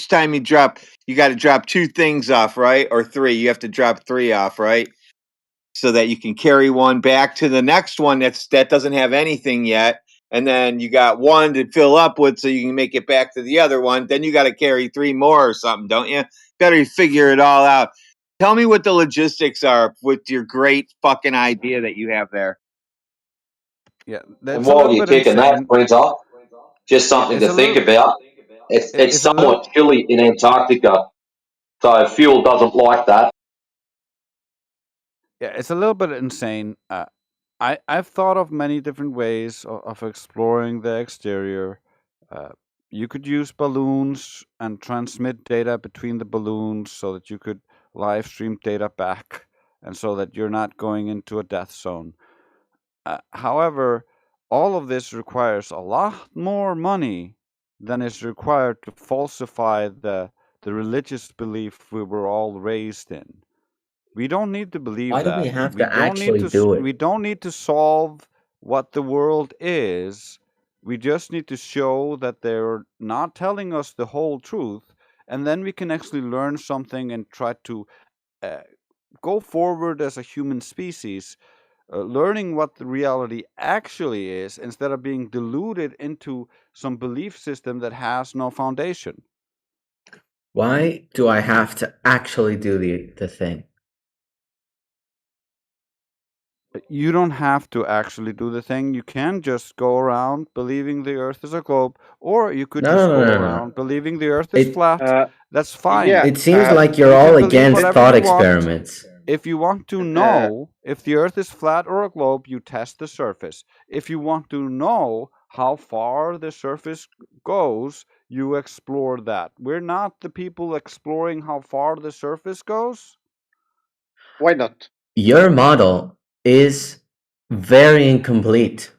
time you got to drop 2 things off, right? Or 3. You have to drop 3 off, right? So that you can carry one back to the next one that doesn't have anything yet. And then you got 1 to fill up with so you can make it back to the other one. Then you got to carry 3 more or something, don't you? Better figure it all out. Tell me what the logistics are with your great fucking idea that you have there. Yeah, And that's a while little you're bit kicking that, insane. Winter, just something It's to a think little. about. It's It's a little. somewhat chilly in Antarctica, so fuel doesn't like that. Yeah, it's a little bit insane. I've thought of many different ways of exploring the exterior. Uh, you could use balloons and transmit data between the balloons so that you could live stream data back, and so that you're not going into a death zone. However, all of this requires a lot more money than is required to falsify the religious belief we were all raised in. We don't need to believe Why do we that. have We to don't need actually to. do it? We don't need to solve what the world is. We just need to show that they're not telling us the whole truth, and then we can actually learn something and try to uh, go forward as a human species, learning what the reality actually is instead of being deluded into some belief system that has no foundation. Why do I have to actually do the thing? You don't have to actually do the thing. You can just go around believing the Earth is a globe, or you could No, just no, go no, no, no. around believing the Earth is It flat. That's fine. Yeah. it seems like you're You all can believe against whatever thought you want. experiments. If you want to know if the Earth is flat or a globe, you test the surface. If you want to know how far the surface goes, you explore that. We're not the people exploring how far the surface goes. Why not? Your model is very incomplete.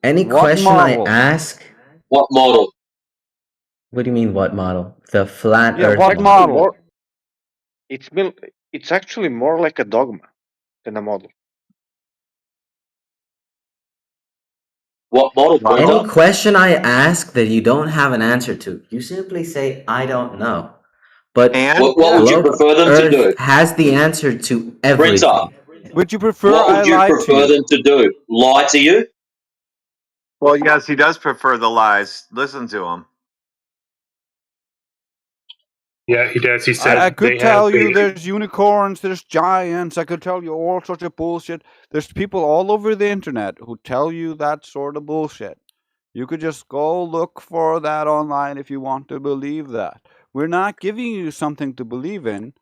Any What question model? I ask, What model? what do you mean what model? The flat Yeah, Earth what model. model? It's actually more like a dogma than a model. What model, Any Winter? question I ask that you don't have an answer to, you simply say, I don't know. But And What would you globe prefer them to do? Earth has the answer to Winter, everything. Would you prefer what I would you lied to prefer you? them to do? Lie to you? well, yes, he does prefer the lies. Listen to him. Yeah, he does. He said I could they tell have you a there's unicorns, there's giants. I could tell you all sorts of bullshit. There's people all over the internet who tell you that sort of bullshit. You could just go look for that online if you want to believe that. We're not giving you something to believe in.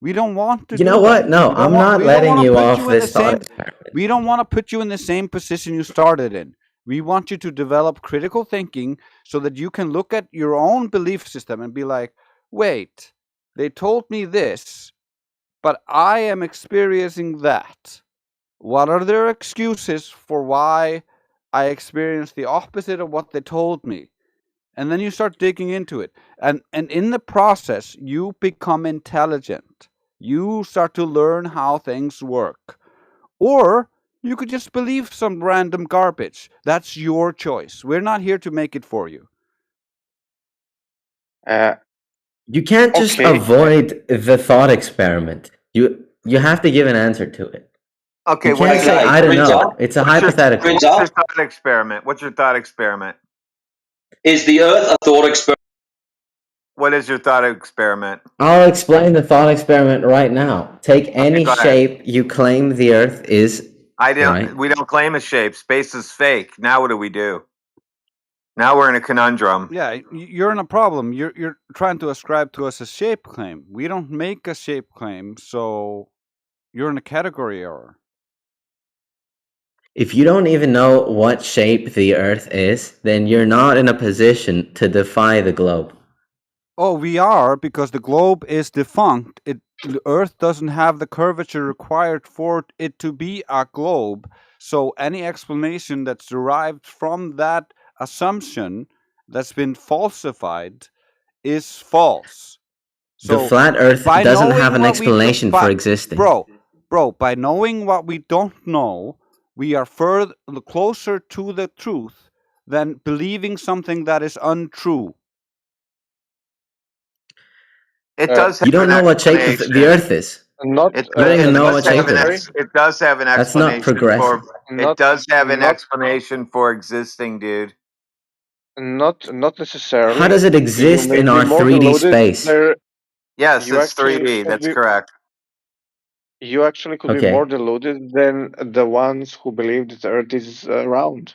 We don't want to You know do what? that. No, I'm not letting you off this thought experiment. We don't want to put you in the same position you started in. We want you to develop critical thinking so that you can look at your own belief system and be like, wait, they told me this, but I am experiencing that. What are their excuses for why I experienced the opposite of what they told me? And then you start digging into it. And in the process, you become intelligent. You start to learn how things work. Or you could just believe some random garbage. That's your choice. We're not here to make it for you. You can't just Okay. avoid the thought experiment. You have to give an answer to it. Okay, You can't say, I don't know. It's a hypothetical. What's your thought experiment? What's your thought experiment? Is the Earth a thought experiment? What is your thought experiment? I'll explain the thought experiment right now. Take any go ahead. shape you claim the Earth is. Right? We don't claim a shape. Space is fake. Now what do we do? Now we're in a conundrum. Yeah, you're in a problem. You're trying to ascribe to us a shape claim. We don't make a shape claim, so you're in a category error. If you don't even know what shape the Earth is, then you're not in a position to defy the globe. Oh, we are, because the globe is defunct. The Earth doesn't have the curvature required for it to be a globe. So any explanation that's derived from that assumption that's been falsified is false. So the flat Earth by doesn't knowing have an what we explanation for existing. Bro, by knowing what we don't know, we are closer to the truth than believing something that is untrue. It does have You don't an know what shape the explanation. Earth is. Not It, You don't it even know does what have shape an it necessary. is. it does have an That's not explanation progressive. for Not it does have an not explanation for existing, dude. not necessarily. How does it You exist may in be our more 3D deluded. space? Yes, You it's actually 3D. could That's be correct. you actually could be more Okay. deluded than the ones who believe that the Earth is round.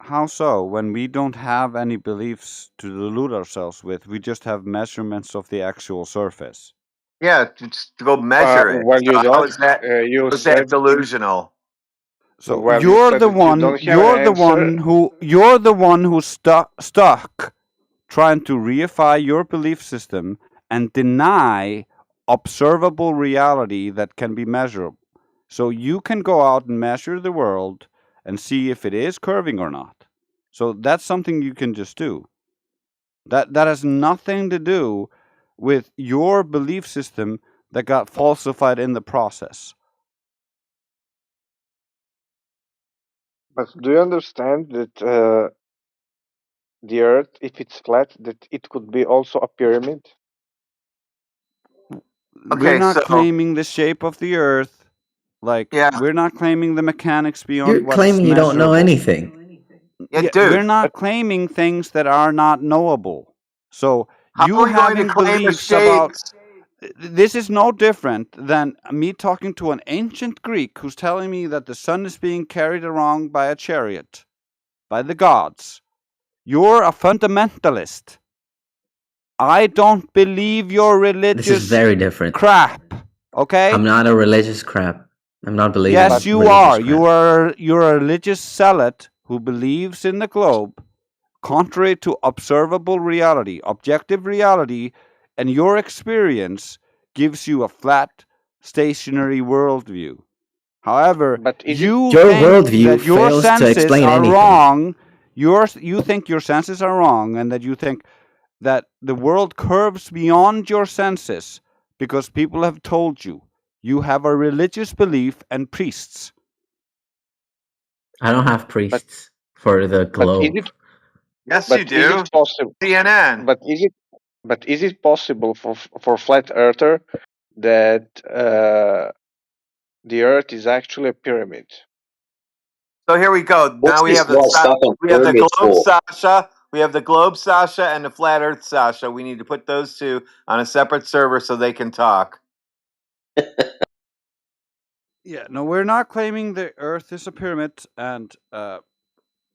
How so? When we don't have any beliefs to delude ourselves with, we just have measurements of the actual surface. Yeah, just to go measure it. Well, you So don't. You how is that said delusional? So well, you said that you don't have an answer. you're the one who's stuck trying to reify your belief system and deny observable reality that can be measurable. So you can go out and measure the world and see if it is curving or not. So that's something you can just do. That has nothing to do with your belief system that got falsified in the process. But do you understand that the Earth, if it's flat, that it could be also a pyramid? We're Okay, not so claiming the shape of the earth. Like, yeah, we're not claiming the mechanics beyond You're what's claiming you don't know measurable. anything. yeah, Yeah, we're dude. not claiming things that are not knowable. So How you are we going to having claim the beliefs about shapes? this is no different than me talking to an ancient Greek who's telling me that the sun is being carried around by a chariot, by the gods. You're a fundamentalist. I don't believe your This is religious very different. crap. Okay? I'm not a religious crap. I'm not believing Yes, you religious are. crap. You're a religious zealot who believes in the globe, contrary to observable reality, objective reality, and your experience gives you a flat, stationary worldview. However, But is it you Your think worldview that your fails to senses explain are anything. wrong. You think your senses are wrong, and that you think that the world curves beyond your senses because people have told you. You have a religious belief and priests. I don't have but priests for the but is globe. it Yes, you but is it do. possible? CNN. But is it possible for flat earther that the Earth is actually a pyramid? So here we go. What's Now we this have the guy stuck on we have the pyramids globe for? Sasha. We have the globe Sasha and the flat Earth Sasha. We need to put those two on a separate server so they can talk. Yeah, no, we're not claiming the Earth is a pyramid, and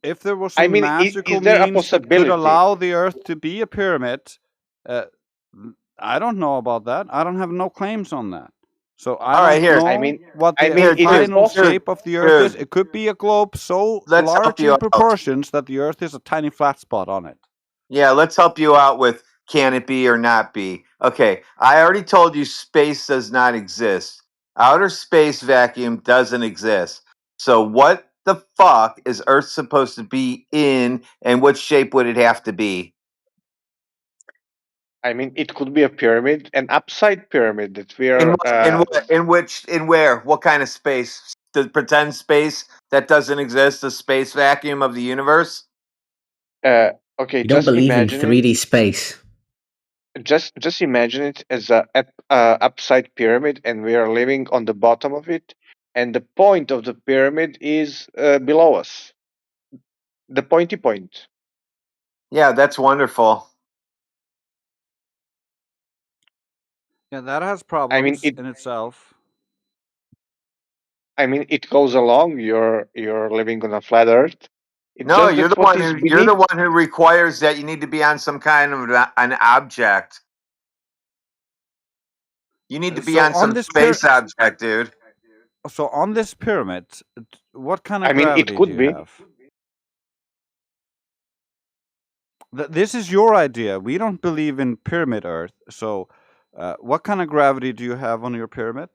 if there was I some mean, magical is there a means that could possibility? allow the Earth to be a pyramid, uh, I don't know about that. I don't have no claims on that. So I All right, don't here, I know mean, what I the mean, here, is it dude, final possible? shape of the Earth is. dude. It could be a globe so Let's help large you in out. proportions that the Earth is a tiny flat spot on it. Yeah, let's help you out with can it be or not be. Okay, I already told you space does not exist. Outer space vacuum doesn't exist. So what the fuck is Earth supposed to be in, and what shape would it have to be? I mean, it could be a pyramid, an upside pyramid that we In are. what, in what, in which, in where? What kind of space? The pretend space that doesn't exist, the space vacuum of the universe? Okay, You don't just believe in imagine it. 3D space. Just imagine it as a upside pyramid, and we are living on the bottom of it, and the point of the pyramid is below us, the pointy point. Yeah, that's wonderful. Yeah, that has I mean, problems in itself. it goes along. You're living on a flat Earth. It's No, just that what is you're beneath. the one who requires that you need to be on some kind of an object. You need to be So on on some this space object, dude. so on this pyramid, what kind of I mean, it gravity do could you be, have? This is your idea. We don't believe in pyramid Earth. So, what kind of gravity do you have on your pyramid?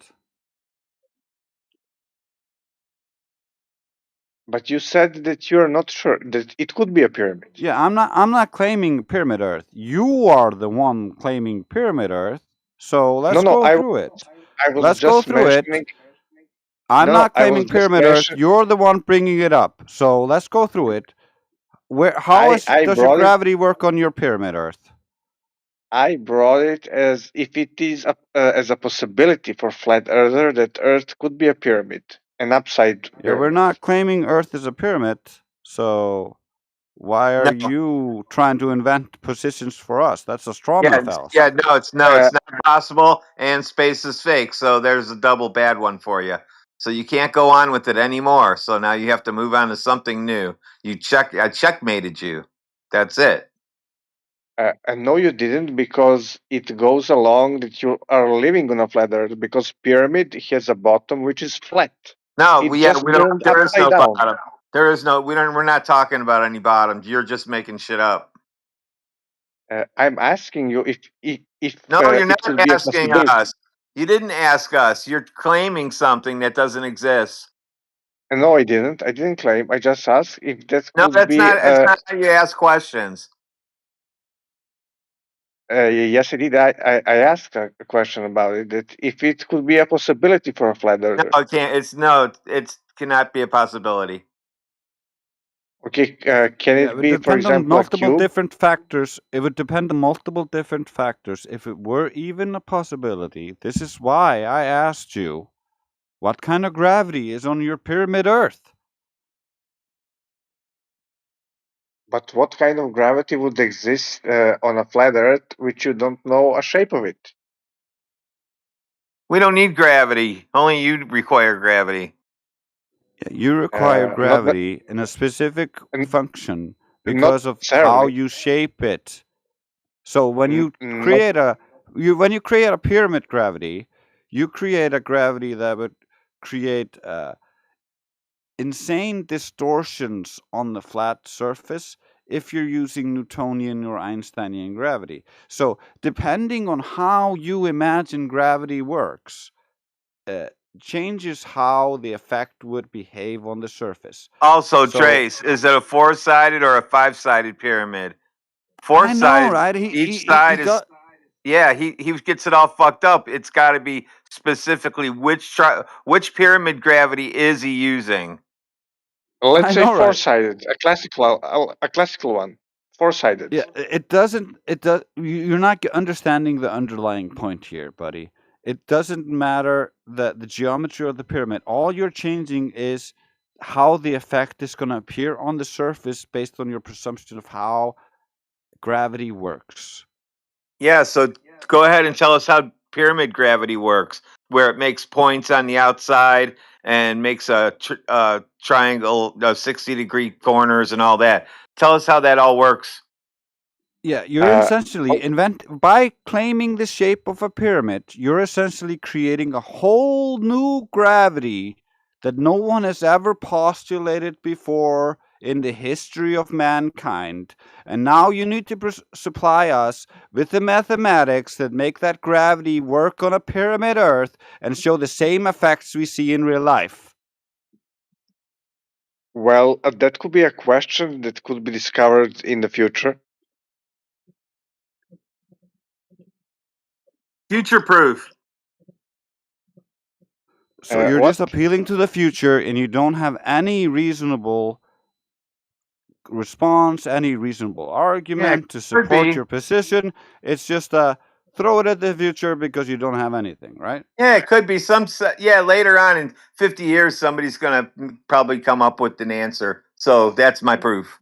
but you said that you're not sure that it could be a pyramid. Yeah, I'm not claiming pyramid Earth. You are the one claiming pyramid Earth. So No, let's no, go through it. I was Let's go just through it. mentioning. I'm No, no, not I was claiming just pyramid Earth. mentioning. You're the one bringing it up. So let's go through it. How I does your brought it. gravity work on your pyramid Earth? I brought it as if it is as a possibility for flat earther that Earth could be a pyramid, an upside Yeah, we're pyramid. not claiming Earth is a pyramid, so why No. are you trying to invent positions for us? That's a straw Yeah, man it's- fallacy. yeah, no, it's Uh, not possible, and space is fake. So there's a double bad one for you. So you can't go on with it anymore. So now you have to move on to something new. I checkmated you. That's it. and no, you didn't, because it goes along that you are living on a flat Earth. Because pyramid has a bottom which is flat. No, It yeah, just we don't. turned There is upside no down. bottom. There is no. We don't. We're not talking about any bottoms. You're just making shit up. I'm asking you if No, you're it not could be a asking possibility. us. You didn't ask us. You're claiming something that doesn't exist. No, I didn't. I didn't claim. I just asked if that No, could be. that's not how you ask questions. Yes, I did. I asked a question about it. That if it could be a possibility for a flat No, earther. it can't. It's no. It cannot be a possibility. Okay, can Yeah, it it would be, for depend on example, a multiple cube? different factors. It would depend on multiple different factors. If it were even a possibility, this is why I asked you, what kind of gravity is on your pyramid Earth? But what kind of gravity would exist on a flat Earth which you don't know a shape of it? We don't need gravity. Only you require gravity. Yeah, you require Not gravity in a specific function not because of how necessarily. you shape it. So when you Not create a pyramid gravity, you create a gravity that would create insane distortions on the flat surface if you're using Newtonian or Einsteinian gravity. So depending on how you imagine gravity works, uh, changes how the effect would behave on the surface. Also, So Trace, is it a four-sided or a five-sided pyramid? I know, Four-sided. right? Each side is. Yeah, he gets it all fucked up. It's got to be specifically which pyramid gravity is he using? Let's I say know, right? four-sided, a classical one, four-sided. Yeah, it doesn't. It does. You're not understanding the underlying point here, buddy. It doesn't matter the geometry of the pyramid. All you're changing is how the effect is going to appear on the surface based on your presumption of how gravity works. Yeah, so go ahead and tell us how pyramid gravity works, where it makes points on the outside and makes a triangle, 60-degree corners and all that. Tell us how that all works. Yeah, you're Uh, essentially by claiming the shape of a pyramid, you're essentially creating a whole new gravity that no one has ever postulated before in the history of mankind. And now you need to supply us with the mathematics that make that gravity work on a pyramid Earth and show the same effects we see in real life. well, that could be a question that could be discovered in the future. Future proof. So you're What? just appealing to the future and you don't have any reasonable response, any reasonable argument to could support be. your position. It's just throw it at the future because you don't have anything, right? Yeah, it could be yeah, later on in 50 years, somebody's going to probably come up with an answer. So that's my proof.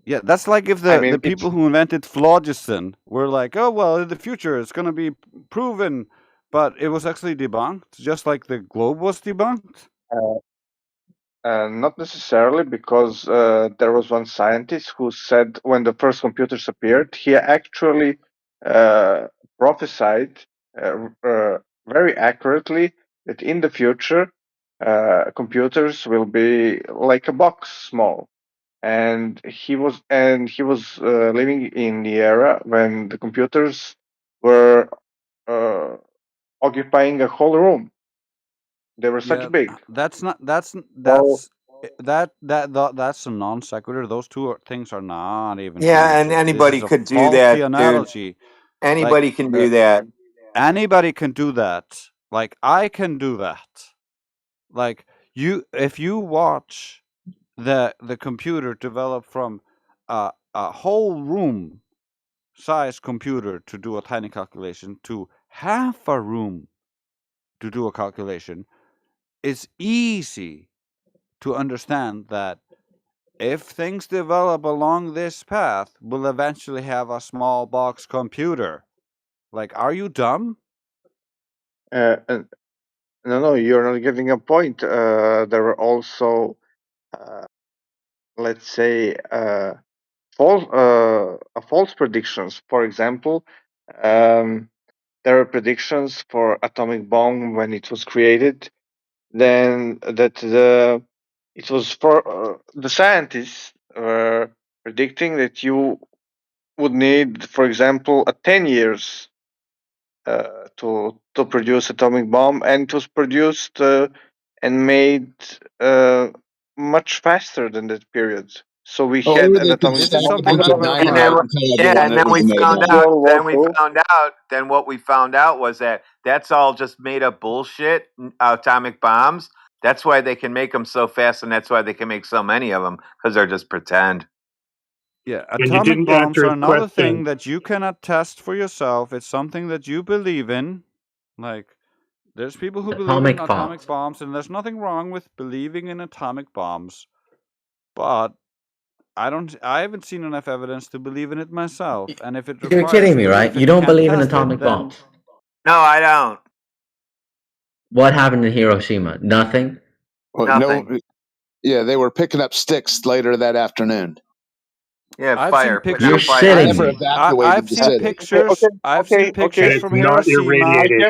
Yeah, that's like if I the mean, it's people who invented phlogiston were like, oh, well, in the future it's going to be proven, but it was actually debunked, just like the globe was debunked. not necessarily, because there was one scientist who said when the first computers appeared, he actually uh, prophesied very accurately that in the future computers will be like a box small. And he was living in the era when the computers were uh, occupying a whole room. They were Yeah, such big. that's not So that's a non sequitur. Those things are not even Yeah, and connected. This anybody is a could do faulty that, dude. analogy. Like Anybody can do that. anybody can do that. Like I can do that. Like if you watch the computer developed from a whole room size computer to do a tiny calculation to half a room to do a calculation, it's easy to understand that if things develop along this path, we'll eventually have a small box computer. Like, are you dumb? No, you're not getting a point. There were also, let's say, false predictions. For example, there were predictions for atomic bomb when it was created. Then it was for the scientists were predicting that you would need, for example, 10 years to produce atomic bomb, and it was produced and made much faster than that period. So we Or had an they could atomic This is stack a bomb something bunch that of we're And dynamite then, familiar. and call it the yeah, one and that then was we made found bomb. out. World War Then we Two. found out. Then what we found out was that that's all just made up bullshit. Atomic bombs. That's why they can make them so fast, and that's why they can make so many of them because they're just pretend. Yeah, And you atomic didn't bombs answer are his another thing question. that you cannot test for yourself. It's something that you believe in. Like, there's people who believe in Atomic atomic bombs. bombs, and there's nothing wrong with believing in atomic bombs. But I haven't seen enough evidence to believe in it myself. And if it You're requires kidding me, right? proof You and you don't can't believe in test it, atomic then bombs. No, I don't. What happened in Hiroshima? Nothing. Well, Nothing. Yeah, they were picking up sticks later that afternoon. Yeah, I've seen fire. Putting You're out pictures. fire. They shitting never me. evacuated I've the seen city. pictures. I've seen Okay. And pictures it's from not Hiroshima. irradiated.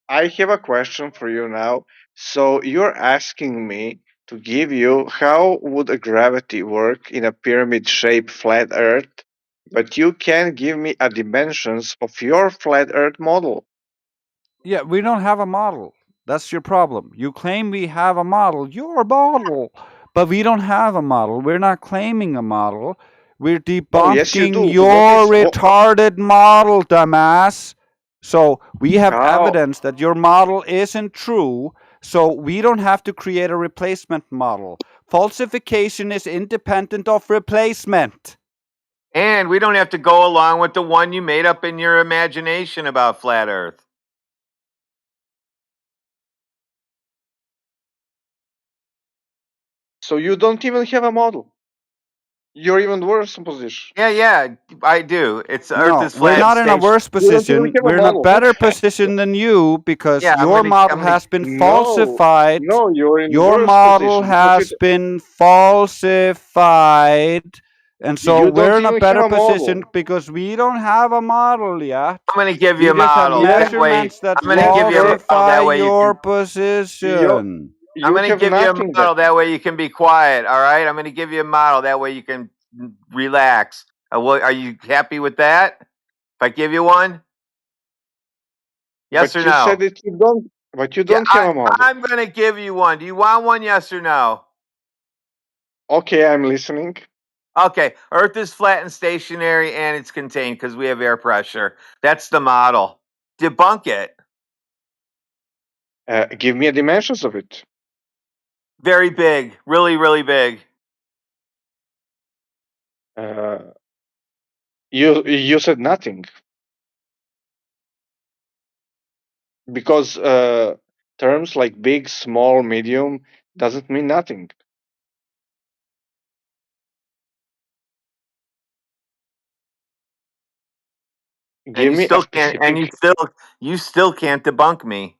I have a question for you now. So you're asking me to give you how would a gravity work in a pyramid-shaped flat Earth, but you can give me a dimensions of your flat Earth model. Yeah, we don't have a model. That's your problem. You claim we have a model. Your model. But we don't have a model. We're not claiming a model. We're Oh, yes, you do. debunking What your is what? retarded model, dumbass. So we have How? evidence that your model isn't true. So we don't have to create a replacement model. Falsification is independent of replacement. And we don't have to go along with the one you made up in your imagination about flat Earth. So you don't even have a model. You're even worse in position. Yeah, I do. It's Earth No, is we're flat and not in a station. worse You don't even position. have a We're in a model. better position than you because Yeah, your model I'm gonna. has been No, falsified. no, you're in Your worse model position because has been falsified. And so you we're don't in a even have better a model. position because we don't have a model yet. I'm gonna give you We a just have model. Yes, That way, measurements that I'm gonna yes, give you a model. falsify That way you your can. position. I'm you gonna have give you a nothing then. model. That way you can be quiet. All right. I'm gonna give you a model. That way you can relax. Are you happy with that? If I give you one, yes or But you said no? that you don't. But you Yeah, don't have a model. I'm gonna give you one. Do you want one? Yes or no? Okay, I'm listening. Okay. Earth is flat and stationary, and it's contained because we have air pressure. That's the model. Debunk it. Give me a dimensions of it. Very big. Really, really big. Uh, you said nothing because terms like big, small, medium doesn't mean nothing. And Give you me a still can't. And specific. you still can't debunk me.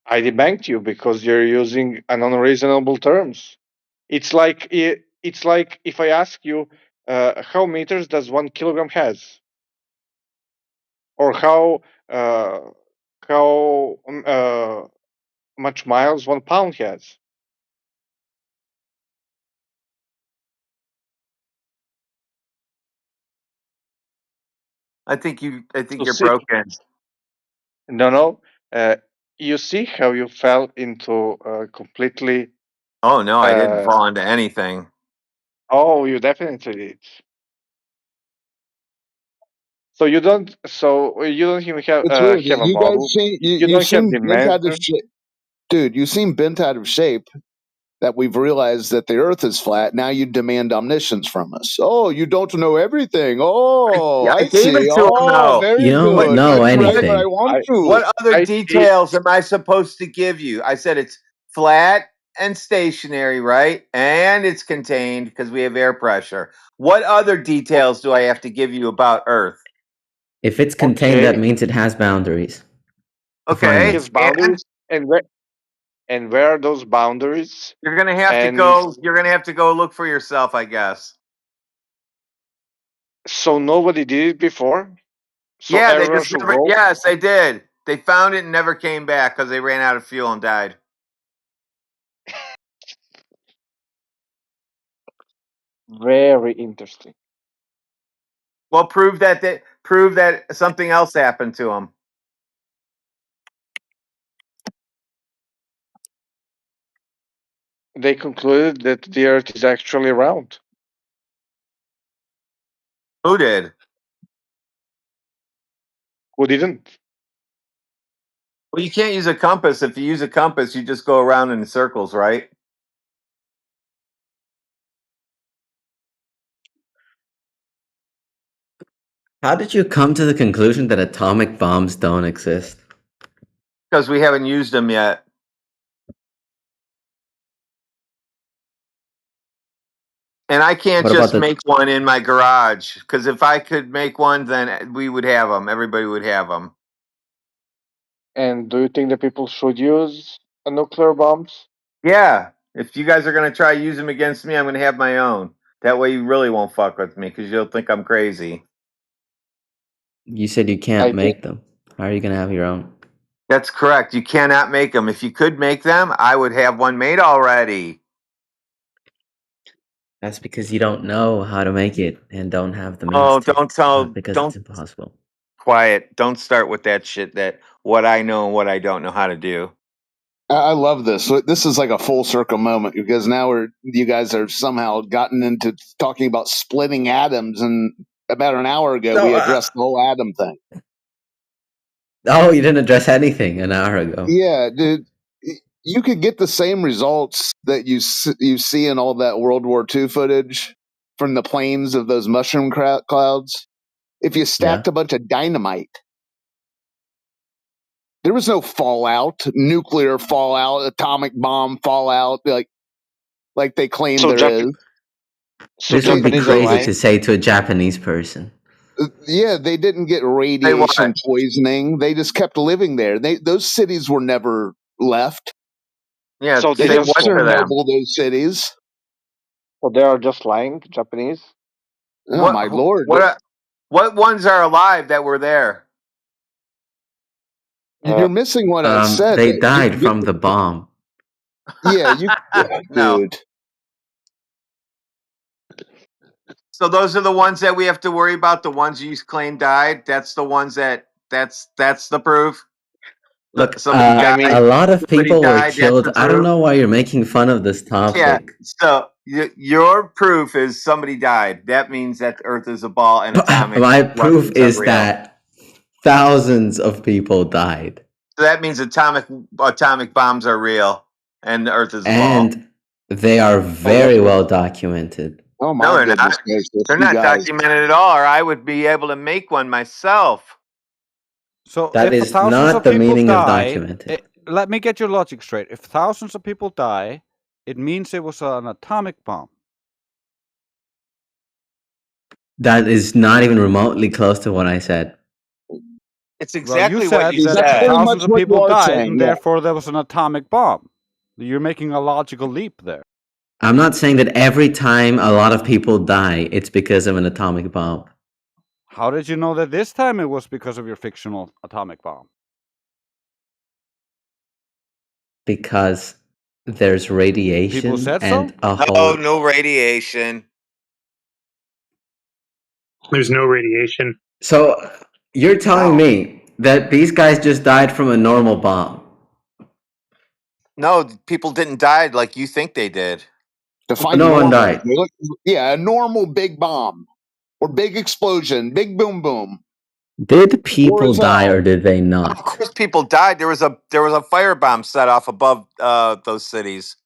I debanked you because you're using an unreasonable terms. It's like if I ask you how meters does 1 kilogram has, or uh, how much miles 1 pound has. I think So you're see, broken. no. Uh, you see how you fell into completely. Oh no, I didn't Uh, fall into anything. oh, you definitely did. So you don't. So you don't even It's weird. have a You guys model. seem You you don't have seem bent out of dimension. shape, dude. You seem bent out of shape. that we've realized that the Earth is flat, now you demand omniscience from us. Oh, you don't know everything. Oh, I I gave it see. to him, Oh, though. very You don't good. know That's right where I anything. want to. What other I details am I supposed to give you? I said it's flat and stationary, right? And it's contained because we have air pressure. What other details do I have to give you about Earth? If it's contained, Okay. that means it has boundaries. Define Okay, His them. boundaries and where are those boundaries? you're gonna have to And go. You're gonna have to go look for yourself, I guess. so nobody did it before? So Yeah, they everyone just should never. go? Yes, they did. They found it and never came back because they ran out of fuel and died. Very interesting. Well, prove that something else happened to them. They concluded that the Earth is actually round. Who did? Who didn't? Well, you can't use a compass. If you use a compass, you just go around in circles, right? How did you come to the conclusion that atomic bombs don't exist? Because we haven't used them yet. And I can't What about just the? make one in my garage. Because if I could make one, then we would have them. Everybody would have them. And do you think that people should use nuclear bombs? Yeah. If you guys are going to try to use them against me, I'm going to have my own. That way you really won't fuck with me because you'll think I'm crazy. You said you can't I think make them. How are you gonna have your own? That's correct. You cannot make them. If you could make them, I would have one made already. That's because you don't know how to make it and don't have the means Oh, to. don't Not tell. because it's Don't impossible. quiet. Don't start with that shit. That what I know and what I don't know how to do. I love this. So this is like a full circle moment because now you guys are somehow gotten into talking about splitting atoms, and about an hour ago No, we addressed the whole atom thing. Oh, you didn't address anything an hour ago. Yeah, dude, you could get the same results that you see in all that World War II footage from the planes of those mushroom clouds if you stacked Yeah. a bunch of dynamite. There was no fallout, nuclear fallout, atomic bomb fallout, like they claim so. there is. So This would be Japanese are crazy lying. to say to a Japanese person. Yeah, they didn't get Say radiation what? poisoning. They just kept living there. Those cities were never left. Yeah, So They they say didn't just what to them? Chernobyl those cities. so they are just lying, Japanese. Oh my lord! What ones are alive that were there? You're missing what I said. They died from the bomb. Yeah, No. dude. So those are the ones that we have to worry about. The ones you claim died. That's the ones that's the proof. Look, Somebody died. a lot of Somebody people were died. That's killed. the I don't proof. know why you're making fun of this Yeah. topic. So your proof is somebody died. That means that the Earth is a ball and atomic My proof weapons are is real. that thousands of people died. So that means atomic bombs are real and the Earth is a ball. And they are very well documented. Oh No, my they're goodness not. gracious! They're You not guys. documented at all, or I would be able to make one myself. So That if is thousands not of the people meaning of die, documented. let me get your logic straight. If thousands of people die, it means it was an atomic bomb. That is not even remotely close to what I said. It's Well, exactly you what said you that That's said. pretty thousands much of what you people are died, saying, and yeah. therefore there was an atomic bomb. You're making a logical leap there. I'm not saying that every time a lot of people die, it's because of an atomic bomb. How did you know that this time it was because of your fictional atomic bomb? Because there's radiation People said and so? a whole. No radiation. There's no radiation. So you're telling No. me that these guys just died from a normal bomb? No, people didn't die like you think they did. Define No one normal. died. Yeah, a normal big bomb or big explosion, big boom boom. Did people die hell. or did they Of not? course, people died. There was a firebomb set off above those cities.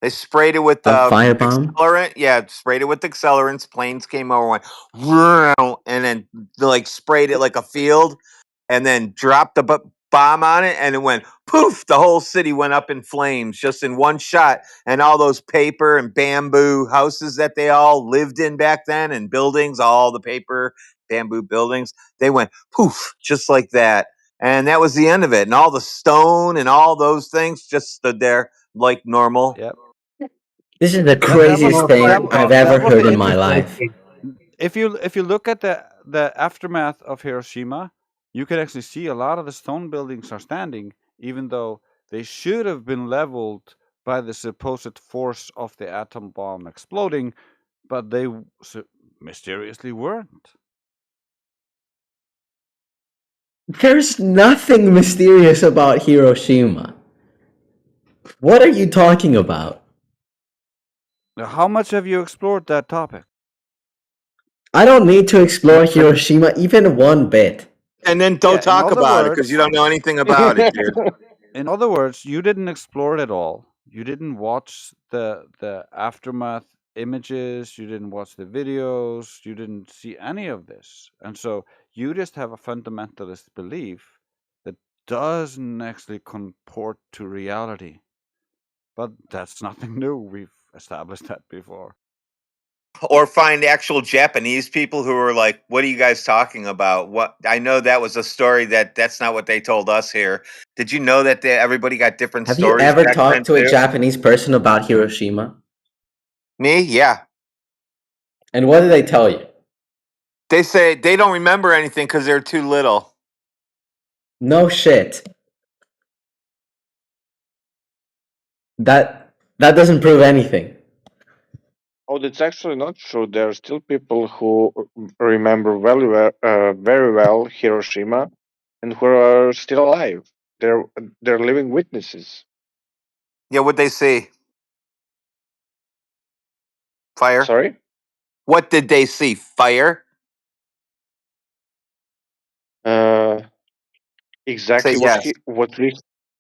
They sprayed it with A the firebomb? accelerant. Yeah, sprayed it with accelerants. Planes came over, went, "Vroom," and then like sprayed it like a field, and then dropped the bomb on it, and it went poof. The whole city went up in flames just in one shot, and all those paper and bamboo houses that they all lived in back then, and buildings, all the paper bamboo buildings, they went poof just like that, and that was the end of it. And all the stone and all those things just stood there like normal. Yep. This is the That was craziest thing I've ever that was heard the in my interesting. life. If you look at the aftermath of Hiroshima, you can actually see a lot of the stone buildings are standing, even though they should have been leveled by the supposed force of the atom bomb exploding, but they mysteriously weren't. There's nothing mysterious about Hiroshima. What are you talking about? Now, how much have you explored that topic? I don't need to explore And Hiroshima even one bit. And then don't in talk other about it because you words, don't know anything about it, dude. in other words, you didn't explore it at all. You didn't watch the aftermath images, you didn't watch the videos, you didn't see any of this. And so you just have a fundamentalist belief that doesn't actually comport to reality. But that's nothing new. We've established that before. Or find actual Japanese people who are like, "What are you guys talking about?" What I know that was a story that's not what they told us here. Did you know that everybody got different Have you stories ever back then talked to a too? Japanese person about Hiroshima? Me, yeah. And what did they tell you? They say they don't remember anything because they're too little. No shit. That doesn't prove anything. Oh, that's actually not true. There are still people who remember very well Hiroshima, and who are still alive. They're they're living witnesses. Yeah, what they see? Fire. Sorry. What did they see? Fire. Uh, Say exactly yes.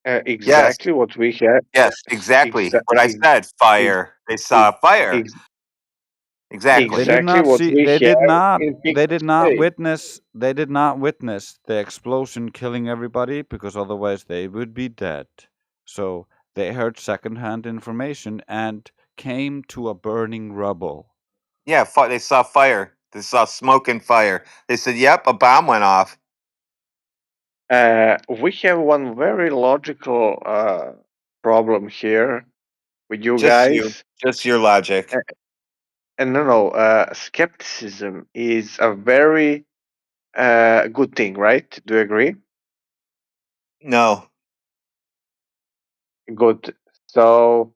Yes. exactly what we had. Yes. Exactly Exa- what I ex- said. ex- Fire. They saw fire. ex- Exactly. They did exactly not what see. we have in They pictures did not today. witness. They did not witness the explosion killing everybody because otherwise they would be dead. So they heard secondhand information and came to a burning rubble. Yeah. They saw fire. They saw smoke and fire. They said, "Yep, a bomb went off." We have one very logical problem here with you Just you. guys. Just your logic. And no, skepticism is a very good thing, right? Do you agree? No. Good. So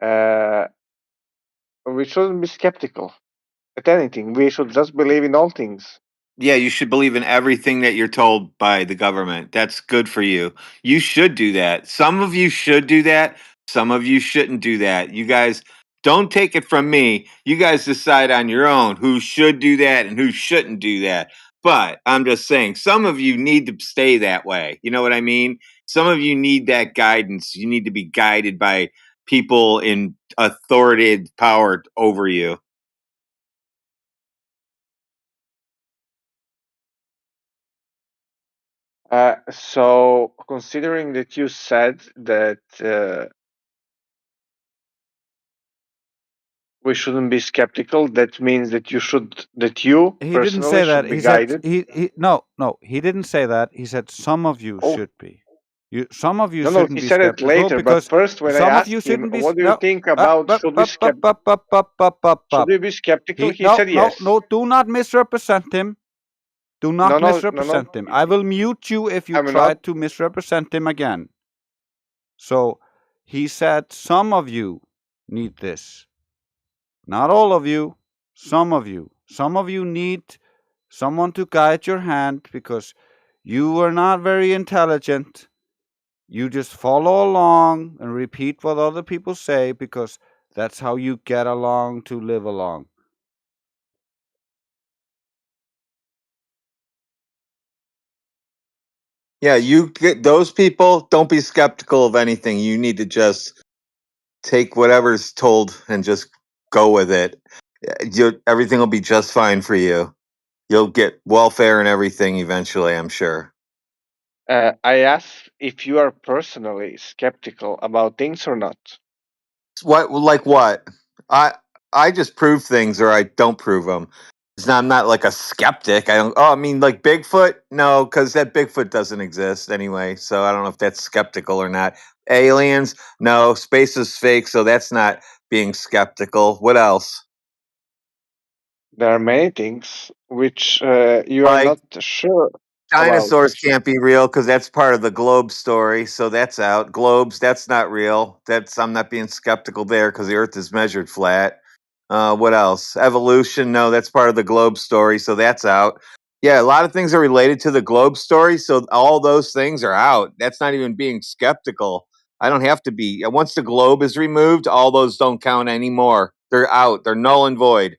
uh, we shouldn't be skeptical at anything. We should just believe in all things. Yeah, you should believe in everything that you're told by the government. That's good for you. You should do that. Some of you should do that. Some of you shouldn't do that. You guys don't take it from me. You guys decide on your own who should do that and who shouldn't do that. But I'm just saying, some of you need to stay that way. You know what I mean? Some of you need that guidance. You need to be guided by people in authoritative power over you. So considering that you said that we shouldn't be skeptical, that means that you He didn't personally say that. should be He said guided. no. He didn't say that. He said some of you Oh, should be. Some of you no, shouldn't he be said it skeptical later. But because first, when I some of you asked him, shouldn't be. "What do you No. think about should Up. we be skeptical?" He He said yes. no. Do not misrepresent him. Do No, not no, no, no. misrepresent him. I will mute you if you I'm try not. to misrepresent him again. So he said some of you need this. Not all of you, some of you. Some of you need someone to guide your hand because you are not very intelligent. You just follow along and repeat what other people say because that's how you get along to live along. Yeah, you get those people. Don't be skeptical of anything. You need to just take whatever's told and just go with it. Everything will be just fine for you. You'll get welfare and everything eventually, I'm sure. I asked if you are personally skeptical about things or not. What, like what? I I just prove things or I don't prove them. I'm not like a skeptic. I don't. Oh, I mean, like Bigfoot? No, because that Bigfoot doesn't exist anyway. So I don't know if that's skeptical or not. Aliens? No. Space is fake, so that's not being skeptical. What else? There are many things which you are Like not sure about. dinosaurs can't be real because that's part of the globe story. So that's out. Globes, that's not real. That's I'm not being skeptical there because the Earth is measured flat. What else? Evolution? No, that's part of the globe story. So that's out. Yeah, a lot of things are related to the globe story. So all those things are out. That's not even being skeptical. I don't have to be. Once the globe is removed, all those don't count anymore. They're out. They're null and void.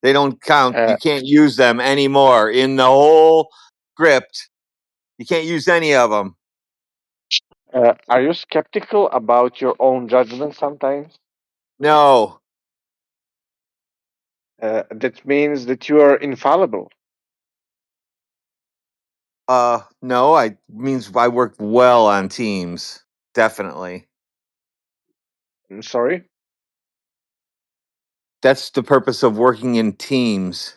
They don't count. Uh, You can't use them anymore in the whole script. You can't use any of them. are you skeptical about your own judgment sometimes? No. That means that you are infallible. No. I means I work well on teams. Definitely. I'm sorry. That's the purpose of working in teams.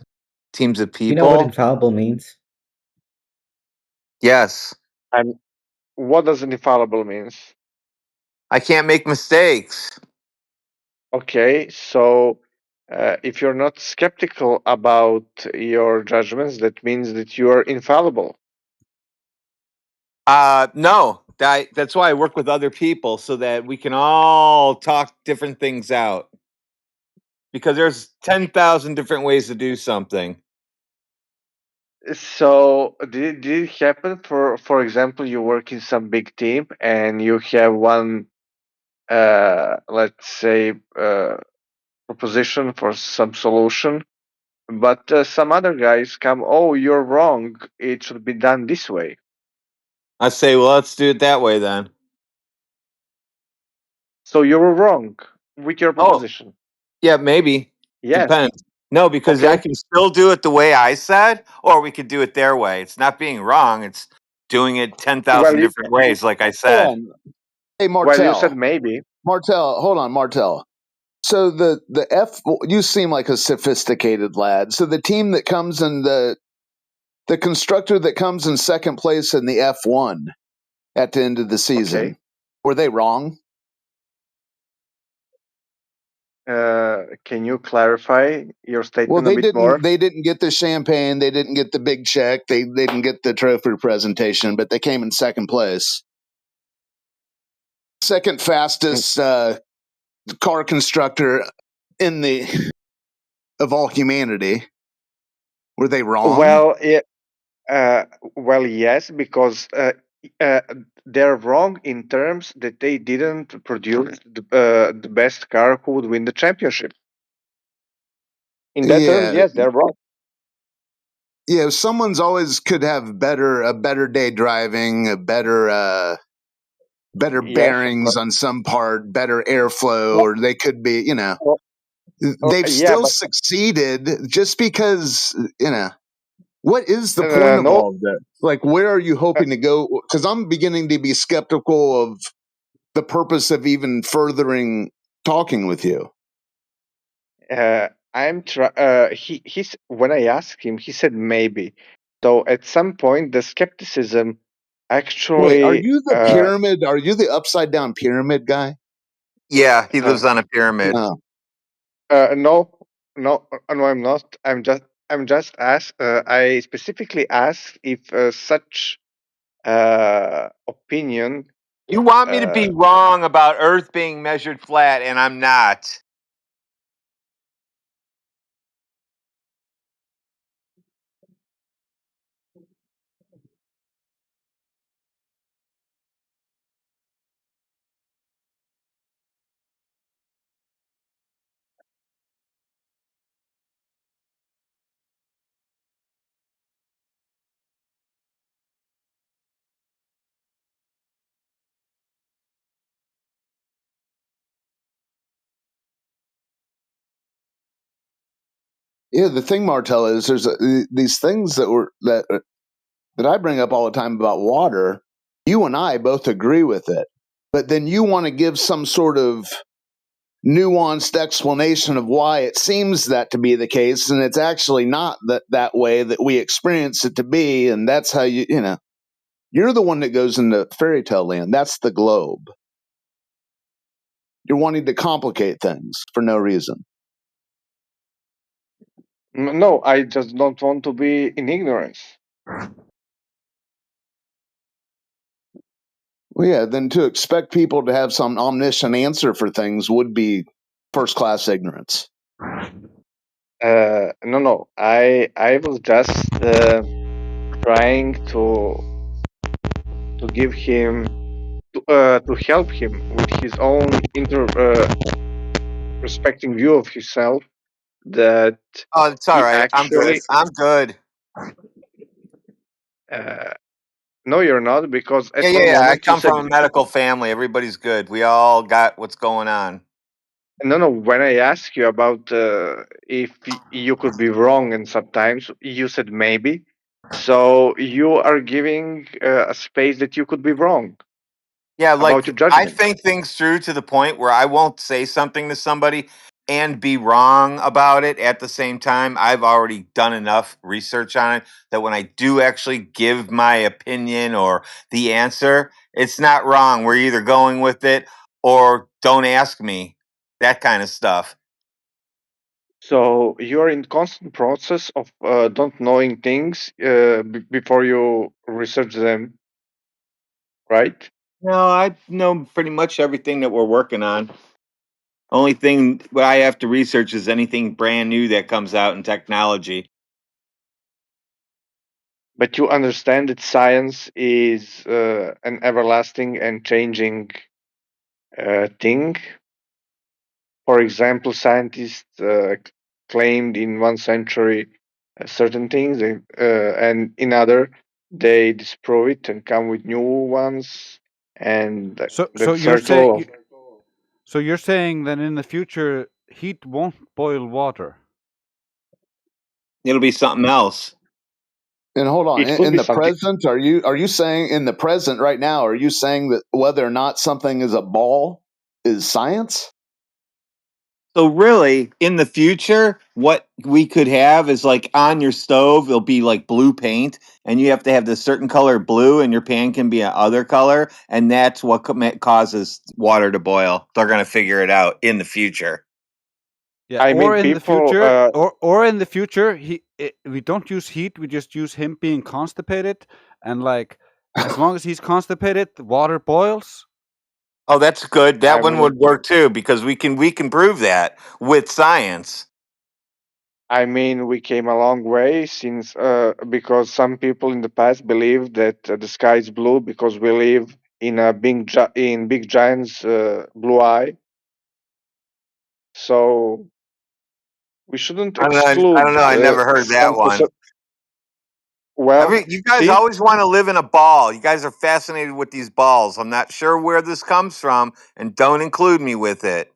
Teams of You know what people. infallible means? Yes. I'm. What does infallible means? I can't make mistakes. Okay, so if you're not skeptical about your judgments, that means that you are infallible. No. That's why I work with other people so that we can all talk different things out. Because there's 10,000 different ways to do something. So did it happen for example, you work in some big team and you have one let's say proposition for some solution, but some other guys come, oh, you're wrong. It should be done this way. I say, well, let's do it that way then. So you were wrong with your Oh, proposition. yeah, maybe. Yes. Depends. No, because I Okay. can still do it the way I said, or we could do it their way. It's not being wrong. It's doing it Well, 10,000 you different ways, like I Hold said. on. Hey, well you said Martel. maybe. Martel, hold on, Martel. So the F, you seem like a sophisticated lad. So the team that comes in the constructor that comes in second place in the F1 at the end of the Okay. season, were they wrong? Can you clarify your Well, statement a bit more? they didn't get the champagne, they didn't get the big check, they didn't get the trophy presentation, but they came in second place. Second fastest car constructor in the of all humanity. Were they wrong? Well, uh, well, yes, because uh, they're wrong in terms that they didn't produce the best car who would win the championship. In that terms, Yeah, yes, they're wrong. yeah. Someone's always could have a better day driving, a better Yes, of bearings course. on some part, better airflow, Well, or they could be, they've yeah, still but succeeded just because, what is the point of no, all of that? Like, where are you uh, hoping to go? Because I'm beginning to be skeptical of the purpose of even furthering talking with you. I'm try. He's when I asked him, he said maybe. So at some point, the skepticism Wait, are actually, you the pyramid? Are you the upside down pyramid guy? Yeah, he uh, lives on a pyramid. Oh, no, no, I'm not. I'm just asked. I specifically asked if such opinion. You want me to Uh, be wrong about Earth being measured flat, and I'm not. Yeah, the thing, Martell, is there's these things that I bring up all the time about water. You and I both agree with it, but then you want to give some sort of nuanced explanation of why it seems that to be the case, and it's actually not that way that we experience it to be, and that's how you're the one that goes into fairy tale land. That's the globe. You're wanting to complicate things for no reason. No, I just don't want to be in ignorance. Well, yeah, then to expect people to have some omniscient answer for things would be first class ignorance. No. I was just trying to give him to help him with his own respecting view of himself. That Oh, it's all he right. I'm good. actually I'm good. no, you're not, because Yeah, at yeah, one yeah. I moment you come said from a medical family. Everybody's good. We all got what's going on. no. When I asked you about if you could be wrong, and sometimes you said maybe, so you are giving a space that you could be wrong Yeah, about your like I judgment. think things through to the point where I won't say something to somebody and be wrong about it at the same time. I've already done enough research on it that when I do actually give my opinion or the answer, it's not wrong. We're either going with it or don't ask me. That kind of stuff. So you're in constant process of don't knowing things before you research them, right? No, I know pretty much everything that we're working on. Only thing what I have to research is anything brand new that comes out in technology. But you understand that science is an everlasting and changing thing. For example, scientists claimed in one century certain things, and in other they disprove it and come with new ones. And So that circle of you're saying that in the future heat won't boil water. It'll be something else. And hold on, it could in be the something. present, are you saying in the present right now? Are you saying that whether or not something is a ball is science? So really, in the future, what we could have is like on your stove, it'll be like blue paint, and you have to have this certain color blue, and your pan can be a other color, and that's what causes water to boil. They're gonna figure it out in the future. Yeah, I or mean, in the people. future, or in the future, we don't use heat. We just use him being constipated, and like as long as he's constipated, the water boils. Oh, that's good. I That one mean, would work too because we can prove that with science. we came a long way since because some people in the past believed that the sky is blue because we live in a big giant's blue eye. So we shouldn't I don't know. I don't exclude know. I never heard that some one. well, You guys see, always want to live in a ball. You guys are fascinated with these balls. I'm not sure where this comes from, and don't include me with it.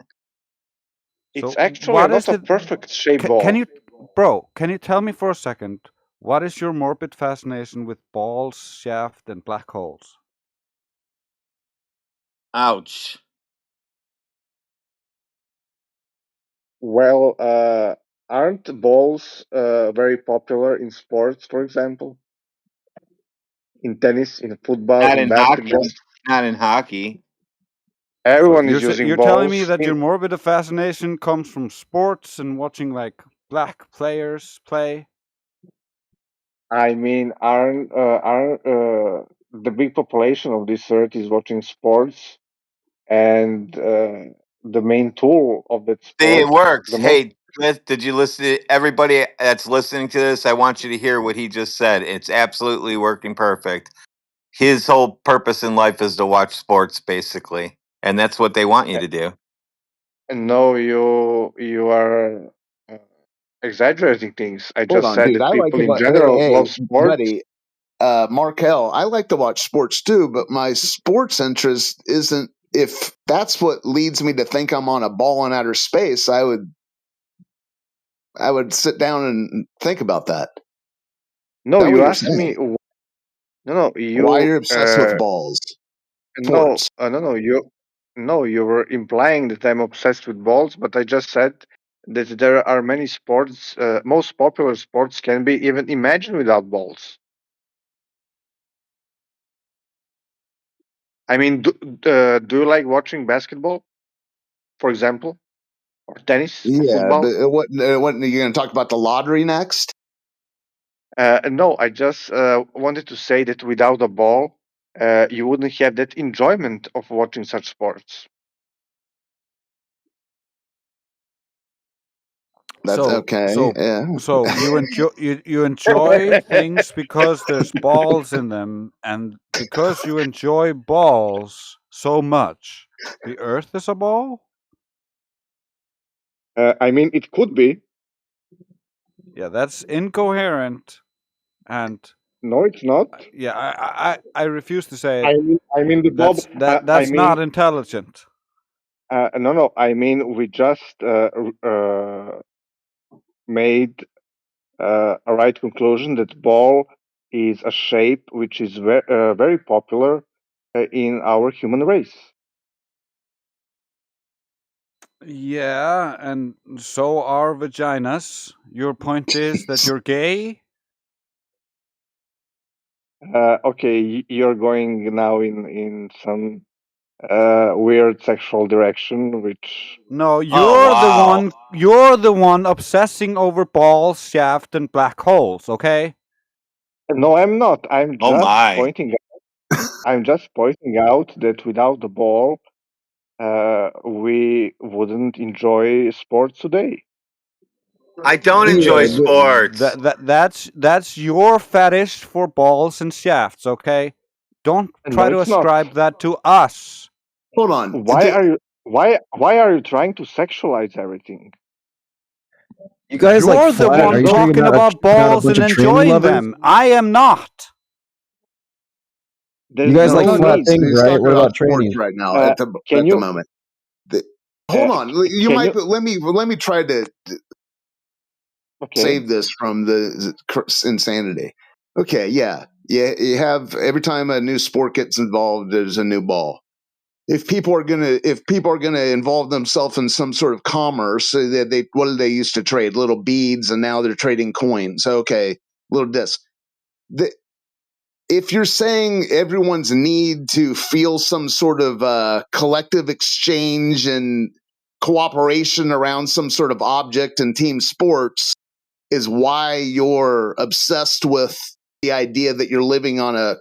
it's So actually what is not a the? perfect shape Can ball. you, bro? Can you tell me for a second what is your morbid fascination with balls, shaft, and black holes? Ouch. Well, aren't balls very popular in sports, for example, in tennis, in football, Not in in hockey. basketball? Not in hockey. So Everyone is using you're telling me balls. that your morbid fascination comes from sports and watching like black players play? Aren't the big population of this earth is watching sports, and the main tool of that See, it sport, works. the most. Hey, did you listen to everybody that's listening to this? I want you to hear what he just said. It's absolutely working perfect. His whole purpose in life is to watch sports, basically, and that's what they want you to do. No, you are uh, exaggerating things. I Hold just on, said dude. that I like people to in watch. Hey, general hey, love sports. buddy, Markel. I like to watch sports too, but my sports interest isn't. If that's what leads me to think I'm on a ball in outer space, I would sit down and think about that. No, Is that you what you're asked me. saying? No, Why you. you're obsessed with balls? No, Sports. no, you. No, you were implying that I'm obsessed with balls, but I just said that there are many sports. Most popular sports can be even imagined without balls. I mean, do you like watching basketball, for example, or tennis or Yeah, football? but what are you going to talk about the lottery next? No, I just wanted to say that without a ball, you wouldn't have that enjoyment of watching such sports. That's So okay. so Yeah. so you enjoy things because there's balls in them, and because you enjoy balls so much, the Earth is a ball. I mean, it could be. Yeah, that's incoherent, and No, it's not. yeah, I refuse to say it. I mean the bob. I That's mean, not intelligent. no, no. I mean, we just made a right conclusion that ball is a shape which is very popular in our human race. Yeah, and so are vaginas. Your point is that you're gay? Okay, you're going now in some weird sexual direction, which No, Oh wow. you're the one obsessing over balls, shaft, and black holes, okay? no, I'm not. Oh my. I'm just pointing out that without the ball, we wouldn't enjoy sports today. I don't enjoy Yeah, sports. That's your fetish for balls and shafts, okay? Don't No, try to it's not. ascribe that to us. hold on. Why are you trying to sexualize everything? You guys like You're the flat? Are one you sure you're talking not about not a balls bunch and of tranny enjoying lovers? them. I am not. You There's guys like no No, flat need. things, he's right? talking What about about sports trannies? right now Uh, can at the you moment. Hold on. You can might you let me try to okay? save this from the insanity. Okay, yeah. Yeah, you have every time a new sport gets involved, there's a new ball. If people are gonna involve themselves in some sort of commerce, they what did they used to trade? Little beads, and now they're trading coins. Okay, little disc. The, if you're saying everyone's need to feel some sort of collective exchange and cooperation around some sort of object in team sports is why you're obsessed with the idea that you're living on a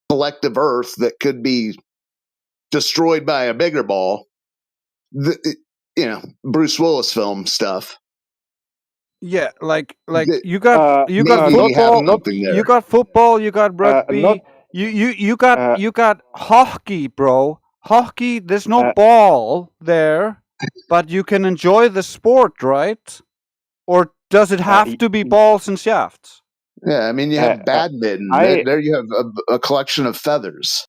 collective earth that could be destroyed by a bigger ball, Bruce Willis film stuff. Yeah, like The- you got Maybe Not you have football, not something you there. got football, you got not rugby, uh, you got hockey, bro. Hockey, there's no uh, ball there, but you can enjoy the sport, right? Or does it have y- to be y- balls and shafts? Yeah, I mean, you uh, have uh, badminton. I There you have a collection of feathers.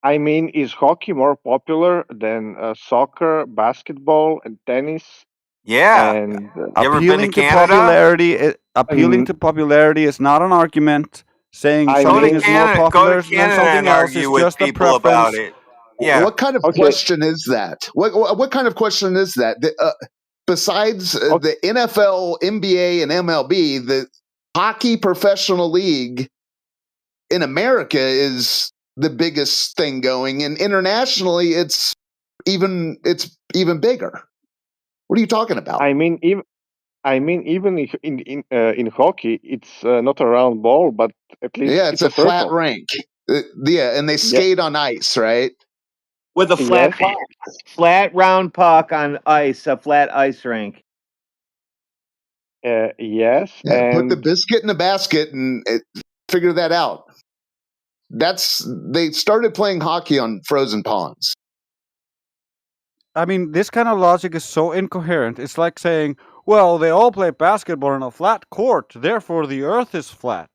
I mean, is hockey more popular than soccer, basketball, and tennis? Yeah. And You ever been to Canada? Appealing to popularity is not an argument. Saying I Go to something mean, is more Canada. Go to popular than Canada something and else is argue with just a people about preference. it. Yeah. What kind of okay, question is that? What kind of question is that? Besides okay. the NFL, NBA, and MLB, the hockey professional league in America is the biggest thing going, and internationally, it's even bigger. What are you talking about? I mean, even even if in hockey, it's not a round ball, but at least Yeah, it's it's a a flat circle. rink. Yeah, and they Yeah. skate on ice, right? With a Yes. flat round puck on ice, a flat ice rink. Yes. Yeah, put the And biscuit in the basket and figure that out. They started playing hockey on frozen ponds. I mean, this kind of logic is so incoherent. It's like saying, well, they all play basketball on a flat court, therefore the earth is flat.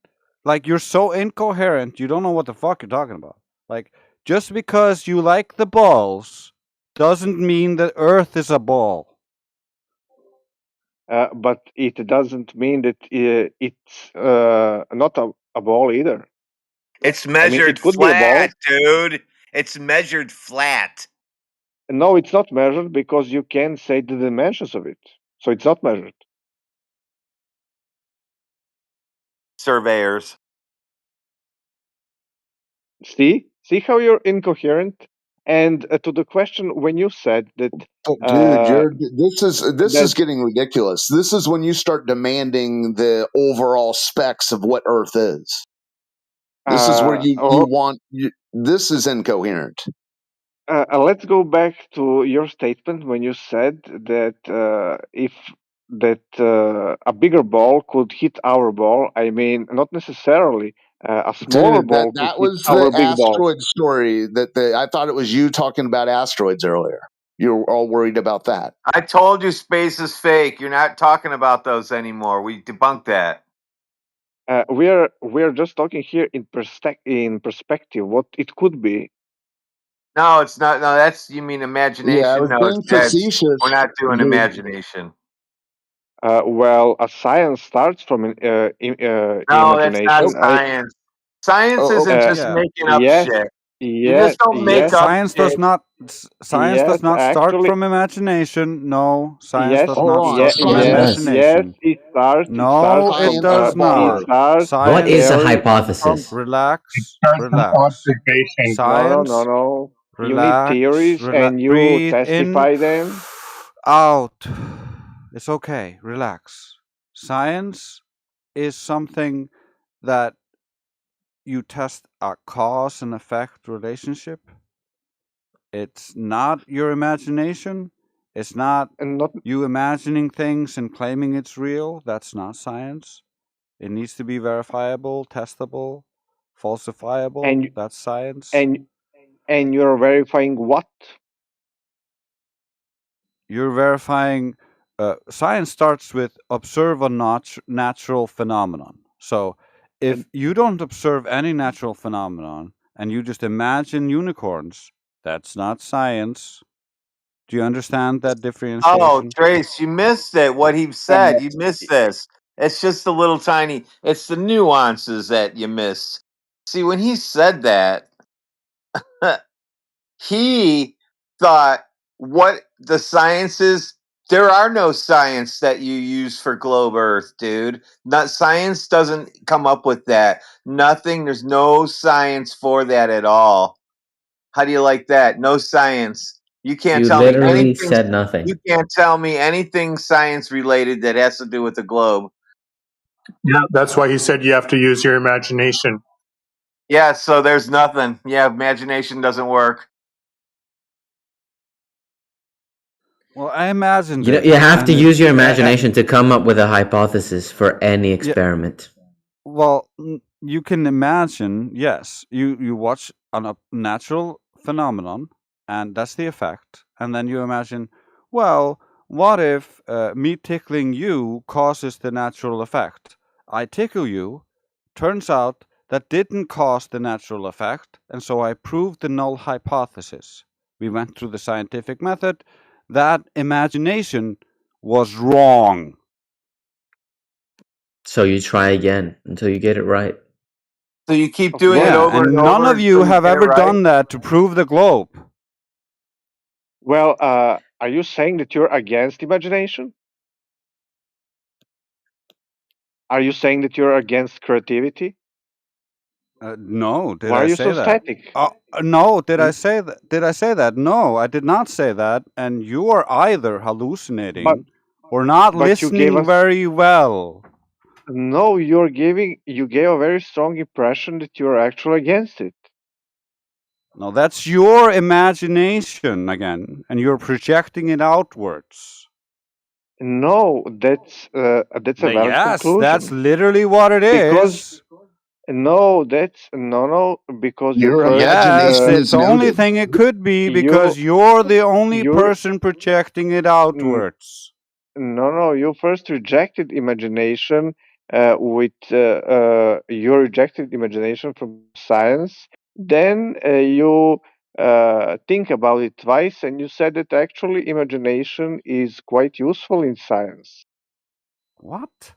Like, you're so incoherent, you don't know what the fuck you're talking about. Like, just because you like the balls doesn't mean that earth is a ball. but it doesn't mean that it's not a ball either. It's I mean, measured it could be a ball. flat, dude. It's measured flat. No, it's not measured because you can say the dimensions of it. So it's not measured. Surveyors. See how you're incoherent. And to the question, when you said that But dude, uh, this is that getting ridiculous. This is when you start demanding the overall specs of what Earth is. This is where you or want this is incoherent. let's go back to your statement when you said that if that a bigger ball could hit our ball. I mean, not necessarily. A smaller Dude, ball could that hit was the our big ball. asteroid story I thought it was you talking about asteroids earlier. You were all worried about that. I told you space is fake. You're not talking about those anymore. We debunked that. We're just talking here in perspective what it could be. No, it's not. No, that's you mean Yeah, I imagination. was No, being we're facetious, not doing dude. imagination. Well, a science starts from No, that's not imagination. science. Science Oh, isn't just Yeah. making up Yes, shit. You yes, just don't make yes, up Science does shit. not yes. start Actually, from imagination. No, science yes, does hold not on. start from Yes, it yes, does. yes. imagination. It No, starts it from Science does it not. abhors. starts What is a Science from. hypothesis? It relax, starts from relax. observation. No. Science, You need relax, theories and you breathe in, testify them. out. It's okay, relax. Science is something that you test a cause and effect relationship. It's not your imagination. It's not And not you imagining things and claiming it's real. That's not science. It needs to be verifiable, testable, falsifiable. and That's science. and and you're verifying what? You're verifying. Science starts with observe a natural phenomenon. So, if you don't observe any natural phenomenon and you just imagine unicorns, that's not science. Do you understand that Oh, differentiation? Trace, you missed it. What he Uh, said, you missed this. It's just the little tiny. It's the nuances that you missed. See, when he said that, he thought what the sciences. There are no science that you use for globe Earth, dude. Not science doesn't come up with that. Nothing. There's no science for that at all. How do you like that? No science. You can't You tell me literally anything. said nothing. You can't tell me anything science related that has to do with the globe. Yeah, that's why he said you have to use your imagination. Yeah, so there's nothing. Yeah, imagination doesn't work. Well, I imagined You know, it, you have to and it. use your imagination to come up with a hypothesis for any Yeah. experiment. Well, you can imagine. Yes, you watch a natural phenomenon, and that's the effect, and then you imagine. Well, what if me tickling you causes the natural effect? I tickle you. Turns out that didn't cause the natural effect, and so I proved the null hypothesis. We went through the scientific method. That imagination was wrong. So you try again until you get it right. So you keep of doing it course. Yeah, over and and none over of you until you have get it ever right. done that to prove the globe. Well, are you saying that you're against imagination? Are you saying that you're against creativity? No, did Why I are you so say that? static? No, did I N- say that? Did I say that? No, I did not say that. And you are either But hallucinating or not but you gave listening us very well. no. You gave a very strong impression that you're actually against it. No, that's your imagination again, and you're projecting it outwards. No, that's a valid Yes, that's conclusion. literally what it Because is. no, that's no, because you Your first Yes, imagination it's is the only noted. thing it could be because you you're the only you person projecting it n- outwards. no, you first rejected imagination with you rejected imagination from science. Then you think about it twice, and you said that actually imagination is quite useful in science. What?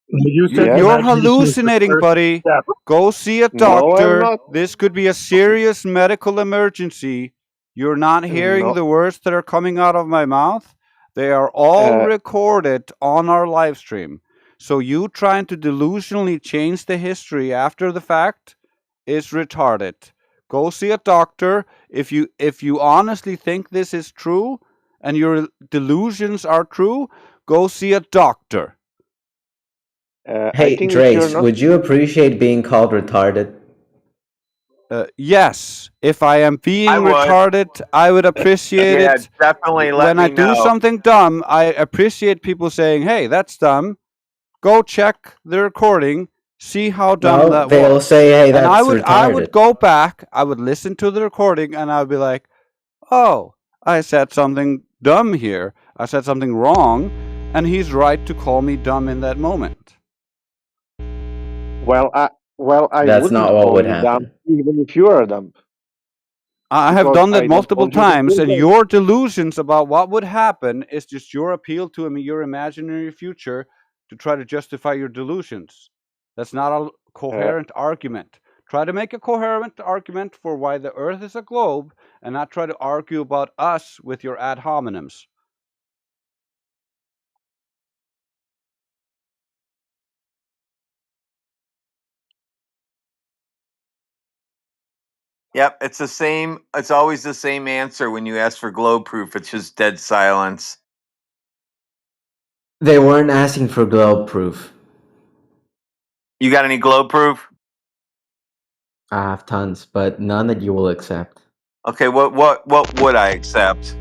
You said Yes. You're imagination is the hallucinating, first buddy. step. Go see a No, I'm doctor. not. This could be a serious medical emergency. You're not hearing No. the words that are coming out of my mouth. They are all Uh, recorded on our live stream. So you trying to delusionally change the history after the fact is retarded. Go see a doctor. If you honestly think this is true and your delusions are true, go see a doctor. I Hey, think if you're Drace, not. would you appreciate being called retarded? Yes, if I am being I would. retarded, I would appreciate Yeah, it. definitely let When I me do know. something dumb, I appreciate people saying, "Hey, that's dumb." Go check the recording, see how dumb No, that they'll was. say, hey, And that's I would retarded. go back, I would listen to the recording, and I would be like, "Oh, I said something dumb here. I said something wrong, and he's right to call me dumb in that moment." Well, I That's wouldn't not what call would you dumb, happen. even if you are dumb, I have because done that I don't multiple hold you to times, and account. your delusions about what would happen is just your appeal to your imaginary future to try to justify your delusions. That's not a Uh, coherent argument. Try to make a coherent argument for why the Earth is a globe, and not try to argue about us with your ad hominems. Yep, it's the same. It's always the same answer when you ask for globe proof. It's just dead silence. They weren't asking for globe proof. You got any globe proof? I have tons, but none that you will accept. Okay, what would I accept?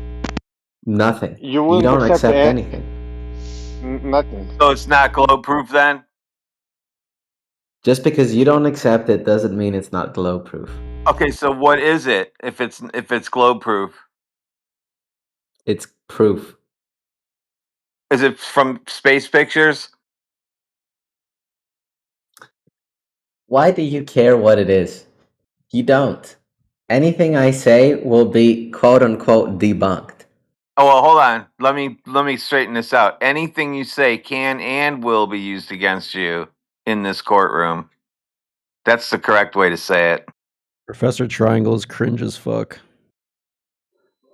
Nothing. you You wouldn't don't accept accept anything. nothing. So it's not globe proof then? Just because you don't accept it doesn't mean it's not globe proof. Okay, so what is it if it's globe proof? It's proof. Is it from space pictures? Why do you care what it is? You don't. Anything I say will be quote unquote debunked. Oh well, hold on. Let me straighten this out. Anything you say can and will be used against you in this courtroom. That's the correct way to say it. Professor Triangle is cringe as fuck.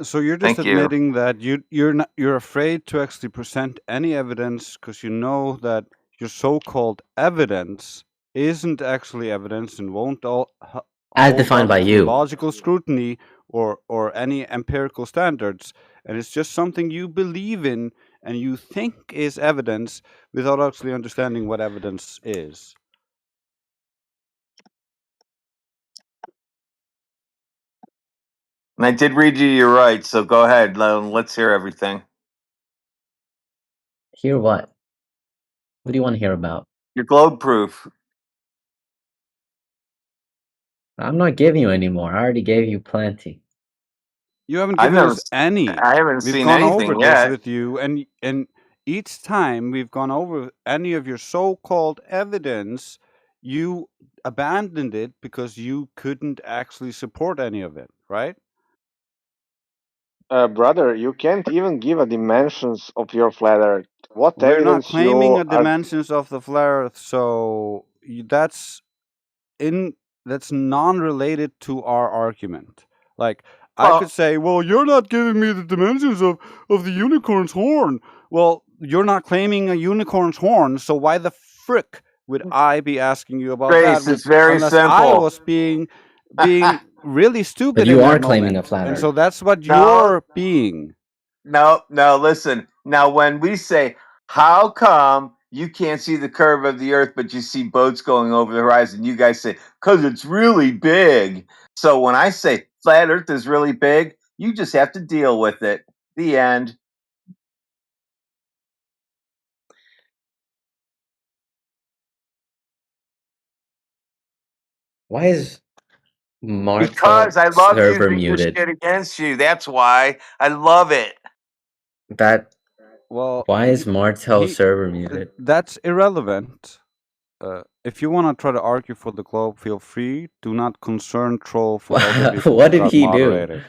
So you're just Thank you. admitting that you're afraid to actually present any evidence because you know that your so-called evidence isn't actually evidence and won't As hold defined up by to you. logical scrutiny or any empirical standards, and it's just something you believe in and you think is evidence without actually understanding what evidence is. And I did read you your rights, so go ahead. Let's hear everything. Hear what? What do you want to hear about? Your globe proof. I'm not giving you any more. I already gave you plenty. You haven't I've given never. us any. I haven't We've seen gone over anything this yet. with you, and each time we've gone over any of your so-called evidence, you abandoned it because you couldn't actually support any of it, right? Brother, you can't even give a dimensions of your flat Earth. What We're not evidence claiming you a are? dimensions of the flat Earth, so that's non-related to our argument. Like, I Well, could say, well, you're not giving me the dimensions of the unicorn's horn. Well, you're not claiming a unicorn's horn, so why the frick would I be asking you about that Grace, it's very unless I simple. was being really But stupid you in are that claiming moment? a flat And Earth. so that's what No, you're being. no. Listen. Now, when we say, "How come you can't see the curve of the Earth, but you see boats going over the horizon?" You guys say, "Cause it's really big." So when I say flat Earth is really big, you just have to deal with it. The end. Why is Because Martel I love server using your muted? shit against you. That's why I love it. That Well, why is Martel he server muted? that's irrelevant. If you want to try to argue for the globe, feel free. Do not concern troll for all the people who What did got he do? moderated.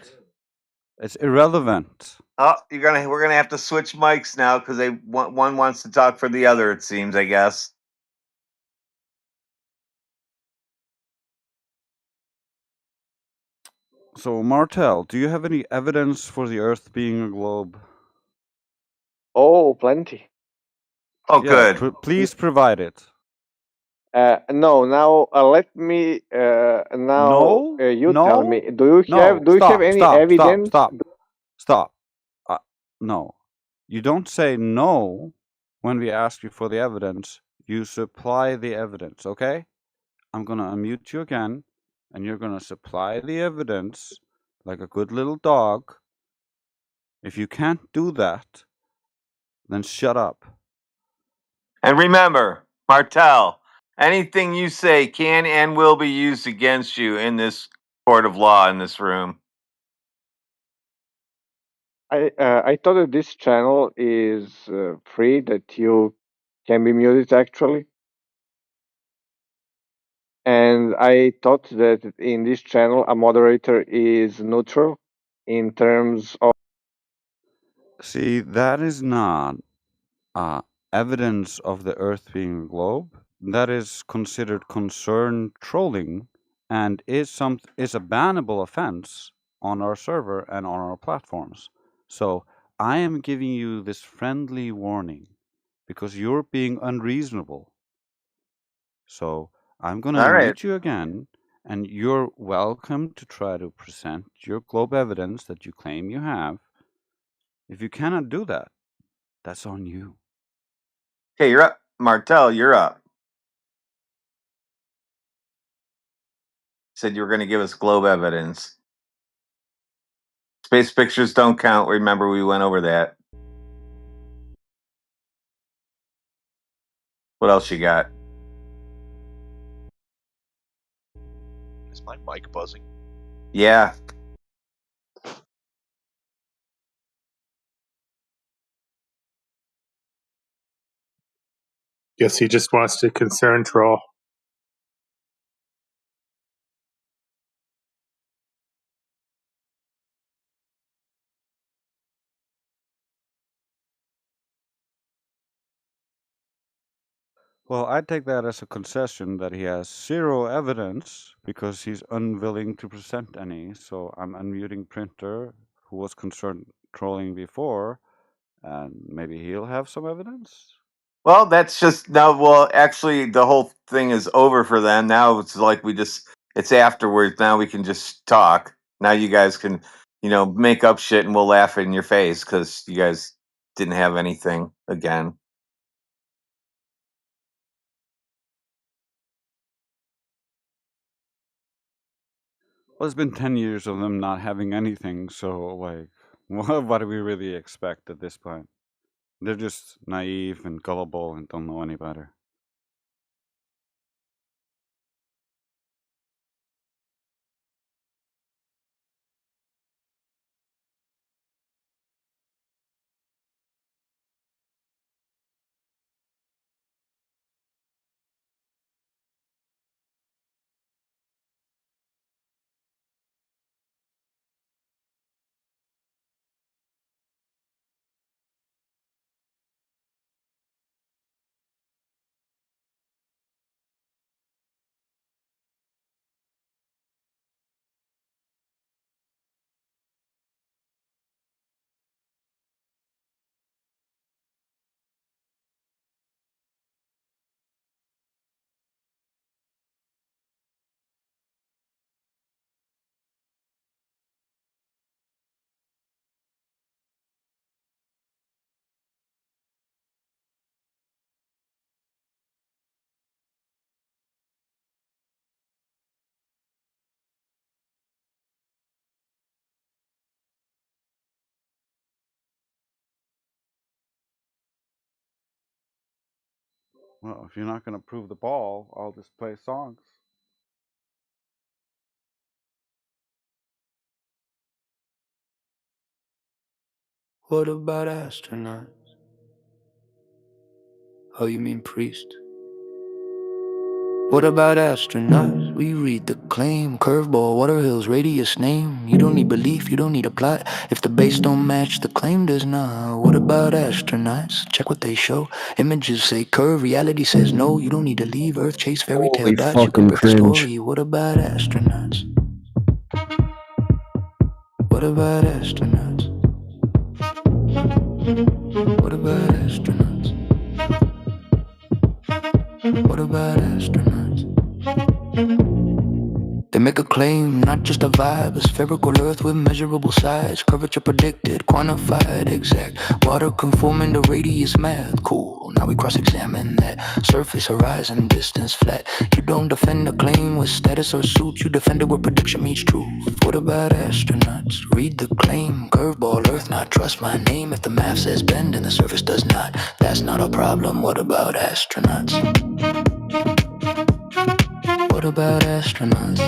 It's irrelevant. Oh, we're gonna have to switch mics now because one wants to talk for the other. It seems, I guess. So, Martel, do you have any evidence for the Earth being a globe? Oh, plenty. Oh, Yeah, good. please provide it. No, now let me. Now No, you tell no, me. Do you have Stop, any stop, stop, evidence? stop, stop. No, you don't say no when we ask you for the evidence. You supply the evidence, okay? I'm gonna unmute you again, and you're gonna supply the evidence like a good little dog. If you can't do that, then shut up. And remember, Martel, anything you say can and will be used against you in this court of law in this room. I thought that this channel is free, that you can be muted actually, and I thought that in this channel a moderator is neutral in terms of. See, that is not evidence of the Earth being a globe. That is considered concern trolling, and is a bannable offense on our server and on our platforms. So I am giving you this friendly warning because you're being unreasonable. So I'm going to All right. unmute you again, and you're welcome to try to present your globe evidence that you claim you have. If you cannot do that, that's on you. Okay, you're up. Martel, you're up. Said you were going to give us globe evidence. Space pictures don't count. Remember, we went over that. What else you got? Is my mic buzzing? Yeah. Guess he just wants to concern troll. Well, I take that as a concession that he has zero evidence because he's unwilling to present any. So I'm unmuting Printer, who was concerned trolling before, and maybe he'll have some evidence. Well, that's just now. Well, actually, the whole thing is over for them. Now it's like it's afterwards. Now we can just talk. Now you guys can, make up shit and we'll laugh in your face because you guys didn't have anything again. Well, it's been 10 years of them not having anything, so, like, what do we really expect at this point? They're just naive and gullible and don't know any better. Well, if you're not going to prove the ball, I'll just play songs. What about astronauts? Oh, you mean priest? What about astronauts? We read the claim. Curveball, Water Hills, radius name. You don't need belief, you don't need a plot. If the base don't match, the claim does not. What about astronauts? Check what they show. Images say curve, reality says no. You don't need to leave Earth, chase fairy tale Holy dots. You can fucking break the cringe. story. What about astronauts? What about astronauts? What about astronauts? What about astronauts? They make a claim, not just a vibe. A spherical earth with measurable size. Curvature predicted, quantified, exact. Water conforming to radius math. Cool, now we cross-examine that. Surface, horizon, distance, flat. You don't defend a claim with status or suit. You defend it where prediction meets truth. What about astronauts? Read the claim. Curveball, earth not trust my name. If the math says bend and the surface does not, that's not a problem. What about astronauts? What about astronauts?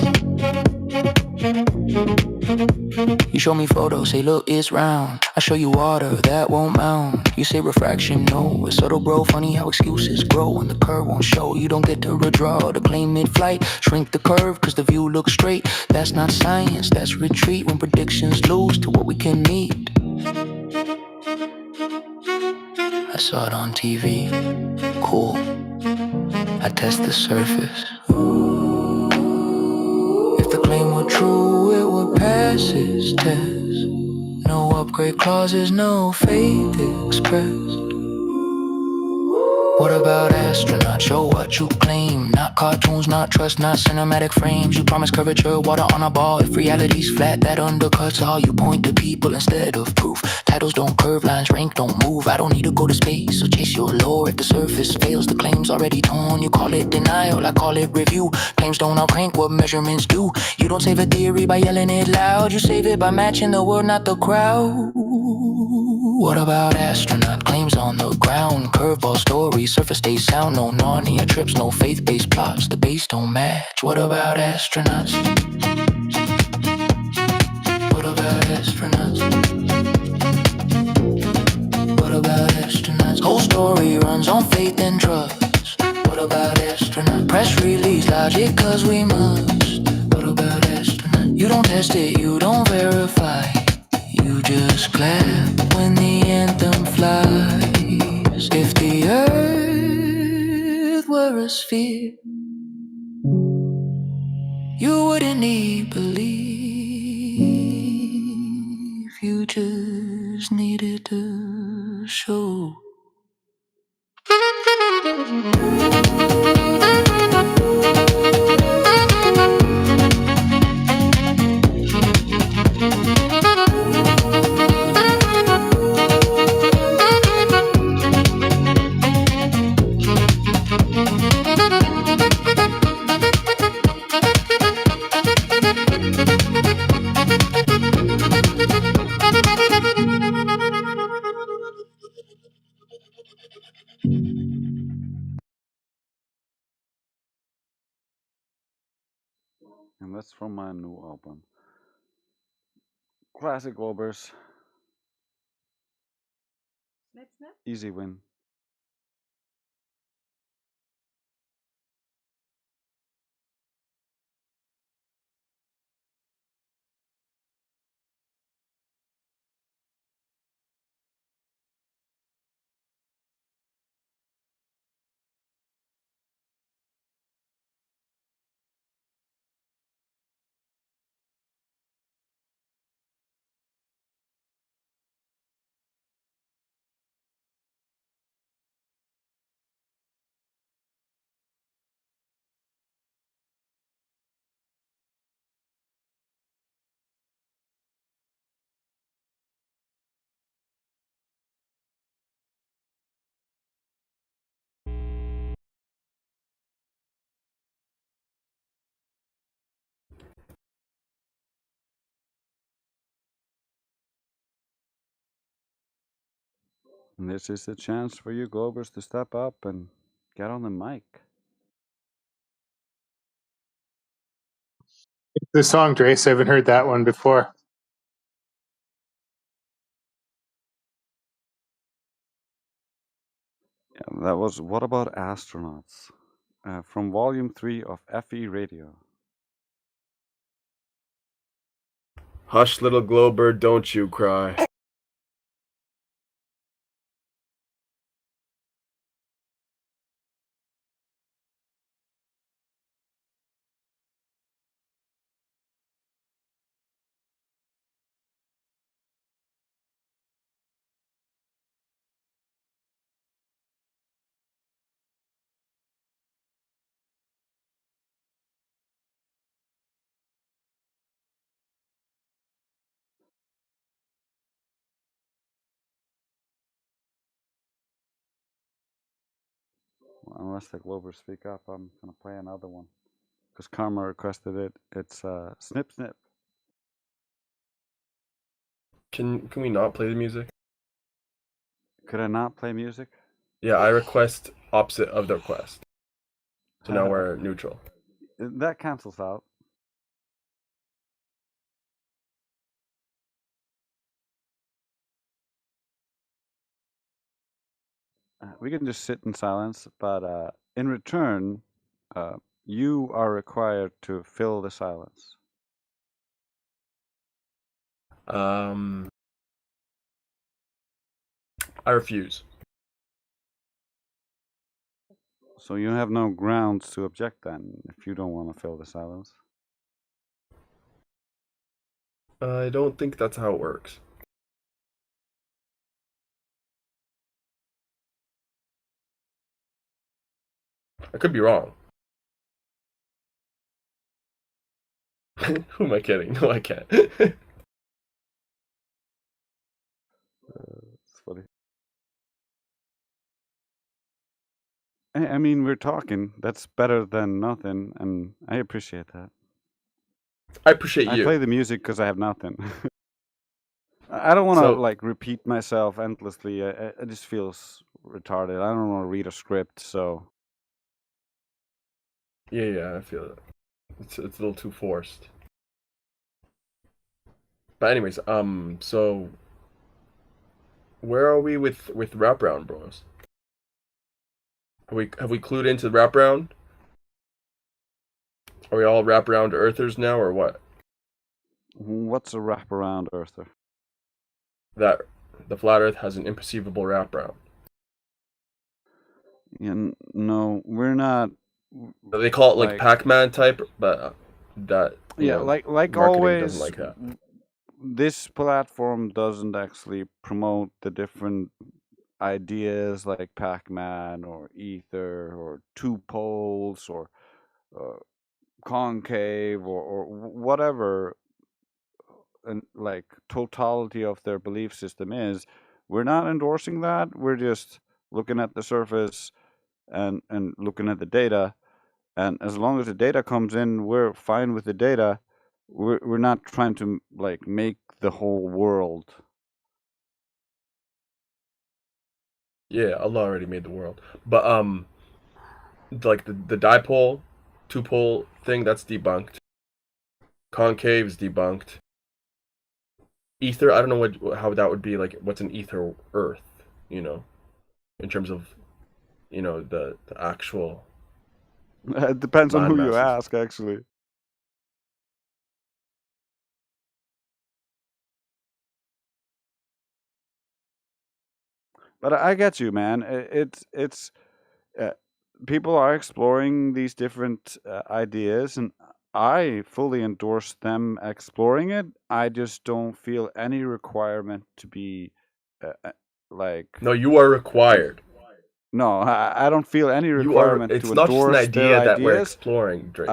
You show me photos, say look, it's round. I show you water, that won't mount. You say refraction, no, it's subtle bro. Funny how excuses grow when the curve won't show. You don't get to redraw the claim mid-flight. Shrink the curve, cause the view looks straight. That's not science, that's retreat. When predictions lose to what we can meet. I saw it on TV, cool. I test the surface. If the claim were true, it would pass its test. No upgrade clauses, no faith expressed. What about astronauts? Show what you claim. Not cartoons, not trust, not cinematic frames. You promise curvature, water on a ball. If reality's flat, that undercuts all. You point to people instead of proof. Titles don't curve, lines rank don't move. I don't need to go to space, so chase your lore. If the surface fails, the claim's already torn. You call it denial, I call it review. Claims don't outrank what measurements do. You don't save a theory by yelling it loud. You save it by matching the word, not the crowd. What about astronaut? Claims on the ground. Curveball stories, surface stays sound. No Narnia trips, no faith-based plots. The base don't match. What about astronauts? What about astronauts? What about astronauts? Whole story runs on faith and trust. What about astronauts? Press release logic cause we must. What about astronauts? You don't test it, you don't verify. You just clap when the anthem flies. If the earth were a sphere, you wouldn't need belief. You just needed to show. And that's from my new album. Classic Obers. Easy win. And this is a chance for you Globers to step up and get on the mic. The song, Drace, I haven't heard that one before. Yeah, that was What About Astronauts? from Volume 3 of FE Radio. Hush, little glowbird, don't you cry. Unless the Globers speak up, I'm gonna play another one because Karma requested it. It's Snip Snip. Can we not play the music? Could I not play music? Yeah, I request opposite of the request. So now we're neutral. That cancels out. We can just sit in silence, but in return, you are required to fill the silence. I refuse. So you have no grounds to object then, if you don't want to fill the silence. I don't think that's how it works. I could be wrong. Who am I kidding? No, I can't. It's funny. I mean, we're talking. That's better than nothing, and I appreciate that. I appreciate you. I play the music because I have nothing. I don't want to like repeat myself endlessly. It just feels retarded. I don't want to read a script, so. Yeah, I feel it. It's a little too forced. But anyways, so where are we with wraparound, bros? Have we clued into the wraparound? Are we all wraparound earthers now, or what? What's a wraparound earther? That the flat Earth has an imperceivable wraparound. Yeah, no, we're not. They call it like Pac-Man type, but that like always. Doesn't like that. This platform doesn't actually promote the different ideas like Pac-Man or ether or two poles or concave or whatever and like totality of their belief system is. We're not endorsing that. We're just looking at the surface and looking at the data, and as long as the data comes in, we're fine with the data. We're not trying to like make the whole world. Yeah, Allah already made the world. But like the dipole, two pole thing, that's debunked. Concave is debunked. Ether, I don't know how that would be like. What's an ether Earth? In terms of, the actual. It depends on who you ask, actually. But I get you, man. It's people are exploring these different ideas, and I fully endorse them exploring it. I just don't feel any requirement to be like. No, you are required. No, I don't feel any requirement it's to not just an endorse idea their that ideas. we're exploring, Drake.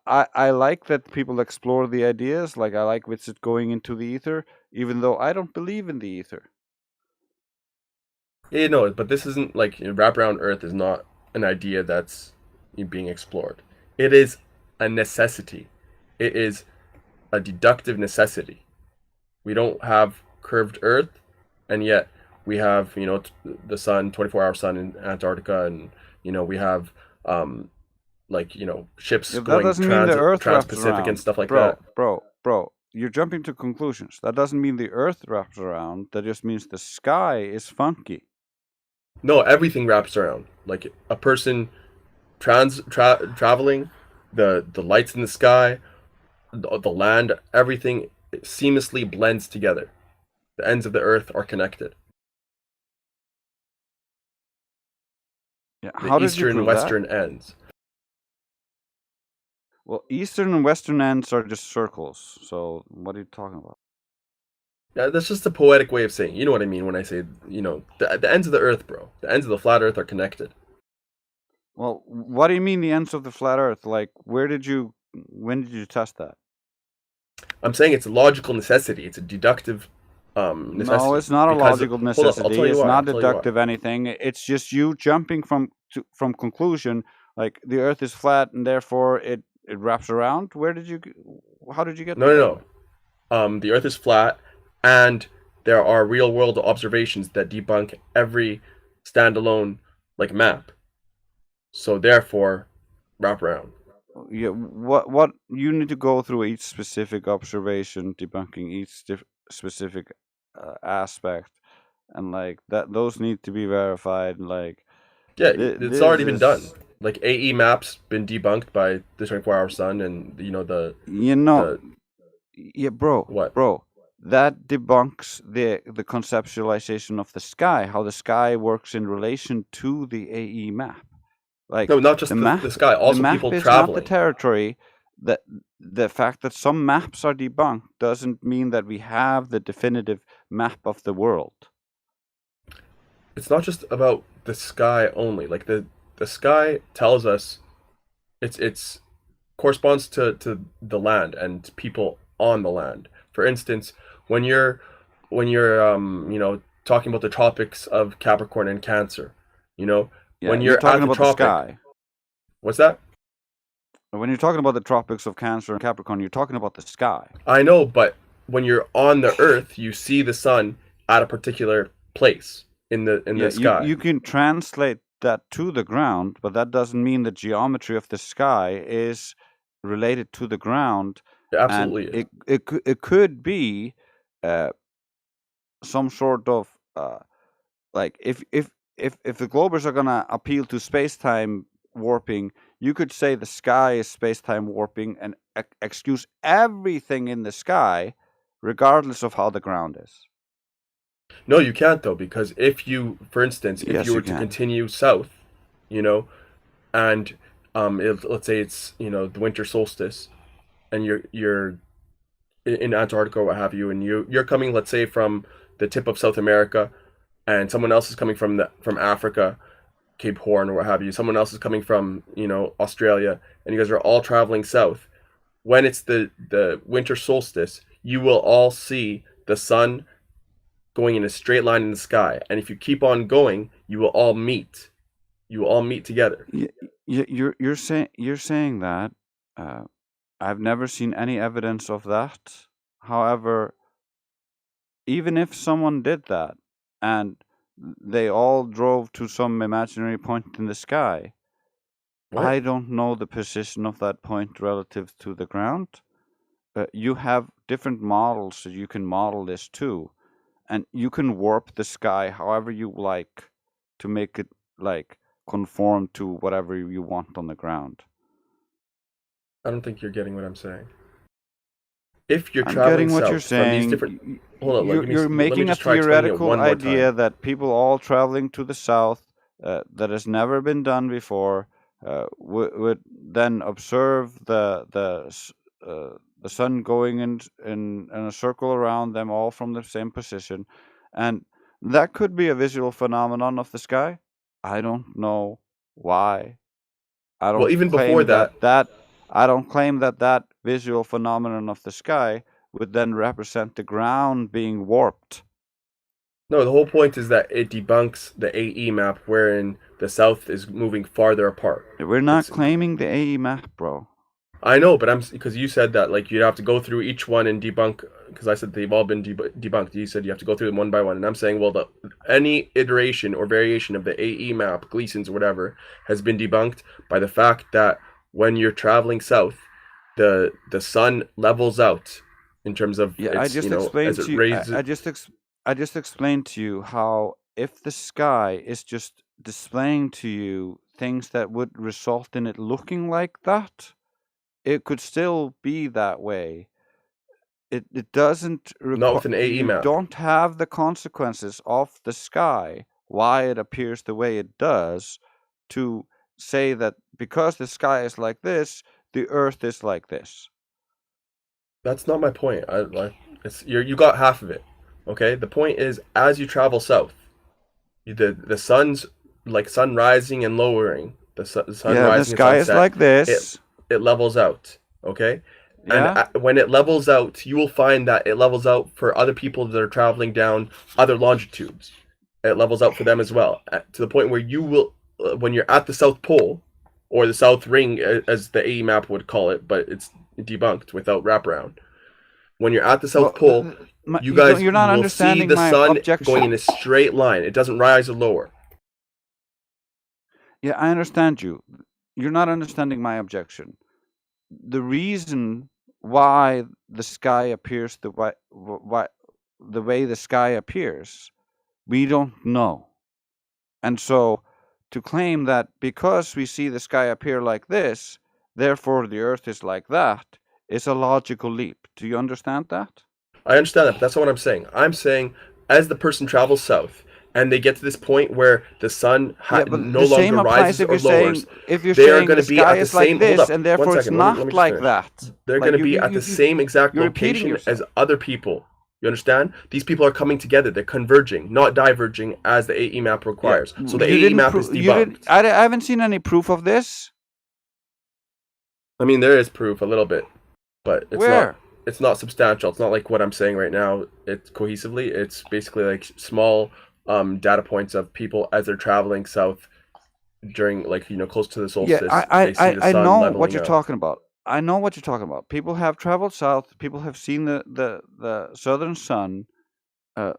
I like that people explore the ideas. Like I like Witsit going into the ether, even though I don't believe in the ether. Yeah, no, but this isn't like wraparound Earth is not an idea that's being explored. It is a necessity. It is a deductive necessity. We don't have curved Earth, and yet we have the sun, 24-hour sun in Antarctica, and we have ships going trans-Pacific and stuff like that. Bro, you're jumping to conclusions. That doesn't mean the Earth wraps around. That just means the sky is funky. No, everything wraps around. Like a person traveling, the lights in the sky, the land, everything seamlessly blends together. The ends of the earth are connected. Yeah, The how did you eastern and prove that? western ends. Well, eastern and western ends are just circles. So what are you talking about? Yeah, that's just a poetic way of saying. You know what I mean when I say, the ends of the earth, bro. The ends of the flat earth are connected. Well, what do you mean the ends of the flat earth? Like, when did you test that? I'm saying it's a logical necessity. It's a deductive necessity. No, it's not a Because, logical hold up, I'll necessity. tell you It's why. not I'll tell you why. deductive anything. It's just you jumping from conclusion, like the earth is flat and therefore it wraps around. How did you get to that? No. The earth is flat, and there are real world observations that debunk every standalone map. So therefore, wrap around. Yeah, what you need to go through each specific observation, debunking each specific aspect, and like that, those need to be verified. Like, Yeah, it's already been done. Like AE maps been debunked by the 24-hour sun, and yeah, bro. What? Bro, that debunks the conceptualization of the sky, how the sky works in relation to the AE map. Like, no, not just the sky. Also, the map people is traveling. not the territory. That the fact that some maps are debunked doesn't mean that we have the definitive map of the world. It's not just about the sky only. Like the sky tells us it's corresponds to the land and people on the land. For instance, when you're talking about the tropics of Capricorn and Cancer, when you're talking at the about tropic, the sky. What's that? When you're talking about the tropics of Cancer and Capricorn, you're talking about the sky. I know, but when you're on the Earth, you see the sun at a particular place in the sky. You can translate that to the ground, but that doesn't mean the geometry of the sky is related to the ground. It absolutely is. It could be some sort of like if the globers are gonna appeal to space-time warping, you could say the sky is space-time warping and excuse everything in the sky, regardless of how the ground is. No, you can't though, because if you, for instance, if Yes, you were you to can. continue south, and let's say it's the winter solstice, and you're in Antarctica or what have you, and you're coming, let's say, from the tip of South America, and someone else is coming from Africa, Cape Horn or what have you. Someone else is coming from Australia, and you guys are all traveling south. When it's the winter solstice, you will all see the sun going in a straight line in the sky, and if you keep on going, you will all meet. You will all meet together. You're saying that. I've never seen any evidence of that. However, even if someone did that and they all drove to some imaginary point in the sky, What? I don't know the position of that point relative to the ground. You have different models, so you can model this too, and you can warp the sky however you like to make it like conform to whatever you want on the ground. I don't think you're getting what I'm saying. If you're I'm traveling getting what south you're from these saying. different, hold on, You're making a theoretical idea that people all traveling to the south, that has never been done before, would then observe the sun going in a circle around them, all from the same position, and that could be a visual phenomenon of the sky. I don't know why. I don't Well, even claim before I don't claim that visual phenomenon of the sky would then represent the ground being warped. No, the whole point is that it debunks the AE map wherein the south is moving farther apart. We're not claiming the AE map, bro. I know, but because you said that you'd have to go through each one and debunk, because I said they've all been debunked. You said you have to go through them one by one, and I'm saying, well, any iteration or variation of the AE map, Gleason's or whatever, has been debunked by the fact that when you're traveling south, the sun levels out in terms of I just explained as it to you. raises. I just explained to you how if the sky is just displaying to you things that would result in it looking like that, it could still be that way. It doesn't Not with require, an AE you map. don't have the consequences of the sky, why it appears the way it does, to say that because the sky is like this, the earth is like this. That's not my point. You got half of it. Okay? The point is, as you travel south, the sun's like sun rising and lowering. The sun Yeah, the rising and sky is sunset. like this. It levels out. Okay? Yeah. And when it levels out, you will find that it levels out for other people that are traveling down other longitudes. It levels out for them as well, to the point where you will, when you're at the South Pole, or the South Ring, as the AE map would call it, but it's debunked without wraparound. When you're at the South Pole, you you're not will see understanding the my sun objection. going in a straight line. It doesn't rise or lower. Yeah, I understand you. You're not understanding my objection. The reason why the sky appears the way the sky appears, we don't know. And so to claim that because we see the sky appear like this, therefore the earth is like that, is a logical leap. Do you understand that? I understand that, but that's not what I'm saying. I'm saying, as the person travels south, and they get to this point where the sun no longer rises or lowers, they are going to be at the same. Hold up, and therefore 1 it's second. not Let me just like finish. that. They're going to be at the same exact location as other people. You understand? These people are coming together. They're converging, not diverging, as the AE map requires. Yeah. So the AE map is debunked. I haven't seen any proof of this. I mean, there is proof a little bit, but it's Where? not. It's not substantial. It's not like what I'm saying right now. It's cohesively. It's basically like small data points of people as they're traveling south during, like, close to the solstice. Yeah, I know what you're talking about. I know what you're talking about. People have traveled south. People have seen the southern sun.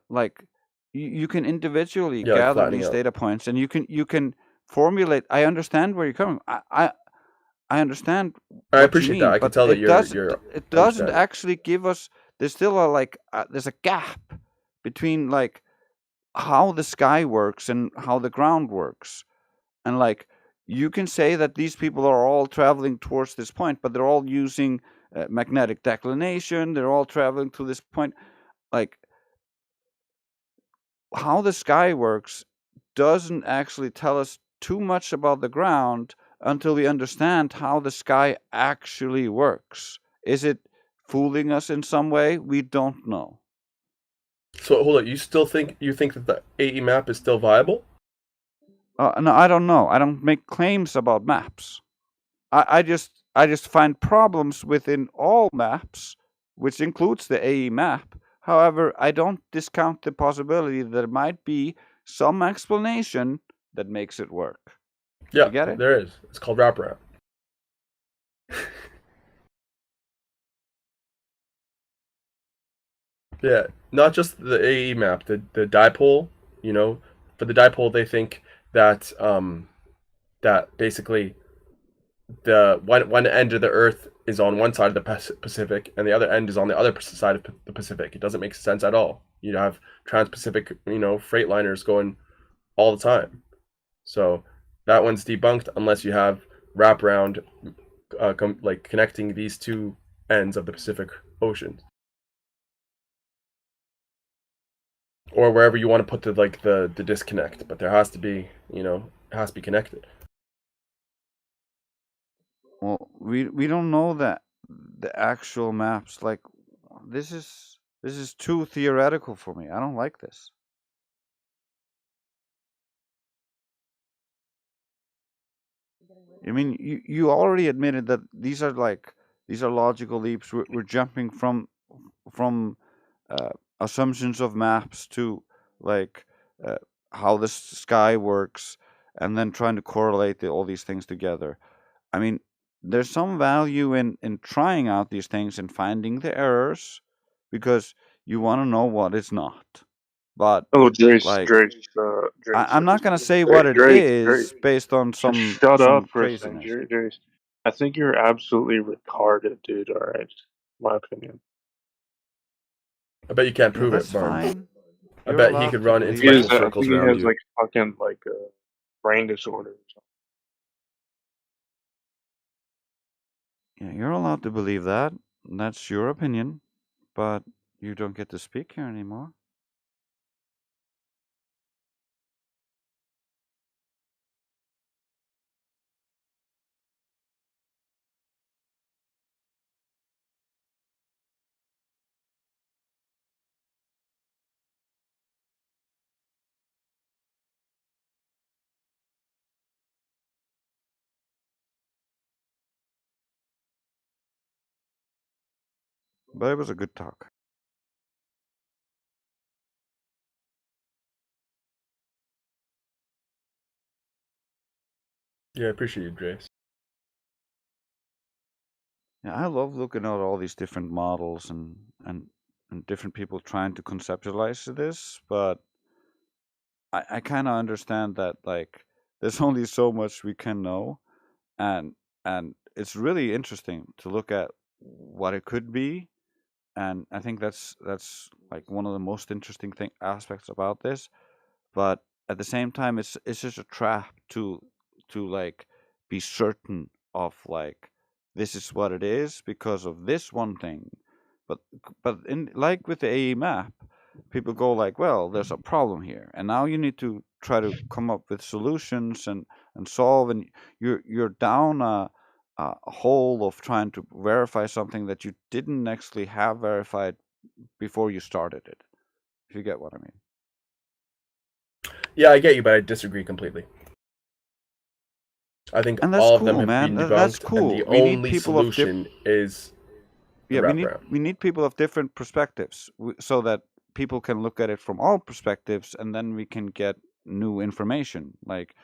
Like you can individually gather these data points, and you can formulate. I understand where you're coming. I understand. I appreciate you mean, that. I can tell that you're. It doesn't actually give us. There's still there's a gap between like how the sky works and how the ground works, and like you can say that these people are all traveling towards this point, but they're all using magnetic declination. They're all traveling to this point, like how the sky works doesn't actually tell us too much about the ground until we understand how the sky actually works. Is it fooling us in some way? We don't know. So hold on, you think that the AE map is still viable? No, I don't know. I don't make claims about maps. I just find problems within all maps, which includes the AE map. However, I don't discount the possibility that there might be some explanation that makes it work. Yeah, you get it? There is. It's called wraparound. Yeah, not just the AE map, the dipole. For the dipole, they think that that basically the one end of the Earth is on one side of the Pacific, and the other end is on the other side of the Pacific. It doesn't make sense at all. You have trans-Pacific, freight liners going all the time. So that one's debunked unless you have wraparound, like connecting these two ends of the Pacific Ocean, or wherever you want to put the disconnect. But there has to be, it has to be connected. Well, we don't know that the actual maps. Like this is too theoretical for me. I don't like this. I mean, you already admitted that these are logical leaps. We're jumping from assumptions of maps to how the sky works, and then trying to correlate all these things together. I mean, there's some value in trying out these things and finding the errors, because you want to know what it's not. But I'm not going to say what it is based on some shut up for craziness. a second, Jace. I think you're absolutely retarded, dude. All right, my opinion. I bet you can't prove that's it, Barn. fine. I bet he could run intellectual circles around you. He has like fucking brain disorder. Yeah, you're allowed to believe that. That's your opinion, but you don't get to speak here anymore. But it was a good talk. Yeah, I appreciate you, Jace. Yeah, I love looking at all these different models and different people trying to conceptualize this, but I kind of understand that like there's only so much we can know, and it's really interesting to look at what it could be, and I think that's like one of the most interesting thing aspects about this. But at the same time, it's just a trap to like be certain of like this is what it is because of this one thing. But in like with the AE map, people go like, well, there's a problem here, and now you need to try to come up with solutions and solve, and you're down a hole of trying to verify something that you didn't actually have verified before you started it. If you get what I mean. Yeah, I get you, but I disagree completely. I think And that's all of them cool, have man. been That's debunked, and cool. the We need only people of solution is the yeah, wraparound. we need people of different perspectives so that people can look at it from all perspectives, and then we can get new information. Like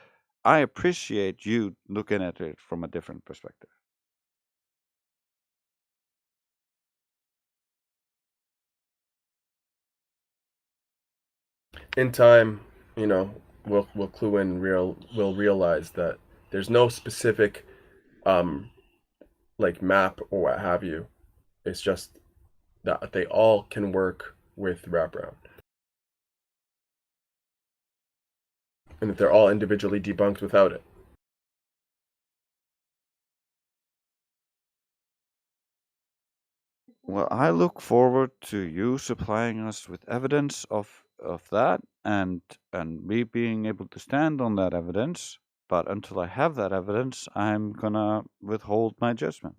I appreciate you looking at it from a different perspective. In time, you know, we'll clue in. We'll realize that there's no specific like map or what have you. It's just that they all can work with wraparound, and that they're all individually debunked without it. Well, I look forward to you supplying us with evidence of that and me being able to stand on that evidence. But until I have that evidence, I'm gonna withhold my judgment.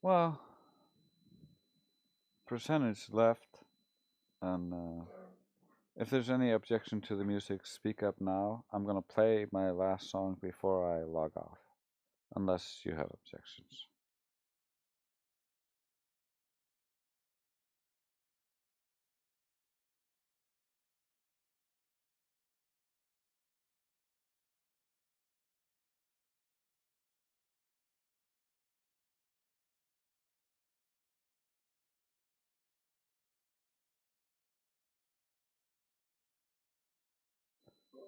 Well, percentage left, and if there's any objection to the music, speak up now. I'm gonna play my last song before I log off, unless you have objections.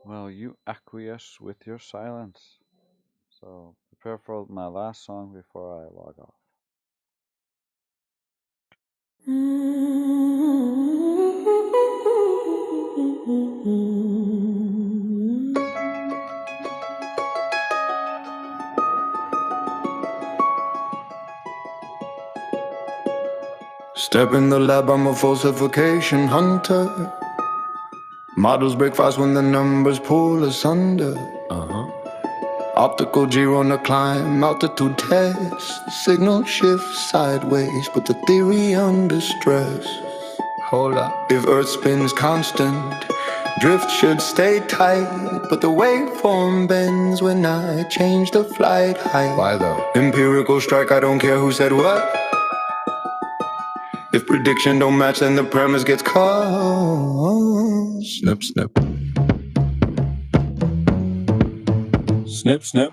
Well, you acquiesce with your silence. So prepare for my last song before I log off. Step in the lab, I'm a falsification hunter. Models break fast when the numbers pull asunder. Optical G on the climb, altitude test. Signal shifts sideways, put the theory under stress. Hold up. If Earth spins constant, drift should stay tight. But the waveform bends when I change the flight height. Why though? Empirical strike, I don't care who said what. If prediction don't match, then the premise gets caught. Snip, snip. Snip, snip.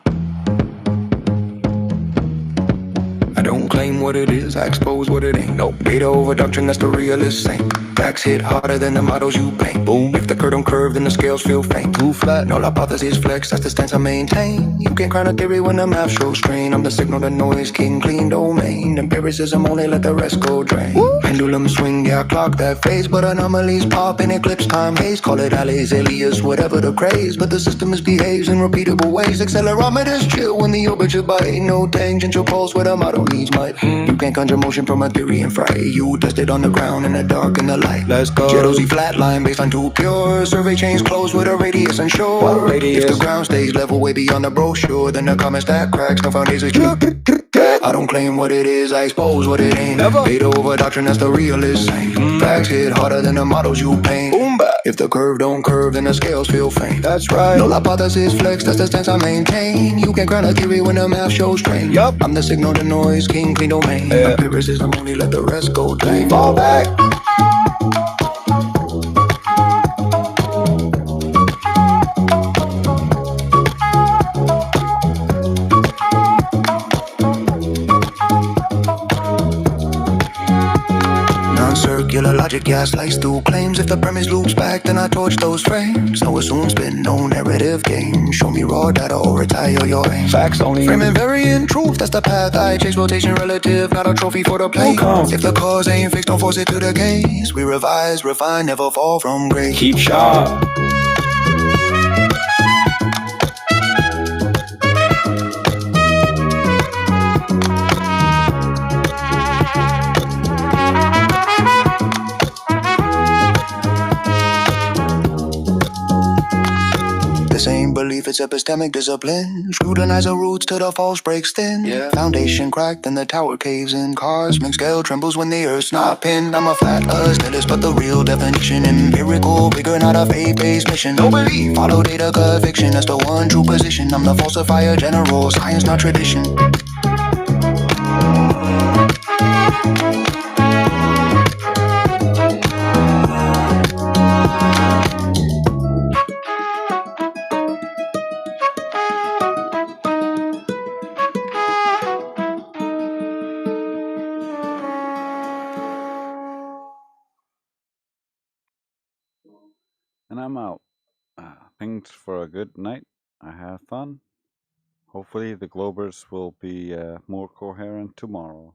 I don't claim what it is, I expose what it ain't. No data over doctrine, that's the realist saying. Facts hit harder than the models you paint. Boom. If the curve don't curve, then the scales feel faint. Too flat, no hypothesis flex, that's the stance I maintain. You can't crown a theory when the math shows strain. I'm the signal to noise king, clean domain. Empiricism only let the rest go drain. Pendulum swing, yeah, clock that phase. But anomalies pop in eclipse time haze. Call it alleys, alias, whatever the craze. But the system misbehaves in repeatable ways. Accelerometers chill when the orbit should bite. No tangential pulse where the model needs might. You can't conjure motion from a theory and fry. You test it on the ground in the dark and the light. Let's go. Jet-OZ flatline based on too pure. Survey chains closed with a radius unsure. What radius? If the ground stays level way beyond the brochure, then the comment stack cracks, no foundation. I don't claim what it is, I expose what it ain't. Never. Beta over doctrine, that's the realist saying. Facts hit harder than the models you paint. Boom back. If the curve don't curve, then the scales feel faint. That's right. No hypothesis flex, that's the stance I maintain. You can crown a theory when the math shows strain. Yup. I'm the signal to noise, king, clean domain. Empiricism only let the rest go drain. Fall back. Non-circular logic, yeah, I slice through claims. If the premise loops back, then I torch those frames. No assume spin, no narrative game. Show me raw data or retire your aim. Facts only. Frame invariant truth, that's the path I chase. Rotation relative, not a trophy for the play. If the cause ain't fixed, don't force it to the case. We revise, refine, never fall from grace. Keep sharp. Same belief, it's epistemic discipline. Scrutinize the roots till the false breaks thin. Yeah. Foundation cracked and the tower caves in. Cosmic scale trembles when the earth's not pinned. I'm a flat nihilist, but the real definition empirical, bigger, not a faith-based mission. No belief, follow data, conviction. That's the one true position. I'm the falsifier general, science not tradition. I'm out. Thanks for a good night. I had fun. Hopefully, the Globers will be more coherent tomorrow.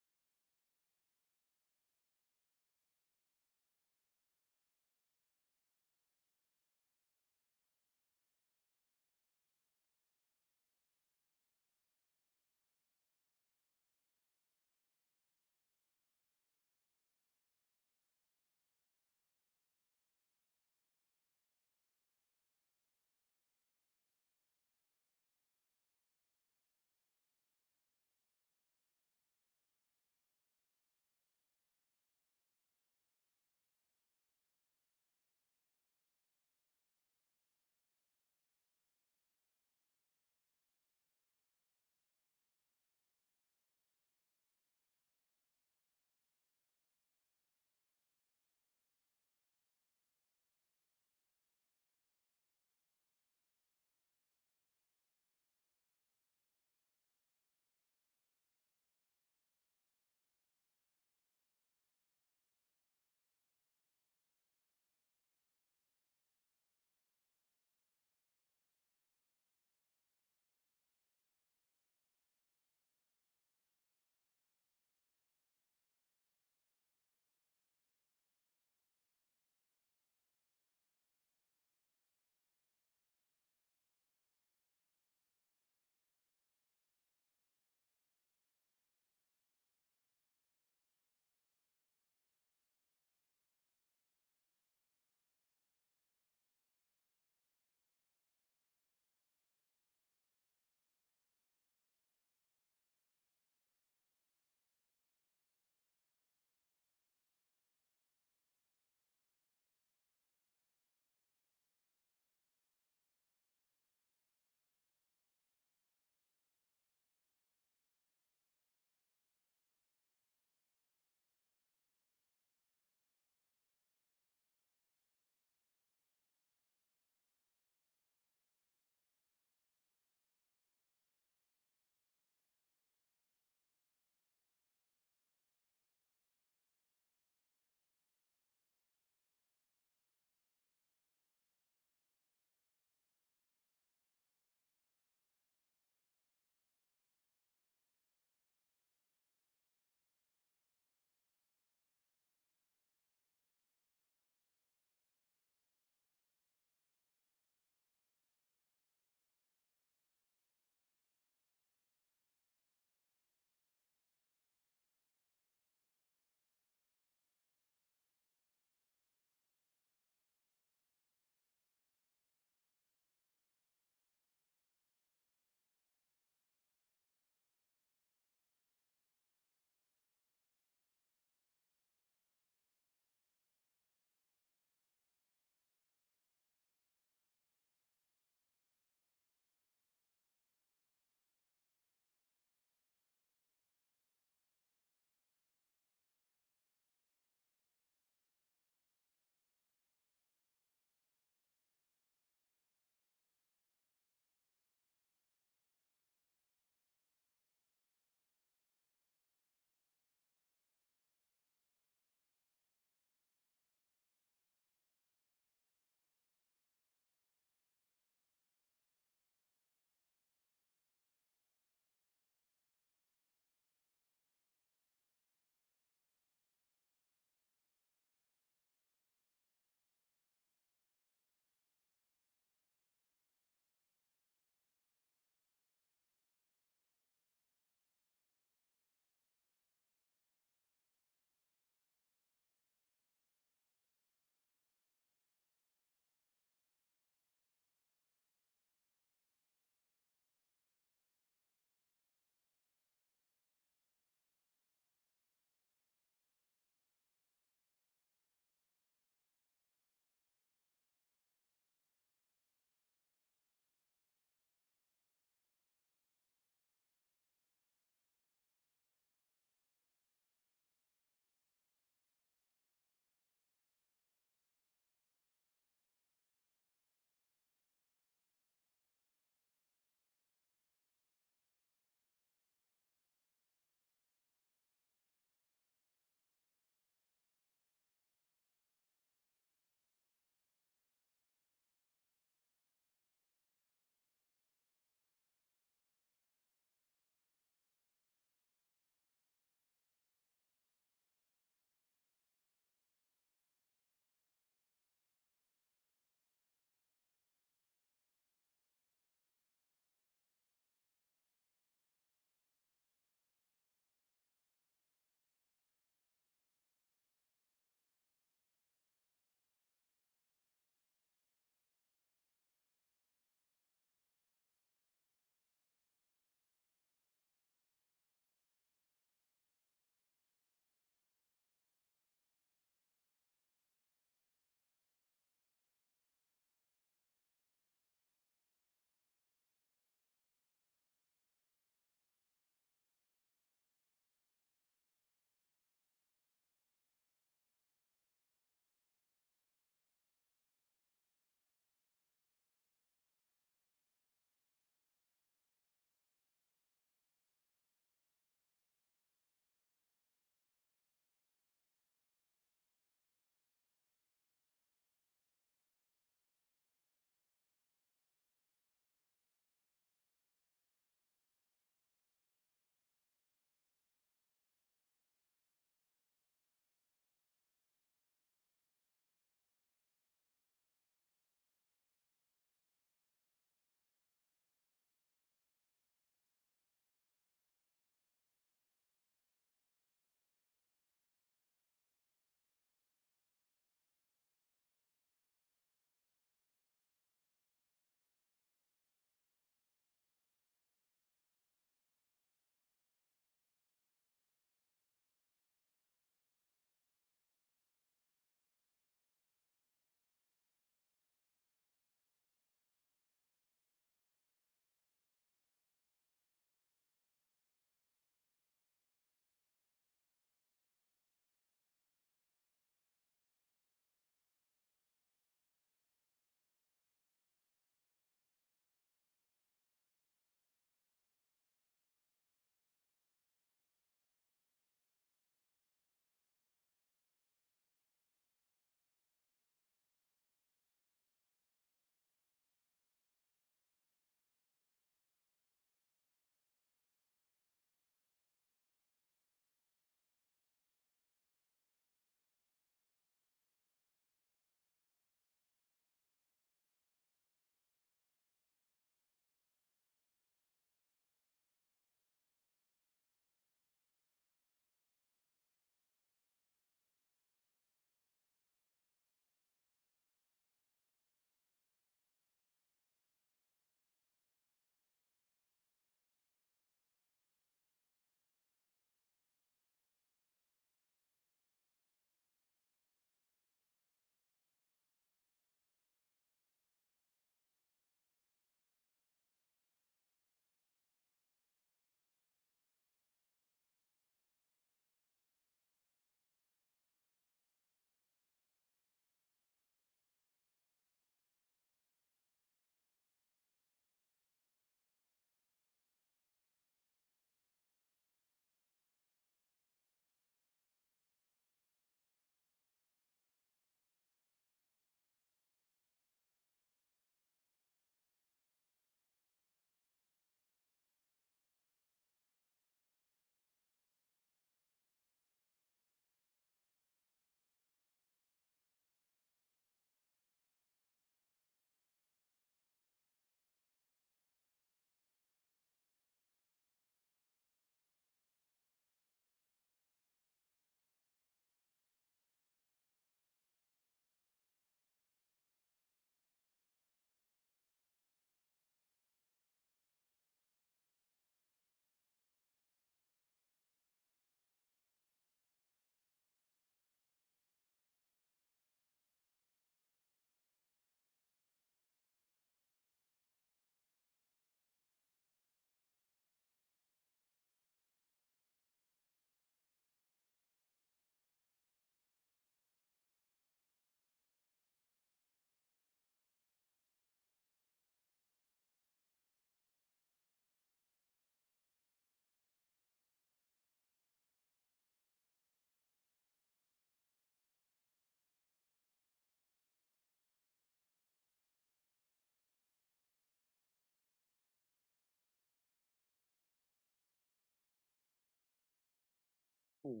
Hmm.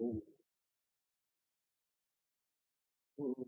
Mm. Mm.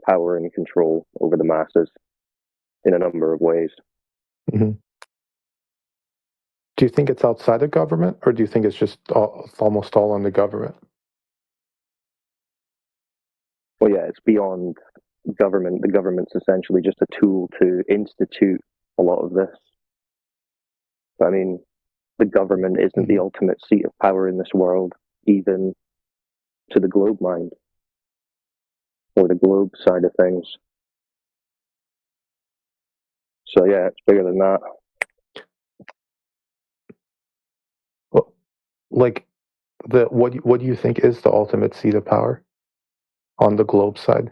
power and control over the masses in a number of ways. Mm-hmm. Do you think it's outside of government, or do you think it's just almost all on the government? Well, yeah, it's beyond government. The government's essentially just a tool to institute a lot of this. I mean, the government isn't the ultimate seat of power in this world, even to the globe mind, or the globe side of things. So yeah, it's bigger than that. Well, like, what do you think is the ultimate seat of power on the globe side,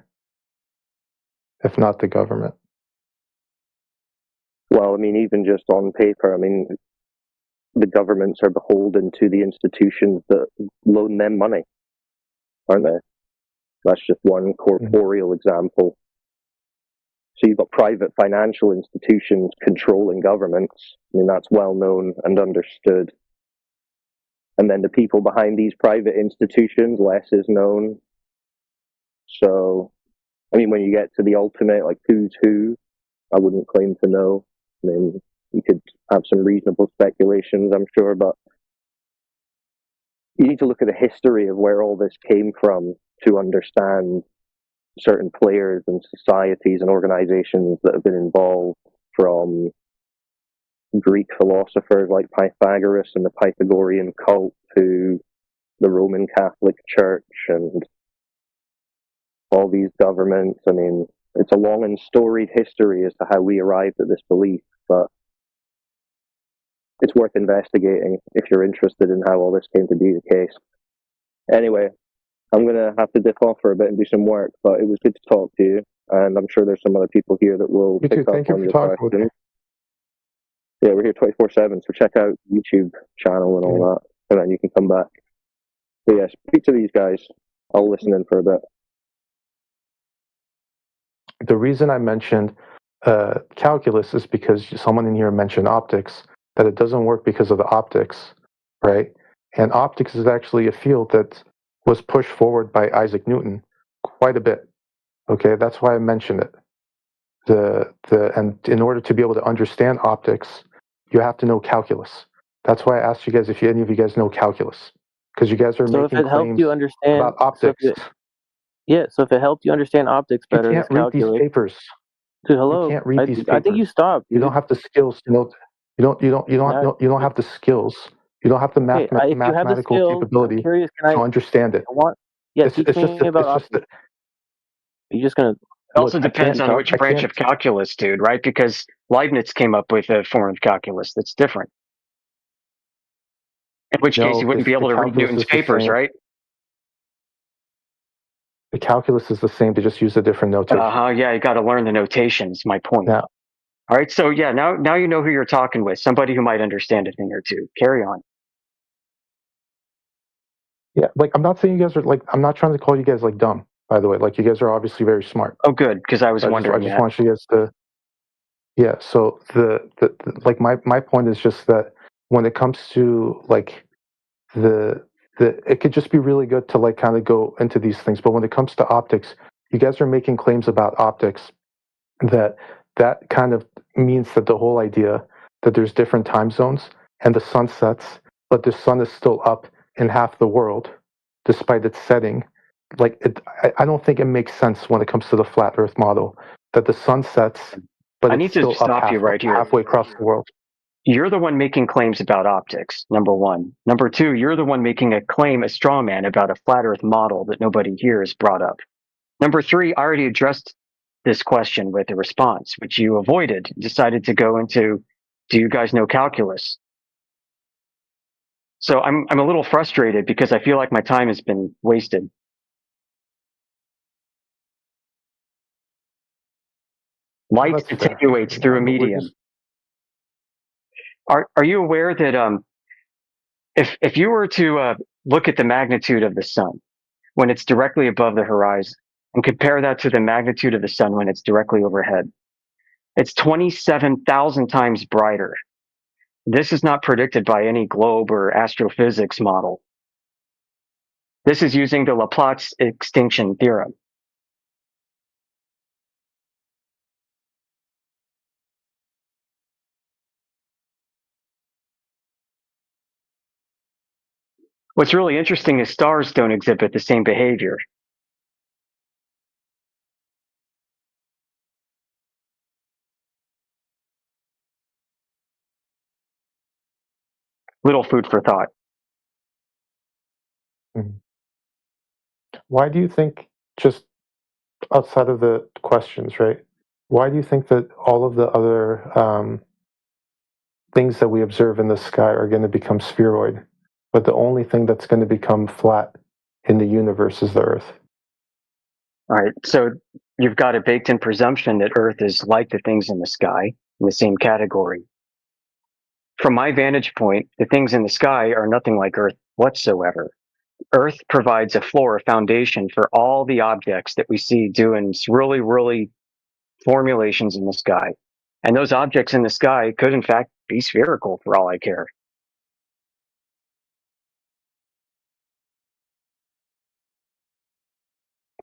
if not the government? Well, I mean, even just on paper, I mean, the governments are beholden to the institutions that loan them money, aren't they? That's just one corporeal example. So you've got private financial institutions controlling governments. I mean, that's well known and understood. And then the people behind these private institutions, less is known. So, I mean, when you get to the ultimate, like, who's who, I wouldn't claim to know. I mean, you could have some reasonable speculations, I'm sure, but you need to look at the history of where all this came from to understand certain players and societies and organizations that have been involved, from Greek philosophers like Pythagoras and the Pythagorean cult to the Roman Catholic Church and all these governments. I mean, it's a long and storied history as to how we arrived at this belief, but it's worth investigating if you're interested in how all this came to be the case. Anyway, I'm going to have to dip off for a bit and do some work, but it was good to talk to you, and I'm sure there's some other people here that will pick up on your questions. Yeah, we're here 24/7, so check out YouTube channel and all that, and then you can come back. But yeah, speak to these guys. I'll listen in for a bit. The reason I mentioned calculus is because someone in here mentioned optics, that it doesn't work because of the optics, right? And optics is actually a field that was pushed forward by Isaac Newton quite a bit. Okay, that's why I mentioned it. And in order to be able to understand optics, you have to know calculus. That's why I asked you guys if any of you guys know calculus, because you guys are making claims about optics. So if it helped you understand optics better, you can't read these papers. Dude, hello. You can't read these papers. I think you stopped. You don't have the skills to know. You don't have the skills. You don't have the mathematical capability to understand it. Teach me about optics. You're just gonna. It also depends on which branch of calculus, dude, right? Because Leibniz came up with a form of calculus that's different. In which case, you wouldn't be able to read Newton's papers, right? The calculus is the same. They just use a different notation. Yeah, you got to learn the notations. My point. Yeah. All right. So yeah, now you know who you're talking with. Somebody who might understand a thing or two. Carry on. Yeah, like, I'm not saying you guys are like. I'm not trying to call you guys like dumb. By the way, like, you guys are obviously very smart. Oh, good, because I was wondering. I just want you guys to. Yeah. So the like my point is just that when it comes to like it could just be really good to like kind of go into these things, but when it comes to optics, you guys are making claims about optics that kind of means that the whole idea that there's different time zones and the sun sets, but the sun is still up in half the world despite its setting. Like, I don't think it makes sense when it comes to the flat Earth model that the sun sets, but it's still up halfway across the world. You're the one making claims about optics, number one. Number two, you're the one making a claim, a straw man, about a flat Earth model that nobody here has brought up. Number three, I already addressed this question with a response, which you avoided, decided to go into, do you guys know calculus? So I'm a little frustrated because I feel like my time has been wasted. Light attenuates through a medium. Are you aware that if you were to look at the magnitude of the sun when it's directly above the horizon and compare that to the magnitude of the sun when it's directly overhead, it's 27,000 times brighter. This is not predicted by any globe or astrophysics model. This is using the Laplace extinction theorem. What's really interesting is stars don't exhibit the same behavior. Little food for thought. Why do you think, just outside of the questions, right? Why do you think that all of the other things that we observe in the sky are going to become spheroid, but the only thing that's going to become flat in the universe is the Earth? All right, so you've got a baked-in presumption that Earth is like the things in the sky, in the same category. From my vantage point, the things in the sky are nothing like Earth whatsoever. Earth provides a floor, a foundation for all the objects that we see doing really, really formulations in the sky. And those objects in the sky could, in fact, be spherical for all I care.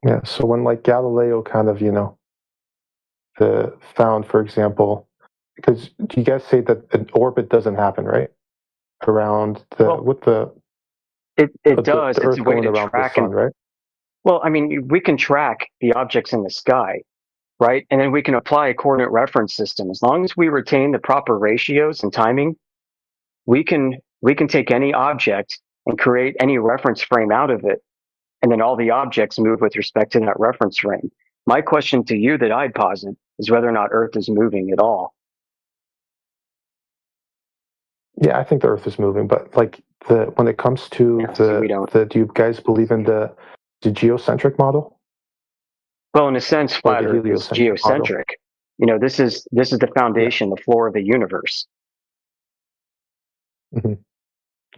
Yeah. So when like Galileo kind of, found, for example, because you guys say that an orbit doesn't happen, right? Around the It does. the It's a Earth way going to around the track sun, right? well, I mean, we can track the objects in the sky, right? And then we can apply a coordinate reference system. As long as we retain the proper ratios and timing, we can take any object and create any reference frame out of it, and then all the objects move with respect to that reference frame. My question to you that I'd posit is whether or not Earth is moving at all. Yeah, I think the Earth is moving, but like when it comes to do you guys believe in the geocentric model? Well, in a sense, Or flat the Earth is heliocentric model? geocentric. This is the foundation, the floor of the universe.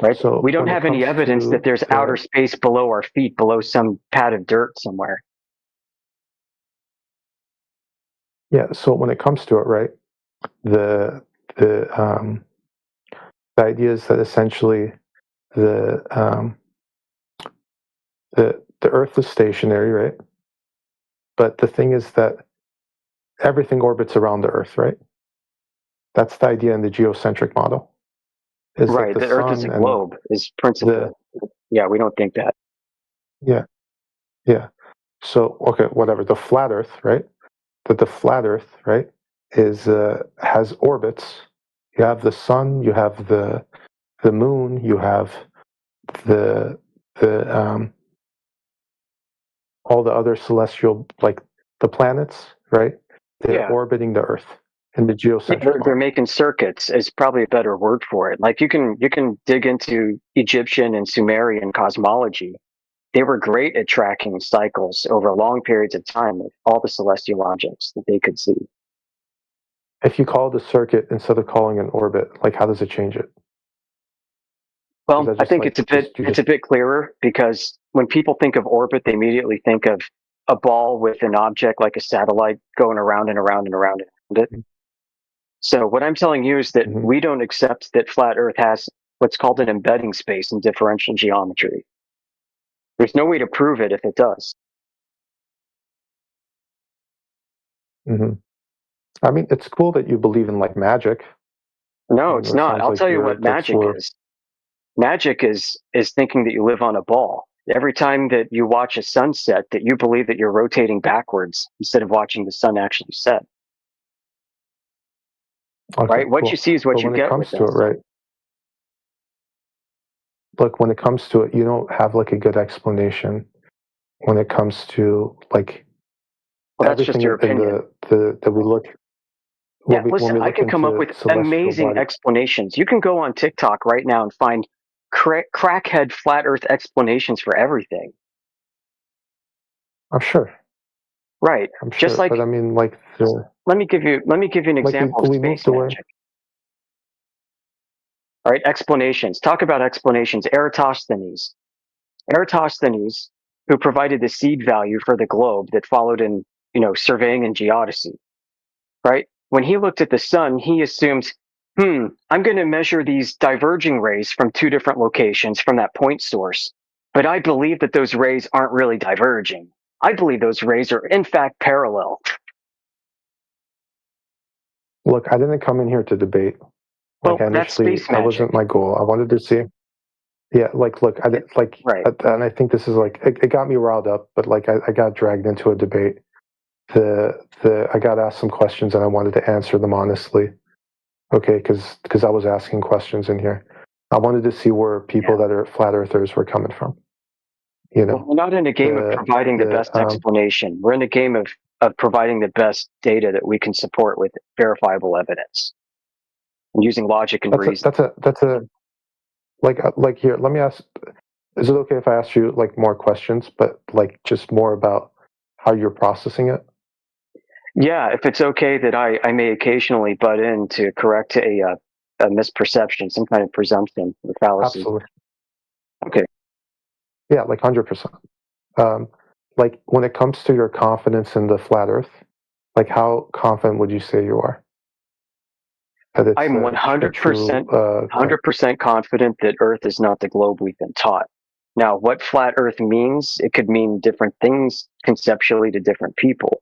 Right? So We don't when it have any comes evidence to that there's outer space below our feet, below some pad of dirt somewhere. Yeah, so when it comes to it, right, the idea is that essentially the Earth is stationary, right? But the thing is that everything orbits around the Earth, right? That's the idea in the geocentric model. Is Right, that the Earth is a globe is principle. Yeah, we don't think that. Yeah. So okay, whatever. The flat Earth, right? But the flat Earth, right, is has orbits. You have the sun, you have the moon, you have the all the other celestial, like the planets, right? They're orbiting the Earth in the geocentric They're making circuits is probably a better word for it. Like you can dig into Egyptian and Sumerian cosmology. They were great at tracking cycles over long periods of time of all the celestial objects that they could see. If you call it a circuit instead of calling it an orbit, like how does it change it? Well, I think it's a bit clearer because when people think of orbit, they immediately think of a ball with an object like a satellite going around and around and around it. So what I'm telling you is that we don't accept that flat Earth has what's called an embedding space in differential geometry. There's no way to prove it if it does. I mean, it's cool that you believe in like magic. No, it's not. I'll tell you what magic is. Magic is thinking that you live on a ball. Every time that you watch a sunset, that you believe that you're rotating backwards instead of watching the sun actually set. Okay, right? What you see is what but you when it get comes with to this. it, right? Look, when it comes to it, you don't have like a good explanation when it comes to like everything in the that we look. Yeah, listen, I can come up with amazing explanations. You can go on TikTok right now and find crackhead flat Earth explanations for everything. I'm sure. Right. I'm sure, Just like, but I mean, like let me give you an example of space magic. All right, explanations. Talk about explanations. Eratosthenes, who provided the seed value for the globe that followed in, surveying and geodesy, right? When he looked at the sun, he assumed, I'm going to measure these diverging rays from two different locations from that point source. But I believe that those rays aren't really diverging. I believe those rays are in fact parallel. Look, I didn't come in here to debate. Like well, initially, that wasn't my goal. I wanted to see. Yeah, like, look, Right. and I think this is like, it got me riled up, but like, I got dragged into a debate. I got asked some questions and I wanted to answer them honestly. Okay, because I was asking questions in here. I wanted to see where people that are flat earthers were coming from. You know, Well, we're not in a game of providing the best explanation. We're in a game of providing the best data that we can support with verifiable evidence and using logic and reason. That's a like here. Let me ask. Is it okay if I ask you like more questions, but like just more about how you're processing it? Yeah, if it's okay that I may occasionally butt in to correct a misperception, some kind of presumption or fallacy. Absolutely. Okay. Yeah, like 100%. Like when it comes to your confidence in the flat Earth, like how confident would you say you are? That it's I'm 100% confident that Earth is not the globe we've been taught. Now, what flat Earth means, it could mean different things conceptually to different people.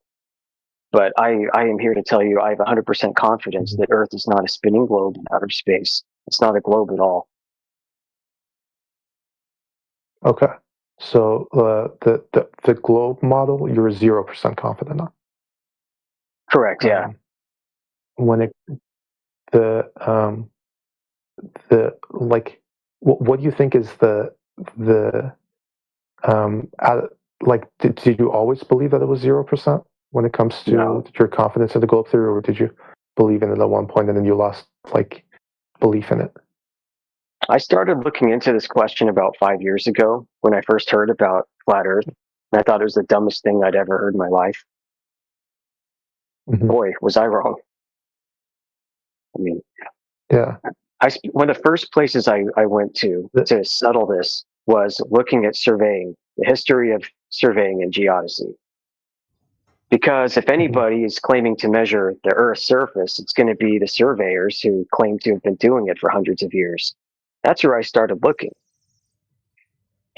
But I am here to tell you I have 100% confidence that Earth is not a spinning globe in outer space. It's not a globe at all. Okay. So the globe model, you're 0% confident on. Correct. Yeah. When it like what do you think is the like did you always believe that it was 0% when it comes to your confidence in the globe theory, or did you believe in it at one point and then you lost like belief in it? I started looking into this question about 5 years ago when I first heard about flat Earth, and I thought it was the dumbest thing I'd ever heard in my life. Boy, was I wrong. I mean, yeah. One of the first places I went to settle this was looking at surveying, the history of surveying and geodesy. Because if anybody is claiming to measure the Earth's surface, it's going to be the surveyors who claim to have been doing it for hundreds of years. That's where I started looking.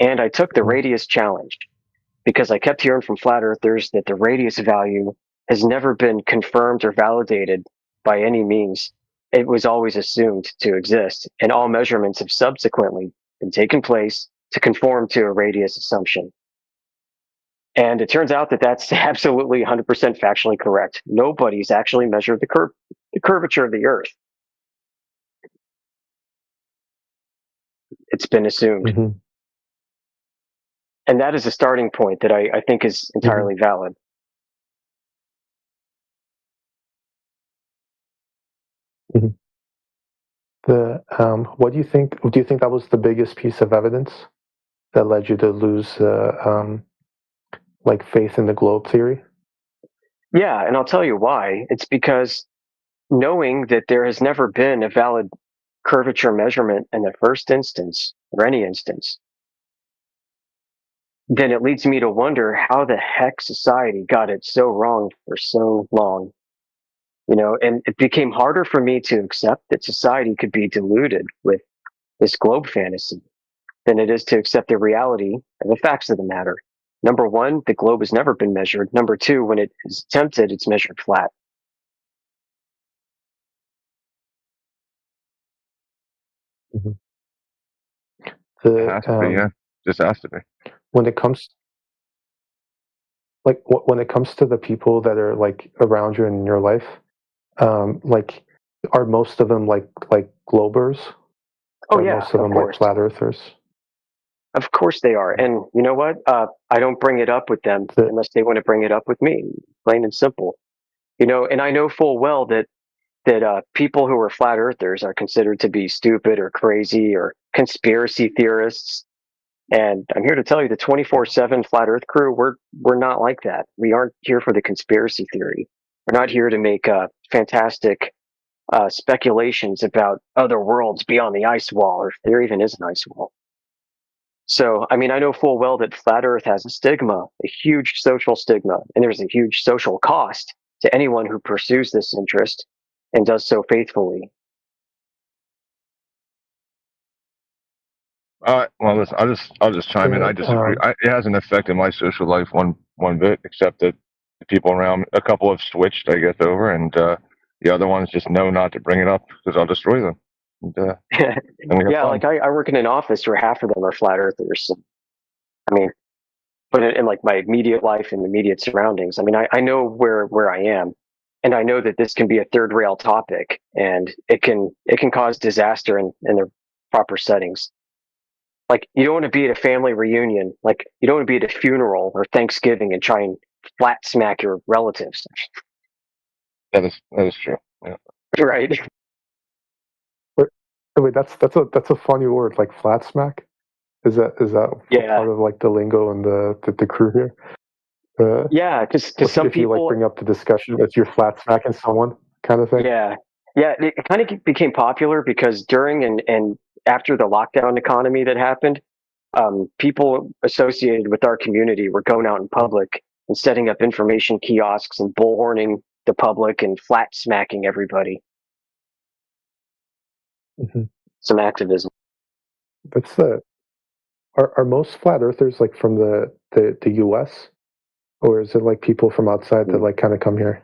And I took the radius challenge because I kept hearing from flat earthers that the radius value has never been confirmed or validated by any means. It was always assumed to exist, and all measurements have subsequently been taken place to conform to a radius assumption. And it turns out that that's absolutely 100% factually correct. Nobody's actually measured the curvature of the Earth. It's been assumed. And that is a starting point that I think is entirely valid. What do you think? Do you think that was the biggest piece of evidence that led you to lose like faith in the globe theory? Yeah, and I'll tell you why. It's because knowing that there has never been a valid curvature measurement in the first instance, or any instance, then it leads me to wonder how the heck society got it so wrong for so long. You know, and it became harder for me to accept that society could be deluded with this globe fantasy than it is to accept the reality and the facts of the matter. Number one, the globe has never been measured. Number two, when it is attempted, it's measured flat. It has to be, yeah. Just has to be. When it comes, like, when it comes to the people that are like around you in your life, like, are most of them like globers? Oh or yeah, most of them course. like flat earthers? Of course they are, and you know what? I don't bring it up with them unless they want to bring it up with me. Plain and simple. You know, and I know full well that people who are flat earthers are considered to be stupid or crazy or conspiracy theorists. And I'm here to tell you, the 24/7 flat Earth crew, we're not like that. We aren't here for the conspiracy theory. We're not here to make fantastic speculations about other worlds beyond the ice wall, or if there even is an ice wall. So, I mean, I know full well that flat Earth has a stigma, a huge social stigma, and there's a huge social cost to anyone who pursues this interest and does so faithfully. Well, listen, I'll just chime in. I disagree. It hasn't affected my social life one bit, except that the people around, a couple have switched, I guess, over, and the other ones just know not to bring it up because I'll destroy them. And we have Yeah, fun. like I work in an office where half of them are flat earthers. I mean, but in like my immediate life and immediate surroundings, I mean, I know where I am, and I know that this can be a third rail topic, and it can cause disaster in the proper settings. Like you don't want to be at a family reunion, like you don't want to be at a funeral or Thanksgiving and try and flat smack your relatives, That is true. Yeah. right? Wait, that's a funny word, like flat smack. Is that Yeah, part of like the lingo and the crew here? yeah, because some If you like people, bring up the discussion that you're flat smacking someone, kind of thing. yeah, yeah, it kind of became popular because during and after the lockdown economy that happened, people associated with our community were going out in public and setting up information kiosks and bullhorning the public and flat smacking everybody. Mm-hmm. Some activism. That's are most flat earthers like from the U.S. or is it like people from outside that like kind of come here?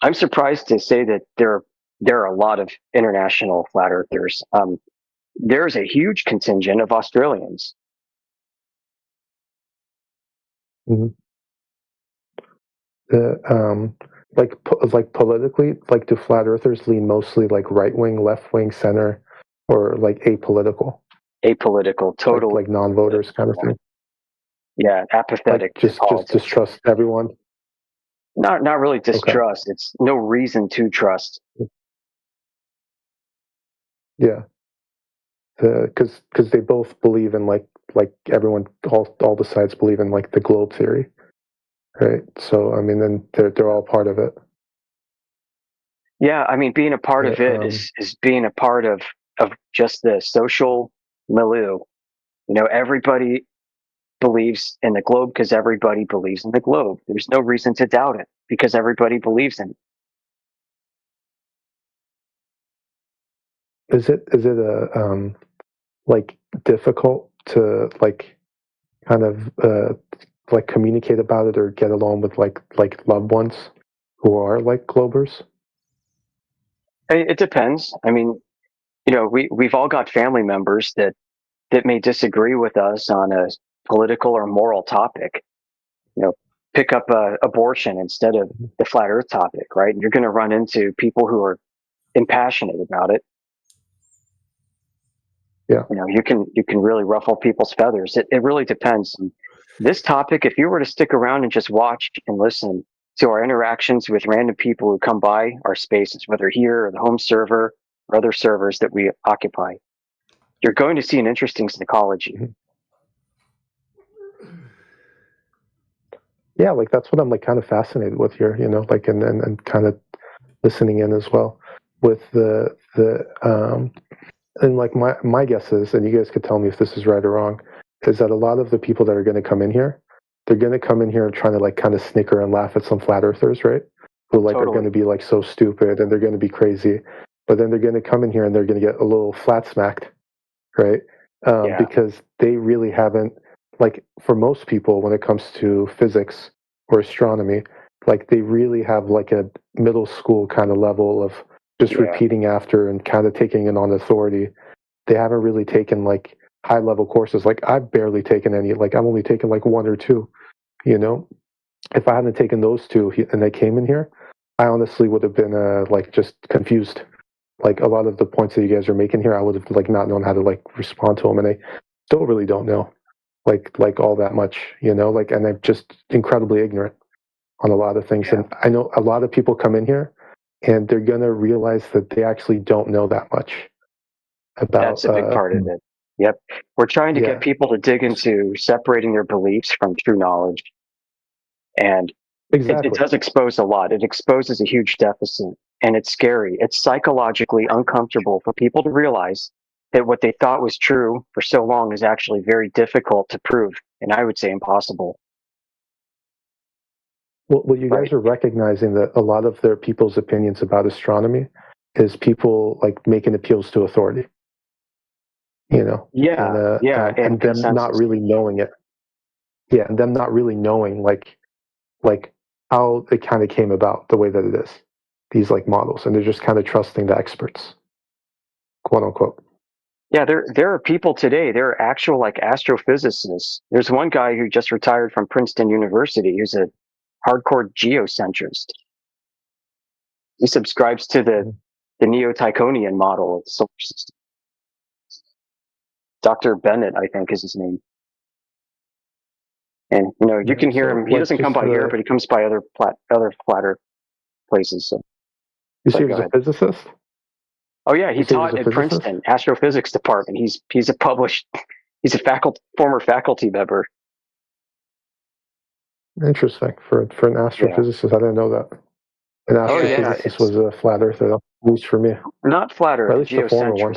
I'm surprised to say that there are a lot of international flat earthers. There's a huge contingent of Australians. Mm-hmm. Like politically, like do flat earthers lean mostly like right wing, left wing, center, or like apolitical? Apolitical, total, like non-voters kind of thing. Yeah, apathetic like to just politics. distrust everyone. Not really distrust. Okay. It's no reason to trust. Yeah, because they both believe in like everyone, all the sides believe in like the globe theory, right? So I mean, then they're all part of it. Yeah, I mean, being a part of it is being a part of just the social milieu. You know, everybody believes in the globe because everybody believes in the globe. There's no reason to doubt it because everybody believes in it. Is it a like difficult to like kind of like communicate about it or get along with like loved ones who are like globers? It depends. I mean, you know, we've all got family members that may disagree with us on a political or moral topic. You know, pick up abortion instead of the flat Earth topic, right? And you're going to run into people who are impassionate about it. Yeah, you know, you can really ruffle people's feathers. It really depends. And this topic, if you were to stick around and just watch and listen to our interactions with random people who come by our spaces, whether here or the home server or other servers that we occupy, you're going to see an interesting psychology. Yeah, like that's what I'm like kind of fascinated with here, you know, like and kind of listening in as well with the and like my guess is, and you guys could tell me if this is right or wrong, is that a lot of the people that are going to come in here, they're going to come in here and trying to like kind of snicker and laugh at some flat earthers, right? Who like are going to be like so stupid and they're going to be crazy, but then they're going to come in here and they're going to get a little flat smacked, right? Because they really haven't, like for most people when it comes to physics or astronomy, like they really have like a middle school kind of level of just repeating after and kind of taking it on authority. They haven't really taken like high level courses. Like I've barely taken any, like I've only taken like one or two, you know. If I hadn't taken those two and they came in here, I honestly would have been like just confused. Like a lot of the points that you guys are making here, I would have like not known how to like respond to them, and I still really don't know like all that much, you know. Like, and I'm just incredibly ignorant on a lot of things. And I know a lot of people come in here and they're gonna realize that they actually don't know that much about. That's a big part of it. Yep, we're trying to get people to dig into separating their beliefs from true knowledge, and it does expose a lot. It exposes a huge deficit, and it's scary. It's psychologically uncomfortable for people to realize that what they thought was true for so long is actually very difficult to prove, and I would say impossible. Well, you guys are recognizing that a lot of their people's opinions about astronomy is people like making appeals to authority, you know? And them not really knowing it. Yeah, and them not really knowing like how it kind of came about the way that it is. These like models, and they're just kind of trusting the experts. quote unquote. Yeah, there are people today. There are actual like astrophysicists. There's one guy who just retired from Princeton University who's a hardcore geocentrist. He subscribes to the Neo-Tychonian model of the solar system. Dr. Bennett, I think, is his name. And you can hear him. He doesn't come by here, but he comes by other flatter places. So. You say he was a physicist? Oh yeah, he taught at Princeton astrophysics department. He's a published. He's a former faculty member. Interesting. For an astrophysicist, I didn't know that. An astrophysicist was a flat earther, at least for me. Not flat earth, at least the former one.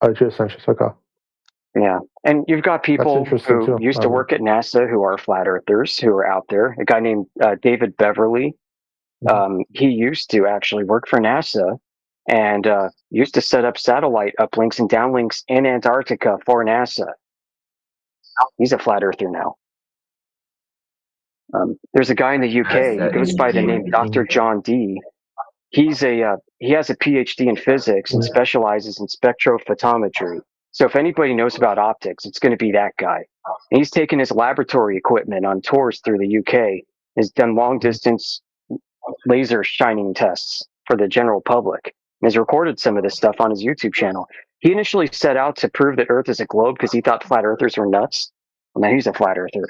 But geocentric. Okay. Yeah, and you've got people who used to work at NASA who are flat earthers who are out there. A guy named David Beverly. He used to actually work for NASA and used to set up satellite uplinks and downlinks in Antarctica for NASA. He's a flat earther now. There's a guy in the UK. He goes by the name Dr. John D. He has a PhD in physics and specializes in spectrophotometry. So if anybody knows about optics, it's going to be that guy. And he's taken his laboratory equipment on tours through the UK. Has done long distance laser shining tests for the general public. And has recorded some of this stuff on his YouTube channel. He initially set out to prove that Earth is a globe because he thought flat earthers were nuts. Well, now he's a flat earther.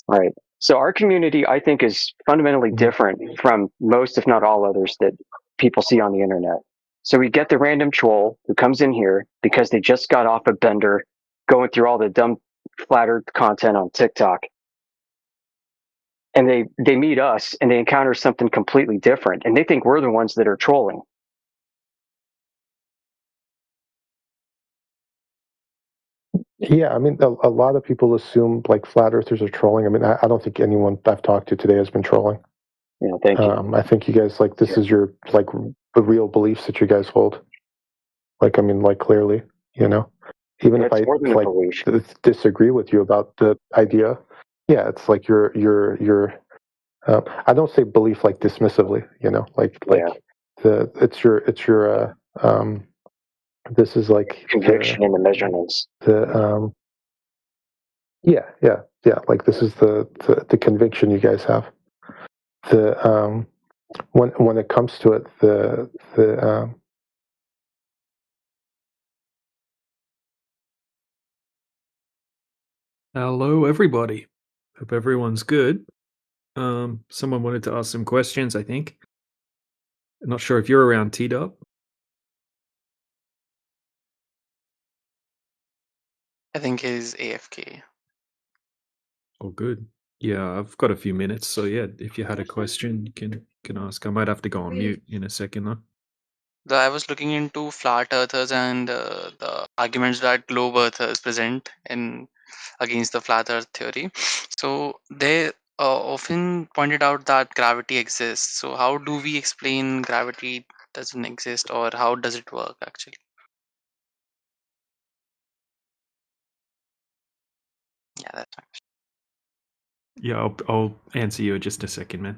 Right. So our community, I think, is fundamentally different from most, if not all others that people see on the internet. So we get the random troll who comes in here because they just got off a bender going through all the dumb flat earth content on TikTok. And they meet us and they encounter something completely different. And they think we're the ones that are trolling. Yeah, I mean, a lot of people assume like flat earthers are trolling. I mean, I don't think anyone I've talked to today has been trolling. Yeah, thank you. I think you guys this is your the real beliefs that you guys hold. I mean, clearly, even if I disagree with you about the idea, yeah, it's like your I don't say belief dismissively, it's your this is conviction in the measurements. Yeah. This is the conviction you guys have. When it comes to it, Hello, everybody. Hope everyone's good. Someone wanted to ask some questions, I think. I'm not sure if you're around, T-Dub. I think he's AFK. Oh, good. Yeah, I've got a few minutes, so yeah, if you had a question, you can ask. I might have to go on mute in a second, though. I was looking into flat earthers and the arguments that globe earthers present in against the flat earth theory. So they often pointed out that gravity exists. So how do we explain gravity doesn't exist, or how does it work actually? Yeah, that's my question. Yeah, I'll answer you in just a second, man.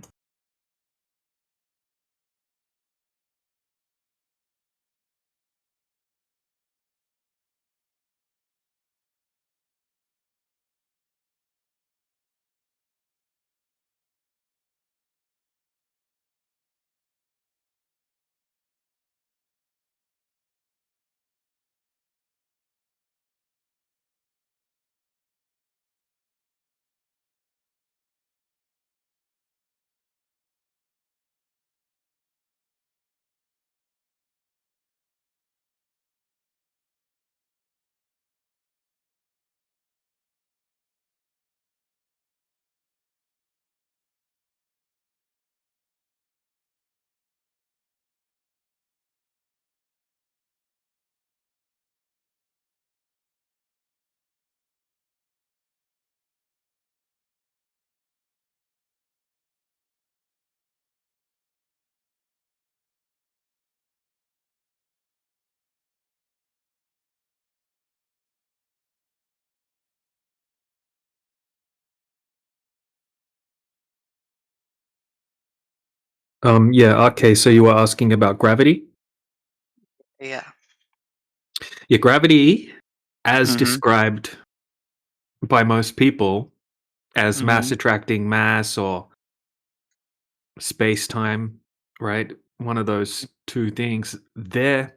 Yeah, okay, so you were asking about gravity? Yeah. Yeah, gravity, as Mm-hmm. described by most people as mass Mm-hmm. attracting mass or space-time, right? One of those two things, they're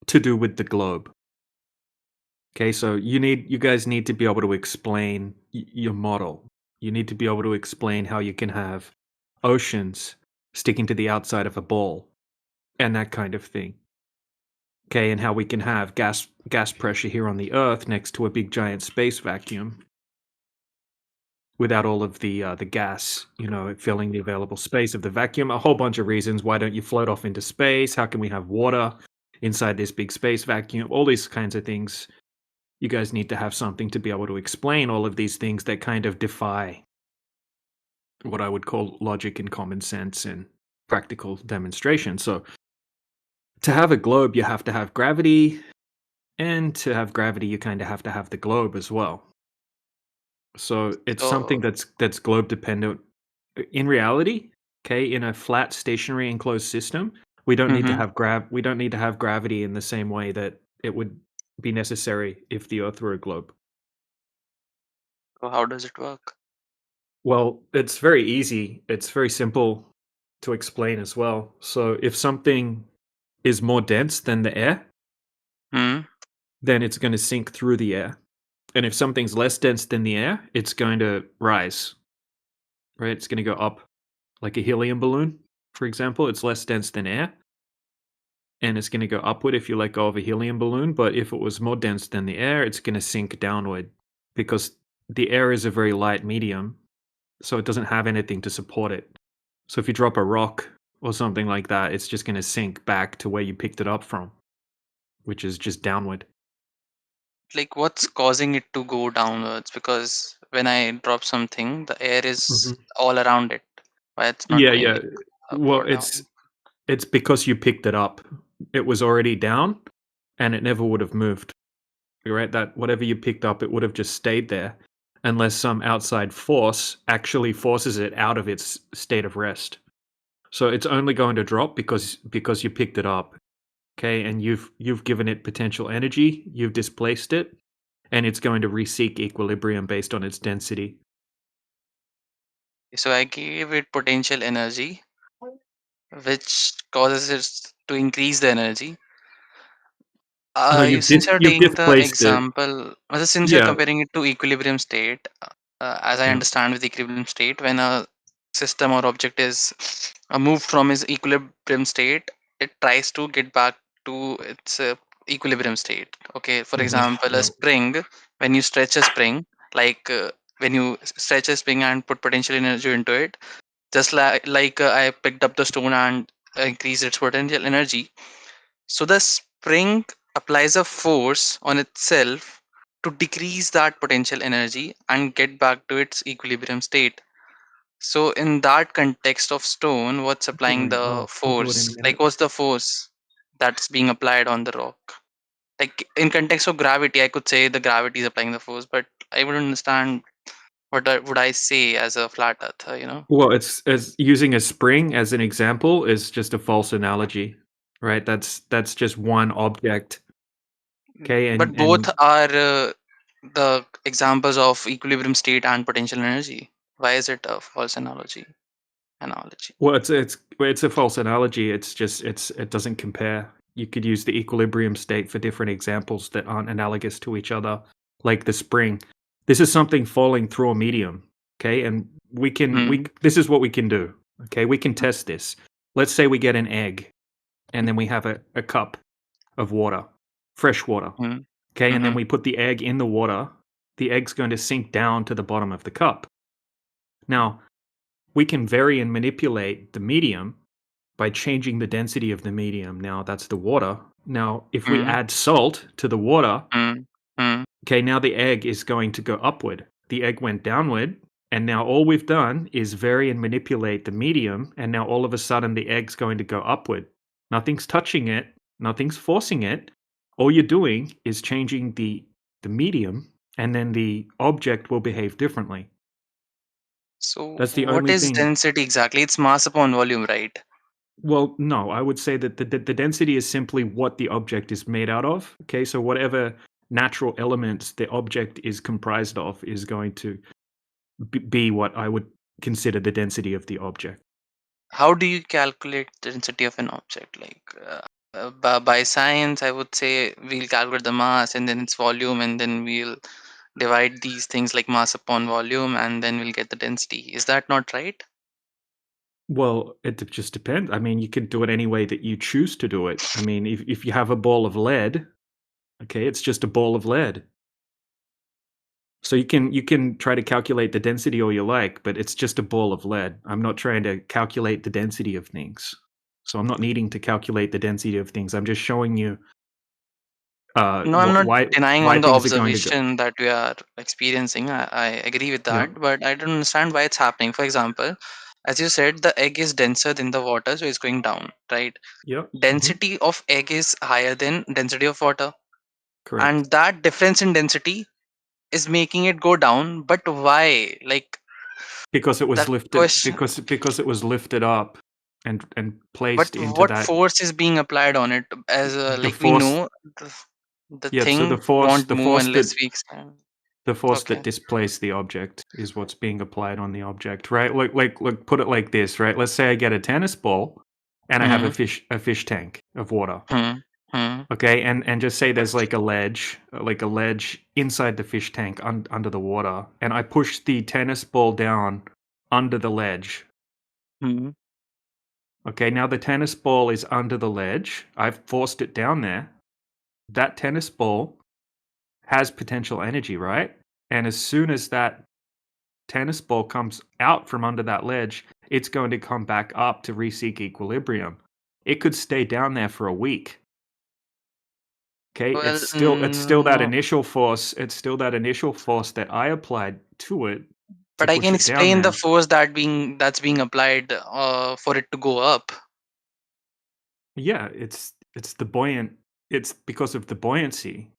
to do with the globe. Okay, so you guys need to be able to explain your model. You need to be able to explain how you can have oceans sticking to the outside of a ball and that kind of thing. Okay, and how we can have gas pressure here on the Earth next to a big giant space vacuum without all of the gas, filling the available space of the vacuum. A whole bunch of reasons. Why don't you float off into space? How can we have water inside this big space vacuum? All these kinds of things. You guys need to have something to be able to explain all of these things that kind of defy what I would call logic and common sense and practical demonstration. So to have a globe, you have to have gravity, and to have gravity, you kind of have to have the globe as well. So it's something So, that's globe dependent. In reality, okay, in a flat, stationary, enclosed system, we don't need to mm-hmm. have we don't need to have gravity in the same way that it would be necessary if the Earth were a globe. So how does it work? Well, it's very easy. It's very simple to explain as well. So if something is more dense than the air, Hmm. then it's going to sink through the air. And if something's less dense than the air, it's going to rise, right? It's going to go up like a helium balloon, for example. It's less dense than air, and it's going to go upward if you let go of a helium balloon. But if it was more dense than the air, it's going to sink downward because the air is a very light medium, so it doesn't have anything to support it. So if you drop a rock or something like that, it's just going to sink back to where you picked it up from, which is just downward. Like, what's causing it to go downwards? Because when I drop something, the air is Mhm. all around it. Why it's not Yeah, going yeah. like up Well, or down? it's because you picked it up. It was already down, and it never would have moved. Right? That whatever you picked up, it would have just stayed there, unless some outside force actually forces it out of its state of rest. So it's only going to drop because you picked it up. Okay, and you've given it potential energy, you've displaced it, and it's going to reseek equilibrium based on its density. So I gave it potential energy, which causes it to increase the energy. No, Since you're you've taking the displaced it. example, since you're Yeah. comparing it to equilibrium state, as I Yeah. understand with equilibrium state, when a system or object is moved from its equilibrium state, it tries to get back to its equilibrium state. Okay, for example, a Yeah. spring, when you stretch a spring, like when you stretch a spring and put potential energy into it, just like I picked up the stone and increased its potential energy, so the spring applies a force on itself to decrease that potential energy and get back to its equilibrium state. So in that context of stone, what's applying the We'll do it in a force? Like, minute. what's the force that's being applied on the rock? Like, in context of gravity, I could say the gravity is applying the force, but I wouldn't understand would I say as a flat earther, Well, it's as using a spring as an example is just a false analogy, right? That's just one object. Okay, But both and are the examples of equilibrium state and potential energy. Why is it a false analogy? well, it's a false analogy. It's just it doesn't compare. You could use the equilibrium state for different examples that aren't analogous to each other, like the spring. This is something falling through a medium, okay? And Hmm. this is what we can do. Okay, we can test this. Let's say we get an egg, and then we have a cup of water, fresh water. Hmm. Okay, and then Hmm. we put the egg in the water. The egg's going to sink down to the bottom of the cup. Now, we can vary and manipulate the medium by changing the density of the medium. Now, that's the water. Now, if we Hmm. add salt to the water, Hmm. Hmm. okay, now the egg is going to go upward. The egg went downward, and now all we've done is vary and manipulate the medium, and now all of a sudden the egg's going to go upward. Nothing's touching it, nothing's forcing it. All you're doing is changing the medium, and then the object will behave differently. So That's the what only is thing. density exactly? It's mass upon volume, right? Well, no, I would say that the density is simply what the object is made out of. Okay, so whatever natural elements the object is comprised of is going to be what I would consider the density of the object. How do you calculate the density of an object? Like by science, I would say we'll calculate the mass and then its volume, and then we'll divide these things like mass upon volume, and then we'll get the density. Is that not right? Well, just depends. I mean, you can do it any way that you choose to do it. I mean, if you have a ball of lead, okay, it's just a ball of lead. So you can try to calculate the density all you like, but it's just a ball of lead. I'm not trying to calculate the density of things. So I'm not needing to calculate the density of things. I'm just showing you No, I'm not denying why on the things are going to go. observation that we are experiencing. I agree with Yeah. that, but I don't understand why it's happening. For example, as you said, the egg is denser than the water, so it's going down, right? Yep. Density of egg is higher than density of water, Correct. and that difference in density is making it go down. But why? Like Because it was that lifted question. because it was lifted up and But placed into what that force is being applied on it? As the like we force know, the yeah, so thing won't the move force unless that we expand. the force Okay. that displaced the object is what's being applied on the object, right? Like put it like this, right? Let's say I get a tennis ball and I have Hmm. a fish tank of water. Hmm. Hmm. Okay, and just say there's like a ledge inside the fish tank under the water, and I push the tennis ball down under the ledge. Hmm. Okay, now the tennis ball is under the ledge. I've forced it down there. That tennis ball has potential energy, right? And as soon as that tennis ball comes out from under that ledge, it's going to come back up to reseek equilibrium. It could stay down there for a week. Okay, Well, it's still that no, initial force. It's still that initial force that I applied to it to but I push can it down explain the there. force that's being applied for it to go up. Yeah, it's the buoyant. It's because of the buoyancy.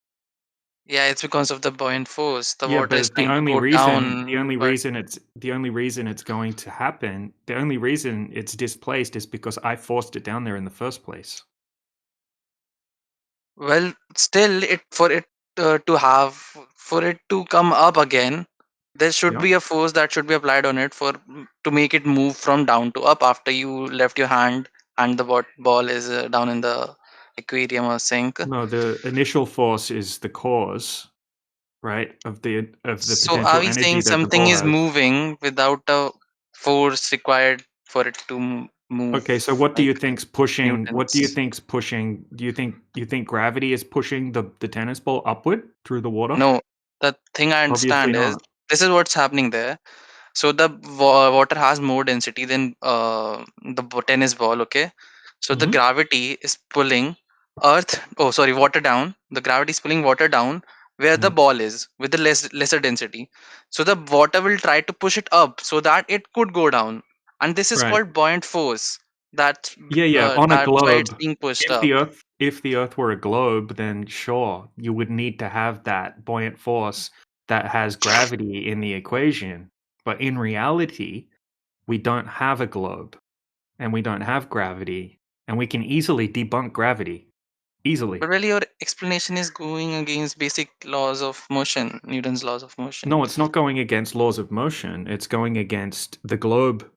Yeah, it's because of the buoyant force. The Yeah, water is but trying to go down, but the only reason it's going to happen, the only reason it's displaced is because I forced it down there in the first place. well, still, for it to come up again, there should Yeah. be a force that should be applied on it to make it move from down to up after you left your hand and the ball is down in the aquarium or sink. No, the initial force is the cause, right, of the So are potential we saying energy that the something ball is has. moving without a force required for it to move, Okay, so what do like you think's pushing? What do you Newton's? think's pushing? Do you think gravity is pushing the tennis ball upward through the water? No, the thing I Obviously understand is not. this is what's happening there. So the water has more density than the tennis ball. Okay, so the Mhm. gravity is pulling water down. The gravity is pulling water down where the Mm. ball is with the lesser density. So the water will try to push it up so that it could go down, and this is Right. called buoyant force. Yeah. On a That's why it's globe, being pushed up. if the Earth were a globe, then sure, you would need to have that buoyant force that has gravity in the equation. But in reality, we don't have a globe, and we don't have gravity, and we can easily debunk gravity. Easily. But really, your explanation is going against basic laws of motion, Newton's laws of motion. No, it's not going against laws of motion. It's going against the globe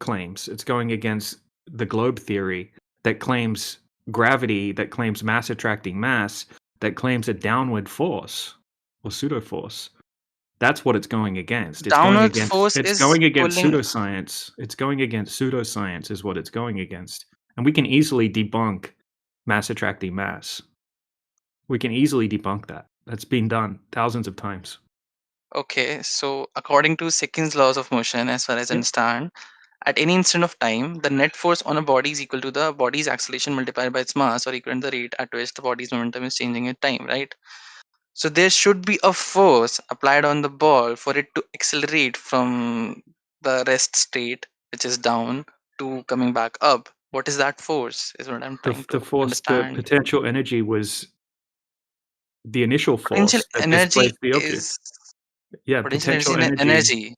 claims. It's going against the globe theory that claims gravity, that claims mass attracting mass, that claims a downward force or pseudo force. That's what it's going against. Downward force It's is going against pulling. pseudoscience. It's going against pseudoscience is what it's going against. And we can easily debunk mass attracting mass. We can easily debunk that. That's been done thousands of times. Okay, so according to Second's laws of motion, as far as I Yep. understand, at any instant of time, the net force on a body is equal to the body's acceleration multiplied by its mass, or equal to the rate at which the body's momentum is changing in time, right? So there should be a force applied on the ball for it to accelerate from the rest state, which is down, to coming back up. What is that force? Is what I'm trying The to force, the understand. potential energy was the initial Potential force that energy displaced the object. is Yeah, potential energy potential is energy. energy.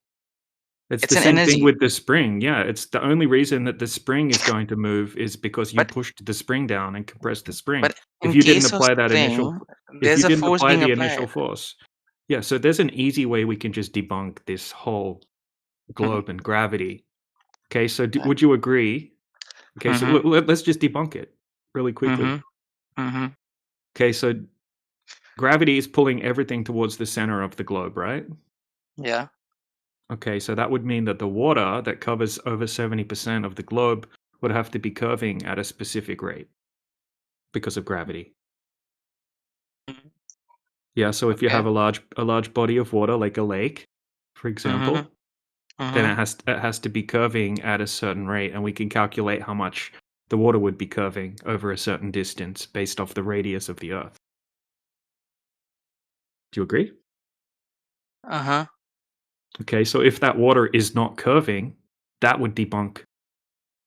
It's It's the an same thing energy. with the spring. Yeah, it's the only reason that the spring is going to move is because you But pushed the spring down and compressed the spring. but If in you didn't case of apply that spring, if there's you a didn't force apply being the applied. initial force, yeah. So there's an easy way we can just debunk this whole globe and gravity. Okay, so would you agree? Okay, so Mm-hmm. let's just debunk it really quickly. Mm-hmm. Mm-hmm. Okay, so gravity is pulling everything towards the center of the globe, right? Yeah. Okay, so that would mean that the water that covers over 70% of the globe would have to be curving at a specific rate because of gravity. Mhm. Yeah, so if you have Okay. a large body of water like a lake, for Mm-hmm. example, then Mm-hmm. it has to be curving at a certain rate, and we can calculate how much the water would be curving over a certain distance based off the radius of the Earth. Do you agree? Uh-huh. Okay, so if that water is not curving, that would debunk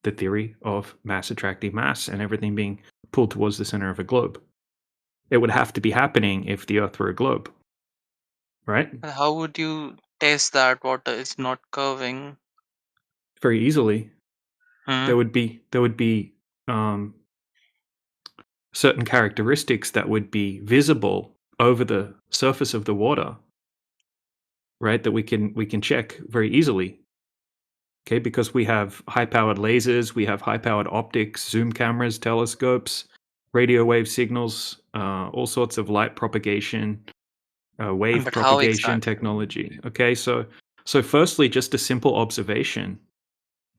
the theory of mass attracting mass and everything being pulled towards the center of a globe. It would have to be happening if the Earth were a globe, right? But how would you test that water is not curving? Very easily. Hmm. There would be certain characteristics that would be visible over the surface of the water, right? That we can check very easily. Okay, because we have high-powered lasers, we have high-powered optics, zoom cameras, telescopes, radio wave signals, all sorts of light propagation, wave But how propagation exactly? technology. Okay, so firstly, just a simple observation.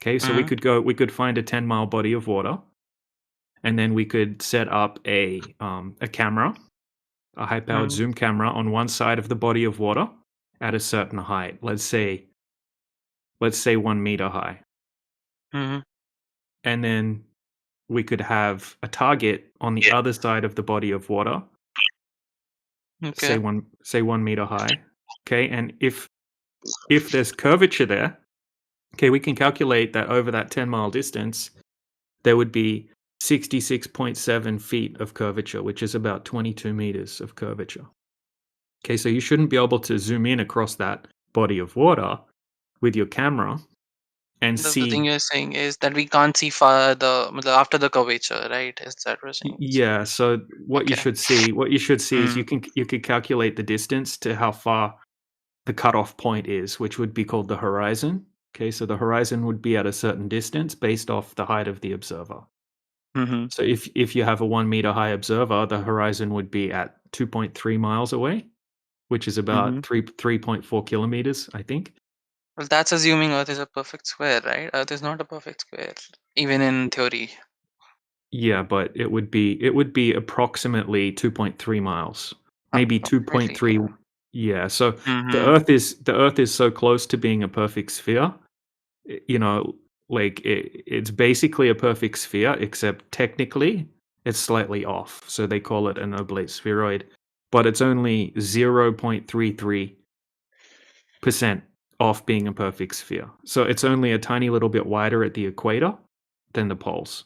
Okay, so Hmm. we could find a 10-mile body of water, and then we could set up a camera, a high-powered Hmm. zoom camera on one side of the body of water at a certain height. Let's say 1 meter high, Hmm. and then we could have a target on the other side of the body of water, Okay. say 1 meter high. Okay, and if there's curvature there, okay, we can calculate that over that 10-mile distance, there would be 66.7 feet of curvature, which is about 22 meters of curvature. Okay, so you shouldn't be able to zoom in across that body of water with your camera and The thing see. you're saying is that we can't see far after the curvature, right? Is that what you're saying? Yeah, so what you Okay. should see is Hmm. you could calculate the distance to how far the cutoff point is, which would be called the horizon. Okay, so the horizon would be at a certain distance based off the height of the observer. Hmm. So if you have a 1 meter high observer, the horizon would be at 2.3 miles away, which is Hmm. about 3.4 kilometers, I think. Well, that's assuming Earth is a perfect square, right? Earth is not a perfect square, even in theory. Yeah, but it would be approximately 2.3 miles, maybe Approximately, 2.3. yeah. Yeah, so Hmm. The Earth is so close to being a perfect sphere. You know, like it's basically a perfect sphere, except technically it's slightly off. So they call it an oblate spheroid, but it's only 0.33% off being a perfect sphere. So it's only a tiny little bit wider at the equator than the poles.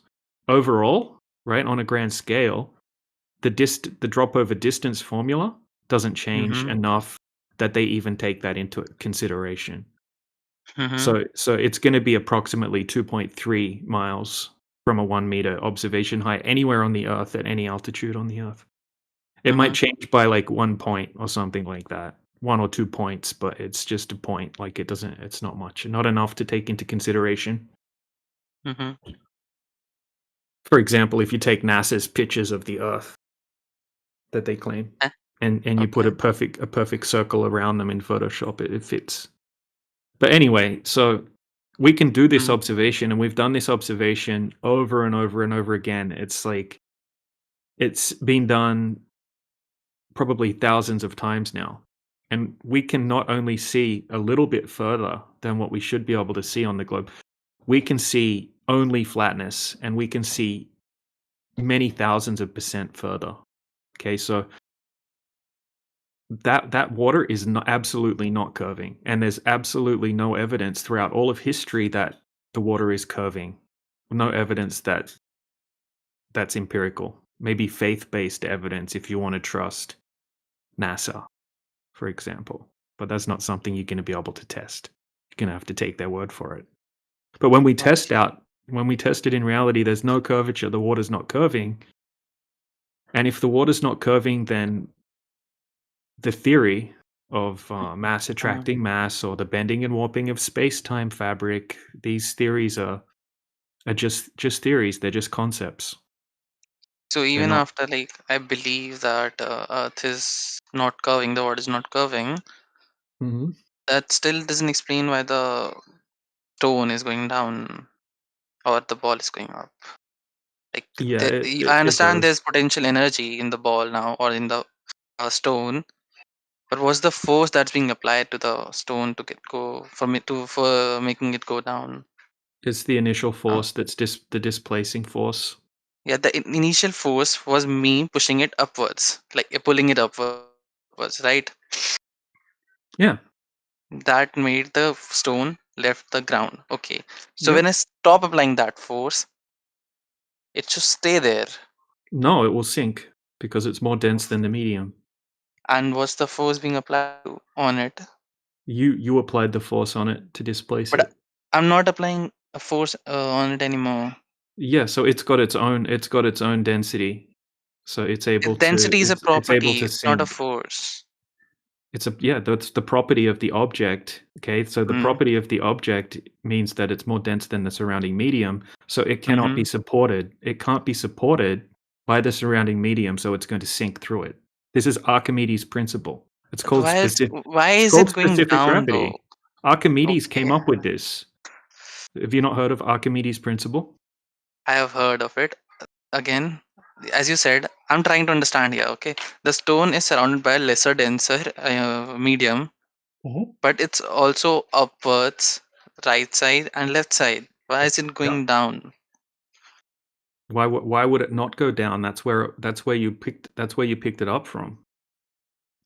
Overall, right, on a grand scale, the drop over distance formula doesn't change Hmm. enough that they even take that into consideration. Hmm. So it's going to be approximately 2.3 miles from a 1 meter observation height anywhere on the Earth at any altitude on the Earth. It might Hmm. change by like 1 point or something like that, 1 or 2 points, but it's just a point. Like it's not much, not enough to take into consideration. Hmm. For example, if you take NASA's pictures of the Earth that they claim, and you put Okay. a perfect circle around them in Photoshop, it fits. But anyway, so we can do this Mm. observation, and we've done this observation over and over and over again. It's like it's been done probably thousands of times now. And we can not only see a little bit further than what we should be able to see on the globe, we can see only flatness, and we can see many thousands of percent further. Okay, so that water is not, absolutely not curving, and there's absolutely no evidence throughout all of history that the water is curving. No evidence that that's empirical. Maybe faith-based evidence if you want to trust NASA, for example, but that's not something you're going to be able to test. You're gonna have to take their word for it. But when we test it in reality, there's no curvature. The water's not curving. And if the water's not curving, then the theory of mass attracting mass, or the bending and warping of space-time fabric, these theories are just theories. They're just concepts. So even after, like, I believe that Earth is not curving, the world is not curving, Mhm. that still doesn't explain why the stone is going down or the ball is going up. Like, Yeah, I it understand there's does. potential energy in the ball now or in the stone, but what's the force that's being applied to the stone to for making it go down? It's the initial force that's the displacing force. Yeah, the initial force was me pushing it upwards, like pulling it upwards, right? Yeah. That made the stone left the ground. Okay. So when Yep. I stop applying that force, it should stay there. No, it will sink because it's more dense than the medium. And what's the force being applied on it? You applied the force on it to displace But it. I'm not applying a force on it anymore. Yeah, so it's got its own density. So it's able to Density is a it's able property, to it's not a sink. force. That's the property of the object. Okay, so the Mm. property of the object means that it's more dense than the surrounding medium, so it cannot be Mm-hmm. supported. It can't be supported by the surrounding medium, so it's going to sink through it. This is Archimedes' principle. It's called Why it's is called it going specific down though? gravity. Archimedes Okay, came up with this. Have you not heard of Archimedes' principle? I have heard of it. Again, as you said, I'm trying to understand here. Okay, the stone is surrounded by a lesser, denser medium, but it's also upwards, right side and left side. Why is it Yeah. going down? Why would it not go down? That's where you picked it up from.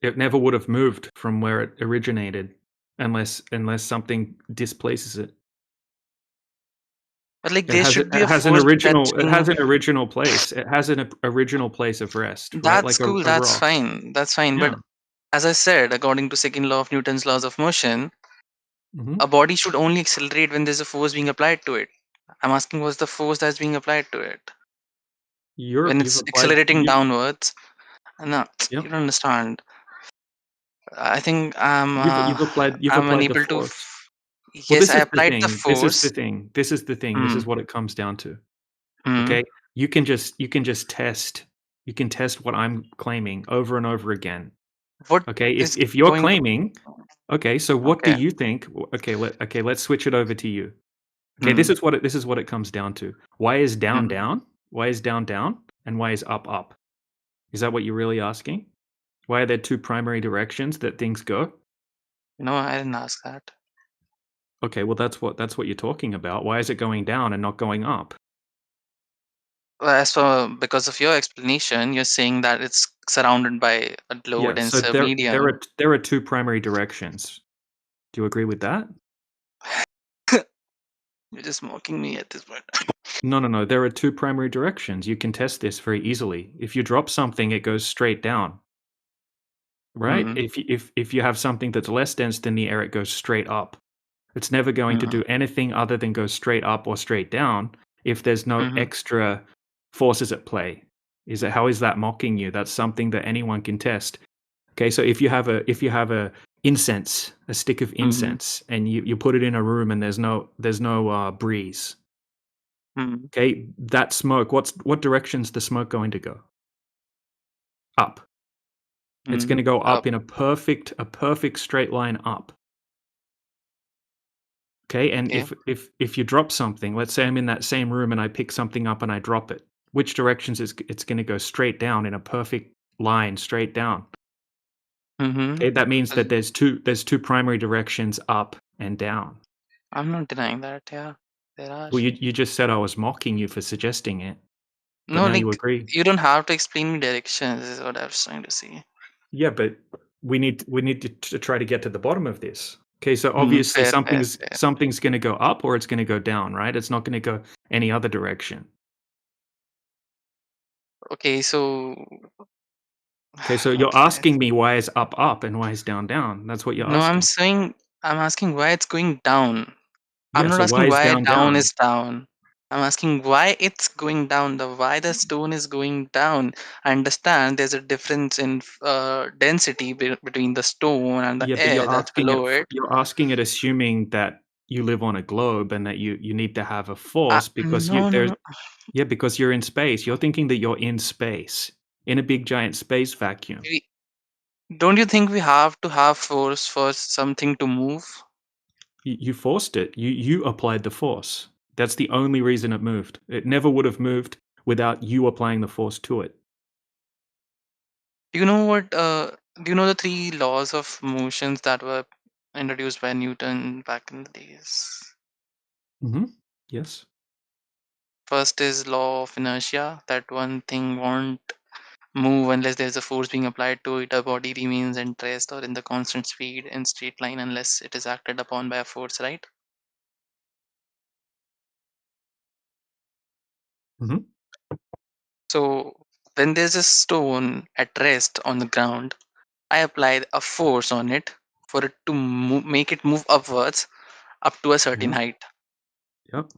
It never would have moved from where it originated unless something displaces it. But like It there has should be a it has an force that's original being. place. It has an original place of rest, right? That's Like cool. a That's rock. fine. That's fine. Yeah. But as I said, according to second law of Newton's laws of motion, Mhm. a body should only accelerate when there's a force being applied to it. I'm asking what's the force that's being applied to it when You've it's applied accelerating you downwards. No, Yep. you don't understand. I think I'm You've I'm applied the unable to. force. Well, Yes, this I is the applied the thing. This is the force. thing. This is the thing. This Hmm. is what it comes down to. Hmm. Okay? You can just test. You can test what I'm claiming over and over again. What Okay? is If you're going to? claiming, okay, so what do Okay. you think? Okay, let's switch it over to you. Okay, Hmm. this is what it comes down to. Why is down Hmm. down? Why is down down? And why is up up? Is that what you're really asking? Why are there two primary directions that things go? No, I didn't ask that. Okay, well that's what you're talking about. Why is it going down and not going up? As for because of your explanation, you're saying that it's surrounded by a low Yeah, so denser medium. there are two primary directions. Do you agree with that? You're just mocking me at this point. No. There are two primary directions. You can test this very easily. If you drop something, it goes straight down. Right? Hmm. If you have something that's less dense than the air, it goes straight up. It's never going to Hmm. do anything other than go straight up or straight down if there's no Hmm. extra forces at play. How is that mocking you? That's something that anyone can test. Okay, so if you have a incense, a stick of Hmm. incense, and you put it in a room and there's no breeze. Hmm. Okay, that smoke, what direction's the smoke going to go? Up. It's going Hmm. to go Up. up in a perfect straight line up. Okay, and Okay. if you drop something, let's say I'm in that same room and I pick something up and I drop it, which directions it's going to go straight down in a perfect line, straight down. Mm-hmm. Okay, that means that there's two primary directions, up and down. I'm not denying that. Yeah, there are. Well, you just said I was mocking you for suggesting it, but No, now you like agree. you don't have to explain me directions. Is what I was trying to say. Yeah, but we need to try to get to the bottom of this. Okay, so obviously Fair, fair, fair. something's going to go up or it's going to go down, right? It's not going to go any other direction. Okay, so Okay, so you're okay. asking me why is up up and why is down down. That's what you're No, I'm asking. saying I'm asking why it's going down. I'm Yeah, not so why asking is why down down down? is down. I'm asking why it's going down, the why the stone is going down. I understand there's a difference in density between the stone and the Yeah, but air that's below it. you're asking it assuming that you live on a globe and that you need to have a force because No, no, no. yeah, because you're in space. You're thinking that you're in space, in a big giant space vacuum. Don't you think we have to have force for something to move? You forced it. You applied the force. That's the only reason it moved. It never would have moved without you applying the force to it. Do you know what? Do you know the three laws of motions that were introduced by Newton back in the days? Yes. First is law of inertia, that one thing won't move unless there's a force being applied to it. A body remains at rest or in the constant speed in straight line unless it is acted upon by a force, right? So when there's a stone at rest on the ground, I applied a force on it for it to make it move upwards up to a certain height. Yep.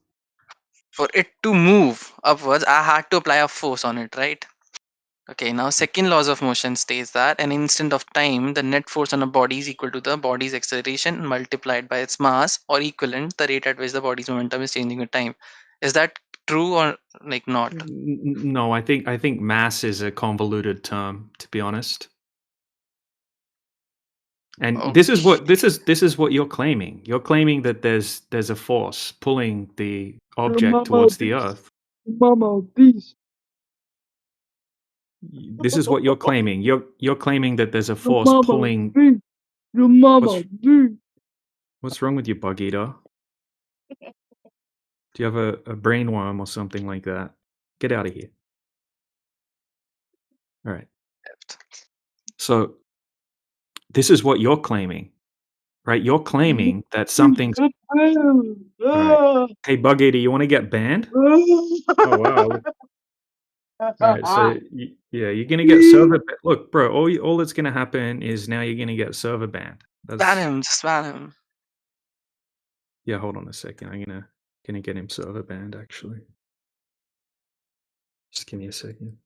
For it to move upwards, I had to apply a force on it, right? Okay, now second laws of motion states that an instant of time, the net force on a body is equal to the body's acceleration multiplied by its mass, or equivalent the rate at which the body's momentum is changing with time. Is that true or like not? No, I think mass is a convoluted term, to be honest. And this is what you're claiming. You're claiming that there's a force pulling the object towards the Earth. Mama, please. This is what you're claiming. You're claiming that there's a force Mama, pulling. please. Your mama, please. What's wrong with you, bug eater? Do you have a brain worm or something like that? Get out of here. All right. So this is what you're claiming, right? You're claiming that something's. All right. Hey, bug eater, you want to get banned? Oh wow. All right, so yeah, you're gonna get server. Look, bro, all that's gonna happen is now you're gonna get server banned. Ban him, just ban him. Yeah. Hold on a second. I'm gonna get him server banned. Actually, just give me a second.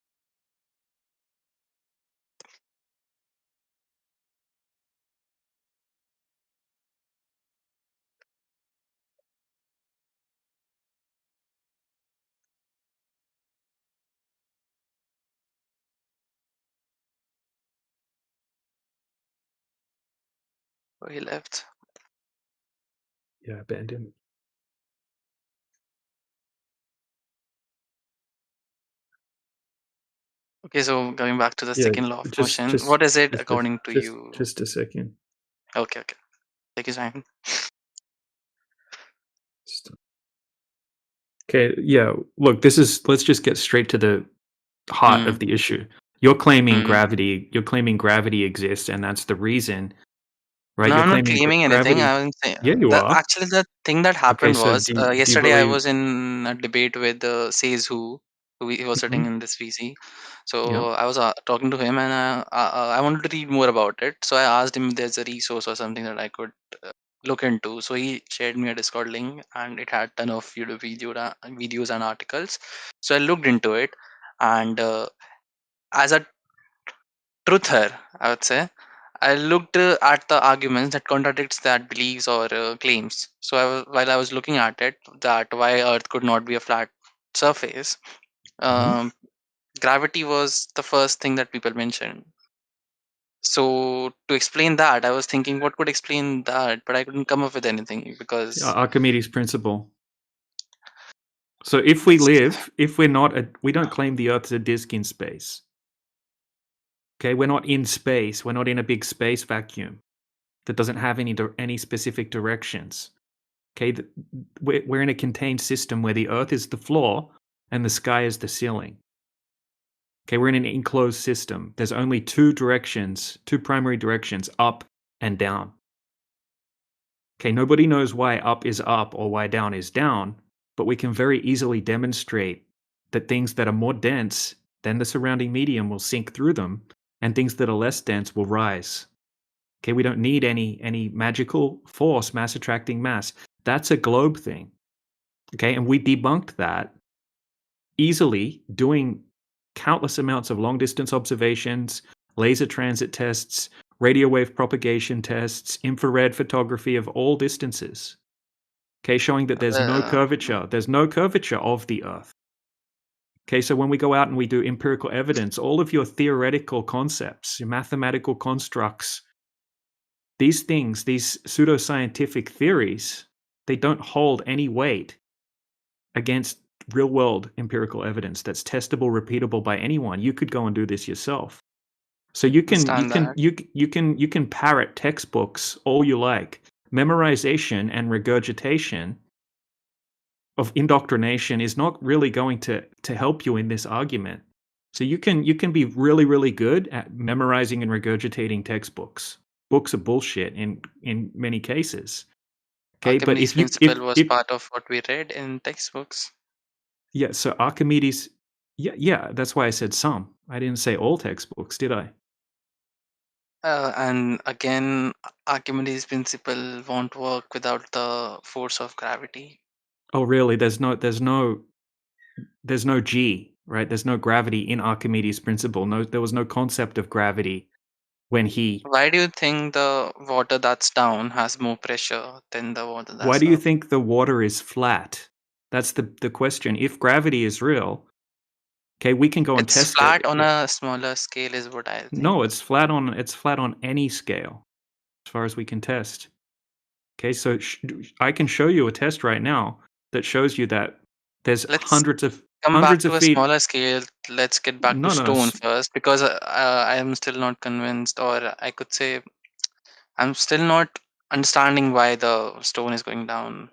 Oh, he left. Yeah, I banned him. Okay, so going back to the Yeah, second law of motion, just what is it according to you? just a second. Okay. Take his time. Okay, yeah. Look, let's just get straight to the heart of the issue. You're claiming gravity. You're claiming gravity exists, and that's the reason, right? No, You're I'm not claiming claiming anything. gravity. I wasn't saying Yeah, you the are. actually the thing that Okay, happened so was do you yesterday I believe? was in a debate with says who he was sitting in this VC. Yeah. So I was talking to him and I wanted to read more about it. So I asked him if there's a resource or something that I could look into. So he shared me a Discord link and it had ton of videos and articles. So I looked into it and as a truther, I would say. I looked at the arguments that contradicts that beliefs or claims. So while I was looking at it, that why Earth could not be a flat surface, um, gravity was the first thing that people mentioned. So to explain that, I was thinking what could explain that, but I couldn't come up with anything because Archimedes' principle. So if we we don't claim the Earth's a disk in space. Okay, we're not in space. We're not in a big space vacuum that doesn't have any specific directions. Okay, we're in a contained system where the Earth is the floor and the sky is the ceiling. Okay, we're in an enclosed system. There's only two primary directions, up and down. Okay, nobody knows why up is up or why down is down, but we can very easily demonstrate that things that are more dense than the surrounding medium will sink through them, and things that are less dense will rise. Okay, we don't need any magical force, mass attracting mass. That's a globe thing. Okay, and we debunked that easily doing countless amounts of long distance observations, laser transit tests, radio wave propagation tests, infrared photography of all distances. Okay, showing that there's no curvature. There's no curvature of the Earth. Okay, so when we go out and we do empirical evidence, all of your theoretical concepts, your mathematical constructs, these things, these pseudoscientific theories, they don't hold any weight against real world empirical evidence that's testable, repeatable by anyone. You could go and do this yourself. So you can parrot textbooks all you like. Memorization and regurgitation of indoctrination is not really going to help you in this argument. So you can be really, really good at memorizing and regurgitating textbooks. Books are bullshit in many cases. Okay, but Archimedes' principle was part of what we read in textbooks. Yeah, so Archimedes, yeah, that's why I said some. I didn't say all textbooks, did I? And again, Archimedes' principle won't work without the force of gravity. Oh, really? There's no G, right? There's no gravity in Archimedes' principle. No, there was no concept of gravity when he. Why do you think the water that's down has more pressure than the water Why that's do you up? think the water is flat? That's the question. If gravity is real, okay, we can go and It's test it. flat on a smaller scale, is what I think. No, it's flat on any scale, as far as we can test. Okay, so I can show you a test right now that shows you that there's hundreds of Come back to a feet. smaller scale. Let's get back to No, stone first, because I am still not convinced, or I could say I'm still not understanding why the stone is going down.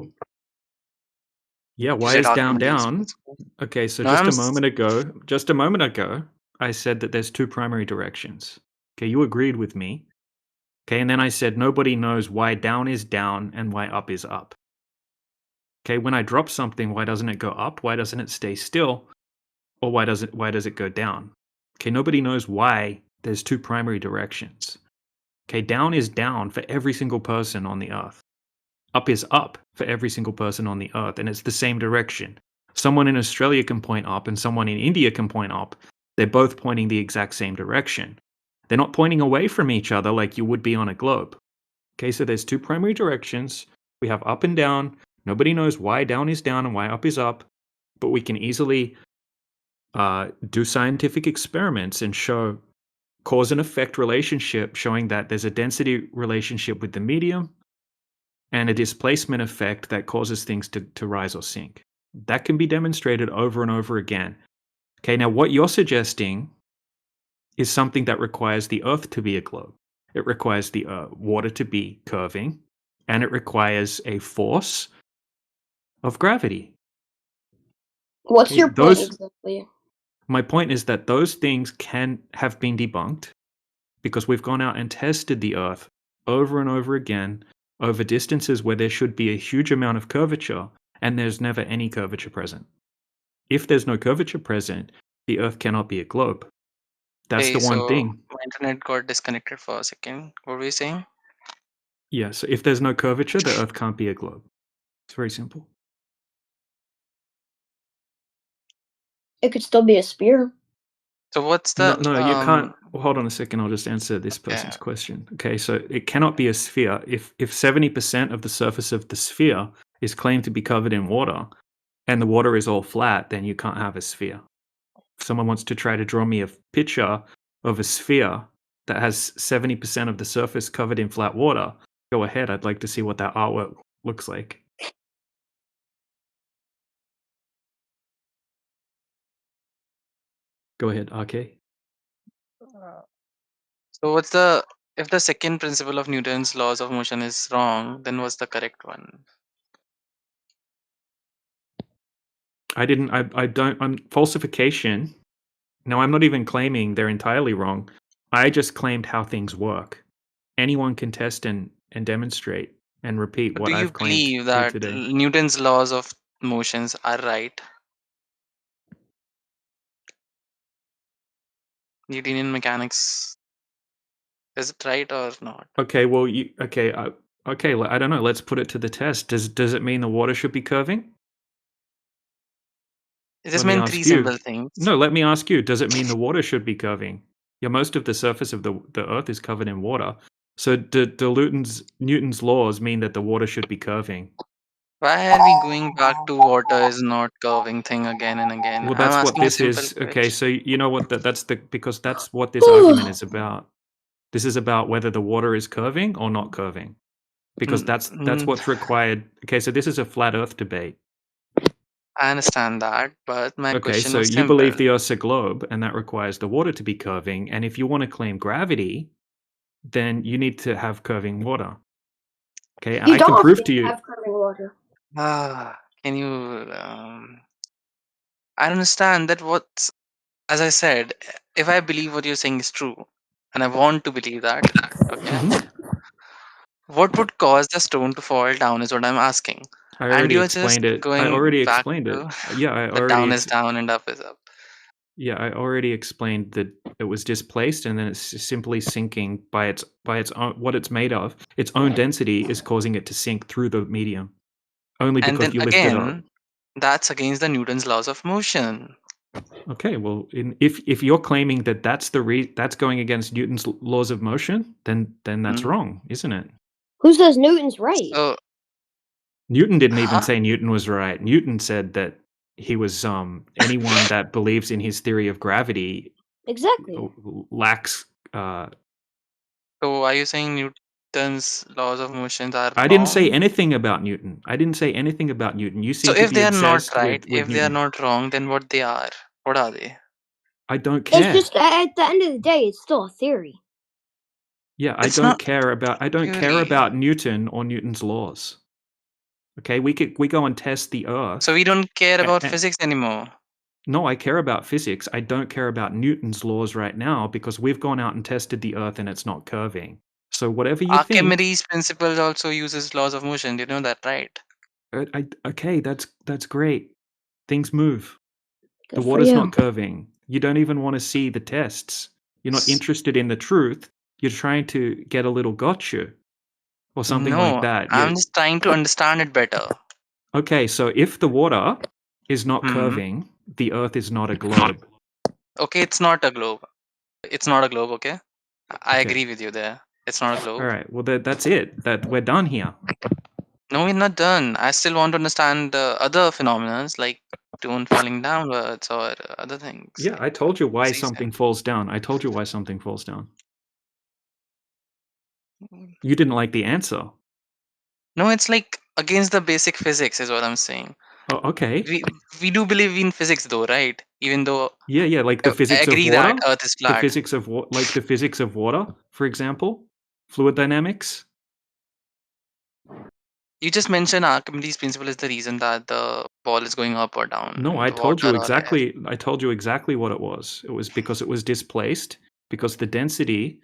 Yeah, You why said is down Archimedes' down? principle. Okay, so No, just a moment ago, I said that there's two primary directions. Okay, you agreed with me. Okay, and then I said nobody knows why down is down and why up is up. Okay, when I drop something, why doesn't it go up? Why doesn't it stay still? Or why does it go down? Okay, nobody knows why there's two primary directions. Okay, down is down for every single person on the earth. Up is up for every single person on the earth, and it's the same direction. Someone in Australia can point up and someone in India can point up. They're both pointing the exact same direction. They're not pointing away from each other like you would be on a globe. Okay, so there's two primary directions. We have up and down. Nobody knows why down is down and why up is up, but we can easily do scientific experiments and show cause and effect relationship, showing that there's a density relationship with the medium and a displacement effect that causes things to rise or sink. That can be demonstrated over and over again. Okay, now what you're suggesting is something that requires the Earth to be a globe. It requires the water to be curving, and it requires a force of gravity. What's Okay, your point exactly? My point is that those things can have been debunked because we've gone out and tested the Earth over and over again over distances where there should be a huge amount of curvature, and there's never any curvature present. If there's no curvature present, the Earth cannot be a globe. That's Hey, the one so thing. my internet got disconnected for a second. What were you saying? Yeah, so if there's no curvature, the Earth can't be a globe. It's very simple. It could still be a spear. So what's the No, you can't. Well, hold on a second. I'll just answer this person's question. Okay, so it cannot be a sphere. If 70% of the surface of the sphere is claimed to be covered in water, and the water is all flat, then you can't have a sphere. If someone wants to try to draw me a picture of a sphere that has 70% of the surface covered in flat water, go ahead. I'd like to see what that artwork looks like. Go ahead, RK. So if the second principle of Newton's laws of motion is wrong, then what's the correct one? I don't, falsification. No, I'm not even claiming they're entirely wrong. I just claimed how things work. Anyone can test and demonstrate and repeat But what do you I've claimed believe here that today. Newton's laws of motions are right? Newtonian mechanics Is it right or not? Okay, well, okay, I don't know. Let's put it to the test. Does it mean the water should be curving? It just Let me meant ask three you. simple things. No, let me ask you. Does it mean the water should be curving? Yeah, most of the surface of the Earth is covered in water. So do Newton's laws mean that the water should be curving? Why are we going back to water is not curving thing again and again? Well, I'm that's what asking a this simple is. Okay, question. so you know what because that's what this argument is about. This is about whether the water is curving or not curving. Because that's what's required. Okay, so this is a flat Earth debate. I understand that, but my Okay, question so was you simple. believe the Earth's a globe, and that requires the water to be curving. And if you want to claim gravity, then you need to have curving water. Okay, and You I can don't prove to you. have curving water. Can you? I understand that what, as I said, if I believe what you're saying is true, and I want to believe that, okay, what would cause the stone to fall down is what I'm asking. I And already you're just explained it. I going already back explained it. to Yeah, I the already. down is down and up is up. Yeah, I already explained that it was displaced, and then it's simply sinking by its own, what it's made of. Its own density is causing it to sink through the medium, only And because then you lift it up. again, that's against the Newton's laws of motion. Okay, well, if you're claiming that that's going against Newton's laws of motion, then that's wrong, isn't it? Who says Newton's right? So, Newton didn't even huh? say Newton was right. Newton said that he was anyone that believes in his theory of gravity Exactly. lacks. So are you saying Newton's laws of motion are I didn't say wrong? anything about Newton. I didn't say anything about Newton. You So seem to if be they are not obsessed right, with if they are Newton. not wrong, then what they are? What are they? I don't It's care. just at the end of the day, it's still a theory. Yeah, I It's don't not care theory. about Newton or Newton's laws. Okay, we go and test the Earth. So we don't care about physics anymore. No, I care about physics. I don't care about Newton's laws right now because we've gone out and tested the Earth and it's not curving. So whatever you think. Archimedes' principle also uses laws of motion. Do you know that, right? Okay, that's great. Things move. Good The for water's you. not curving. You don't even want to see the tests. You're not interested in the truth. You're trying to get a little gotcha or something like No, that. I'm just trying to understand it better. Okay, so if the water is not Hmm. curving, the Earth is not a globe. Okay, it's not a globe. It's not a globe, okay? I Okay. agree with you there. It's not a globe. All right. Well, that's it. That we're done here. No, we're not done. I still want to understand other phenomena like stone falling downwards or other things. Yeah, I told you why As you something said. falls down. I told you why something falls down. Mm. You didn't like the answer. No, it's like against the basic physics is what I'm saying. Oh, okay. We do believe in physics though, right? Even though Yeah, like the I physics of agree water. that Earth is The flat. physics of like the physics of water, for example, fluid dynamics. You just mentioned Archimedes' principle is the reason that the ball is going up or down No, in I the told you water or air. exactly. I told you exactly what it was. It was because it was displaced because the density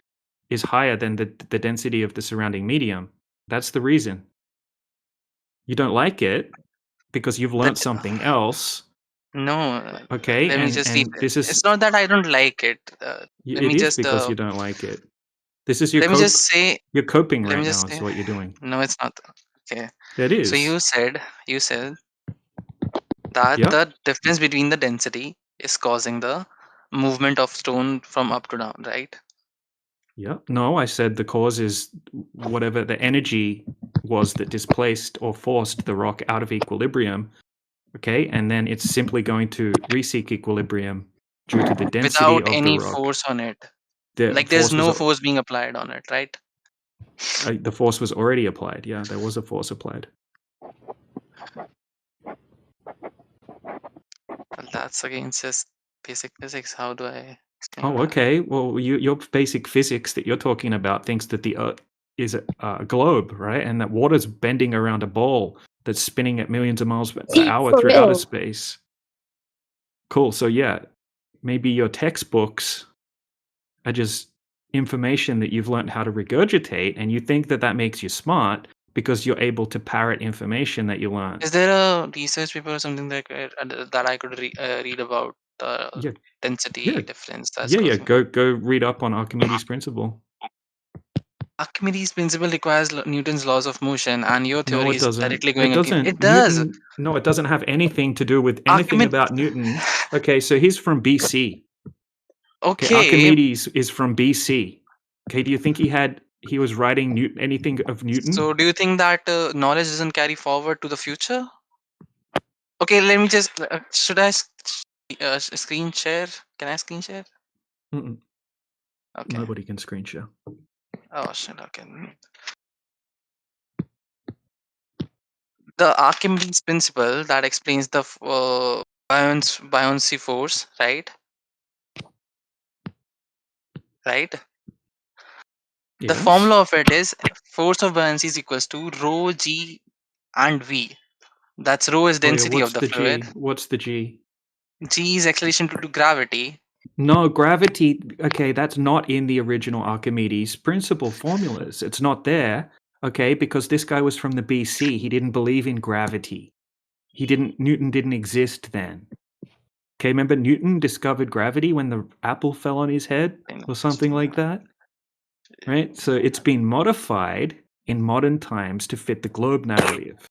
is higher than the density of the surrounding medium. That's the reason. You don't like it because you've learned something else. No. Okay, Let me just read and it. this is It's not that I don't like it. Let it me is just because you don't like it. This is your let me just say you're coping let right me now. just Is say what you're doing. no, it's not. Okay. It is. So you said that Yep. the difference between the density is causing the movement of stone from up to down, right? Yeah. No, I said the cause is whatever the energy was that displaced or forced the rock out of equilibrium. Okay, and then it's simply going to reseek equilibrium due to the density Without of the any rock. force on it. The Like there's force was no force being applied on it, right? the force was already applied. Yeah, there was a force applied. Well, that's against just basic physics. How do I explain Oh, that? okay. Well, your basic physics that you're talking about thinks that the Earth is a globe, right? And that water's bending around a ball that's spinning at millions of miles per hour For through outer real. space. Cool. So yeah, maybe your textbooks are just information that you've learned how to regurgitate, and you think that that makes you smart because you're able to parrot information that you learned. Is there a research paper or something that I could read about the Yeah. density Yeah. difference that's Yeah. causing? Go read up on Archimedes' principle. Archimedes' principle requires Newton's laws of motion, and your No, theory it is doesn't. directly It going against. doesn't. It does. Newton. No, it doesn't have anything to do with anything Archimedes. about Newton. Okay, so he's from BC. Okay, Okay. Archimedes is from BC. Okay, do you think he was writing anything of Newton? So, do you think that knowledge doesn't carry forward to the future? Okay, let me just. Should I screen share? Can I screen share? Mm-mm. Okay. Nobody can screen share. Oh shit. Okay. The Archimedes principle that explains the buoyancy force, right? Right. The Yes. formula of it is force of buoyancy is equals to rho g and v. That's rho is Oh yeah, density what's of the the fluid. G? What's the G? G is acceleration due to gravity. No, gravity. Okay, that's not in the original Archimedes principle formulas. It's not there. Okay, because this guy was from the BC. He didn't believe in gravity. Newton didn't exist then. Okay, remember Newton discovered gravity when the apple fell on his head or something like that? Right? So it's been modified in modern times to fit the globe narrative.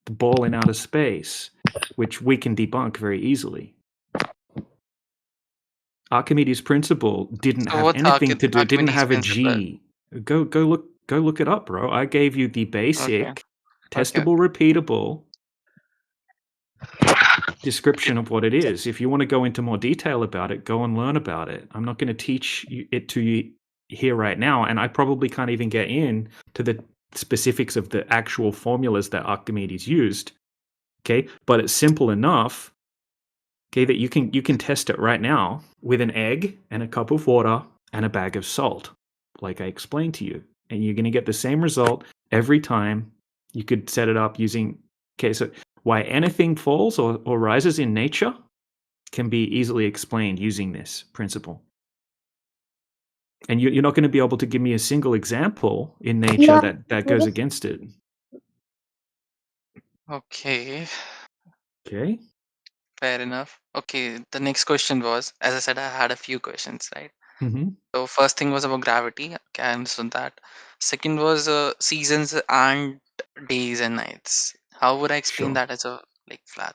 The ball in outer space, which we can debunk very easily. Archimedes' principle didn't have anything to do. Didn't have a G. Go look it up, bro. I gave you the basic, testable, repeatable description of what it is. If you want to go into more detail about it, go and learn about it. I'm not going to teach it to you here right now, and I probably can't even get in to the specifics of the actual formulas that Archimedes used. Okay, but it's simple enough. Okay, that you can test it right now with an egg and a cup of water and a bag of salt, like I explained to you, and you're going to get the same result every time. You could set it up using. Okay, so why anything falls or rises in nature can be easily explained using this principle. And you're not going to be able to give me a single example in nature that goes against it. Okay. Okay. Fair enough. Okay, the next question was, as I said, I had a few questions, right? Mm-hmm. So first thing was about gravity. Okay, I understood that. Second was seasons and days and nights. How would I explain that as a flat?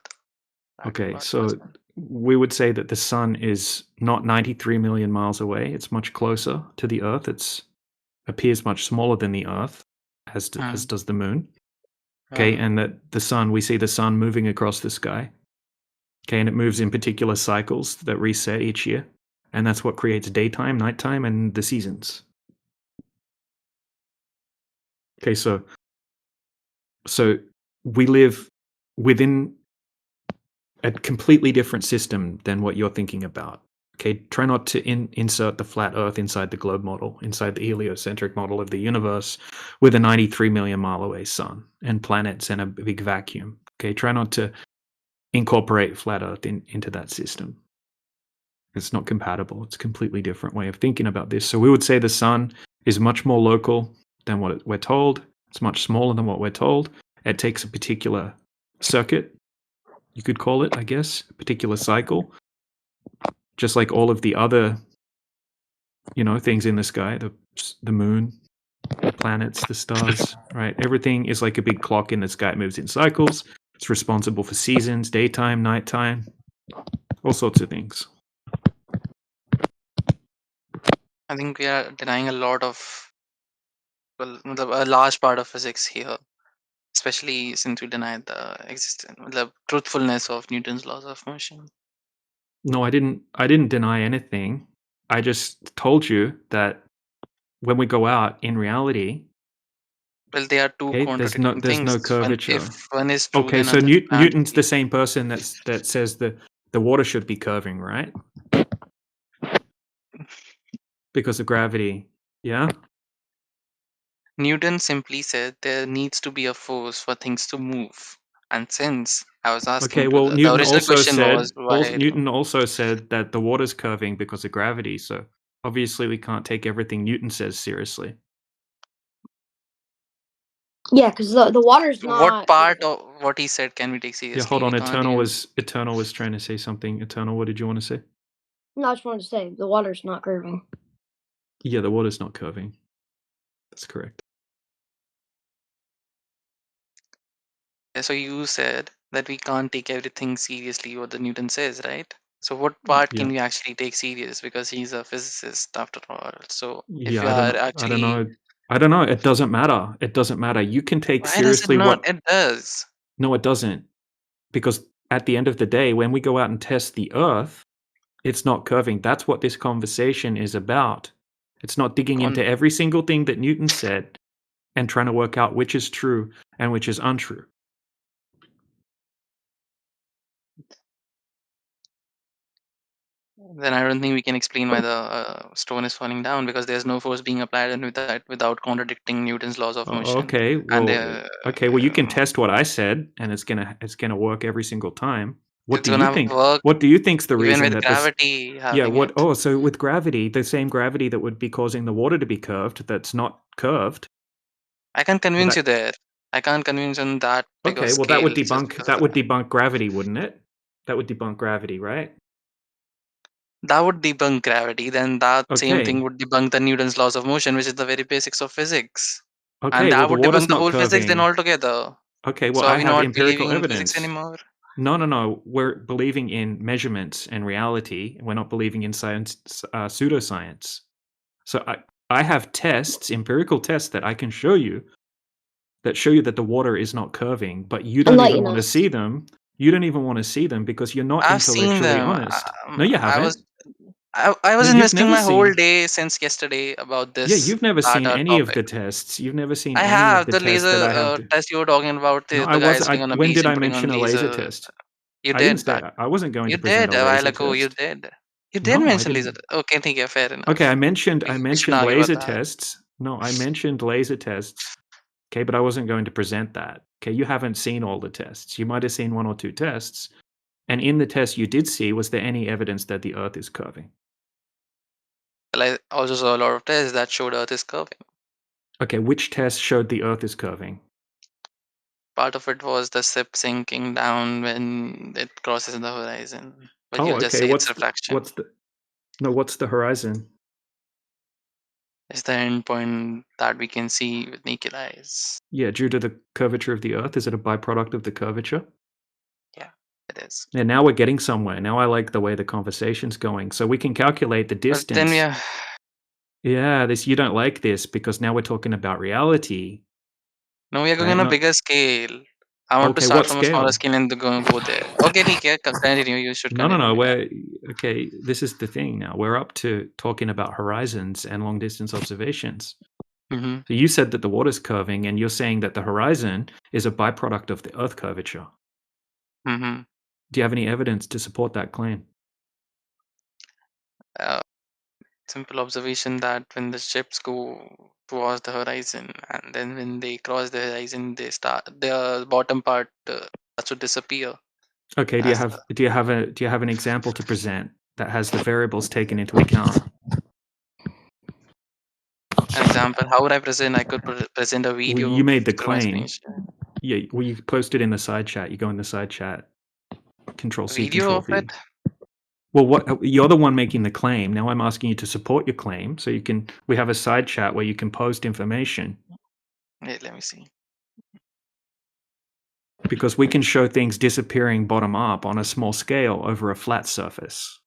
Okay, so we would say that the sun is not 93 million miles away. It's much closer to the Earth. It appears much smaller than the Earth, as does the moon. Okay, and that the sun, we see the sun moving across the sky. Okay, and it moves in particular cycles that reset each year. And that's what creates daytime, nighttime, and the seasons. Okay, so we live within a completely different system than what you're thinking about. Okay, try not to insert the flat Earth inside the globe model, inside the heliocentric model of the universe with a 93 million mile away sun and planets and a big vacuum. Okay, try not to incorporate flat Earth into that system. It's not compatible. It's a completely different way of thinking about this. So we would say the sun is much more local than what we're told. It's much smaller than what we're told. It takes a particular circuit, you could call it, I guess, a particular cycle. Just like all of the other, things in the sky, the moon, the planets, the stars, right? Everything is like a big clock in the sky. It moves in cycles. It's responsible for seasons, daytime, nighttime, all sorts of things. I think we are denying a large part of physics here, especially since we denied the truthfulness of Newton's laws of motion. No, I didn't deny anything. I just told you that when we go out in reality, well, they are two contradicting there's things. no curvature. If one is true, okay, then so other Newton's the same person that says the water should be curving, right? Because of gravity. Yeah? Newton simply said there needs to be a force for things to move. And since I was asking, Okay, well, the Newton original also question said was why. Newton also said that the water's curving because of gravity. So obviously, we can't take everything Newton says seriously. Yeah, because the water's not. What part of what he said can we take seriously? Yeah, hold on. Eternal was trying to say something. Eternal, what did you want to say? No, I just wanted to say the water's not curving. Yeah, the water's not curving. That's correct. So you said that we can't take everything seriously what the Newton says, right? So what part Yeah. can we actually take serious? Because he's a physicist after all. So if Yeah, you I don't are know. I don't actually, know. I don't know. It doesn't matter. It doesn't matter. You can take why does it seriously not? what. It does. No, it doesn't. Because at the end of the day, when we go out and test the Earth, it's not curving. That's what this conversation is about. It's not digging On into every single thing that Newton said and trying to work out which is true and which is untrue. Then I don't think we can explain why the stone is falling down, because there's no force being applied and without contradicting Newton's laws of motion. Okay, And well, you can test what I said, and it's gonna work every single time. What it's do you gonna think? work What do you think's the even reason with that this? gravity Yeah. having What? it. Oh, so with gravity, the same gravity that would be causing the water to be curved, that's not curved. I can convince Well, you there. I can't convince on that big of okay. Well, that would scale just because of debunk gravity, wouldn't it? That would debunk gravity, right? that would debunk gravity. Then that same thing Okay. would debunk the Newton's laws of motion, which is the very basics of physics. And Okay. Well, that the would water's debunk the not whole physics then curving. altogether. Okay. Well, So are I we have not empirical believing in physics evidence. anymore? No. We're believing in measurements and reality. We're not believing in science, pseudoscience. So I have tests, empirical tests that I can show you that the water is not curving, but you don't even Enlighten want to us. see them. You don't even want to see them because you're not I've seen intellectually them. honest. No, you I haven't. was I was No, you've investing never my whole seen. day since yesterday about Yeah, this you've never seen data any of topic. the tests. You've never seen I any of have the the tests that laser I have. test you were talking about, No, the I guy was. sitting on a When beach did and I putting on mention a laser laser. test? You I didn't did say. that. I wasn't going You to present did a a while laser ago. You test. did. You did No, I mention laser. didn't. Okay, I think yeah, fair enough. Okay, I mentioned We shouldn't argue laser about that. tests. No, I mentioned laser tests. Okay, but I wasn't going to present that. Okay, you haven't seen all the tests. You might have seen one or two tests. And in the test you did see, was there any evidence that the Earth is curving? Well, I also saw a lot of tests that showed Earth is curving. Okay, which test showed the Earth is curving? Part of it was the ship sinking down when it crosses the horizon. But Oh, you'll just okay. say it's reflection. What's the horizon? It's the end point that we can see with naked eyes. Yeah, due to the curvature of the Earth. Is it a byproduct of the curvature? Yeah, it is. Yeah, now we're getting somewhere. Now I like the way the conversation's going. So we can calculate the But distance. then we are. Yeah, you don't like this because now we're talking about reality. No, we are going Right? on a bigger scale. I want to Okay, start what from a smaller scale? scale and go there. Okay, continue. You should No. continue. Okay. This is the thing now. We're up to talking about horizons and long distance observations. Mm-hmm. So you said that the water's curving, and you're saying that the horizon is a byproduct of the Earth curvature. Mm-hmm. Do you have any evidence to support that claim? Simple observation that when the ships go towards the horizon, and then when they cross the horizon, the bottom part starts to disappear. Okay. Do you have an example to present that has the variables taken into account? An example, how would I present? I could present a Well, video you made the through my claim. screen. Yeah. Well, you post it in the side chat. You go in the side chat. Control C, Video Control of V. it? Well, you're the one making the claim. Now I'm asking you to support your claim, so we have a side chat where you can post information. Wait, let me see. Because we can show things disappearing bottom up on a small scale over a flat surface.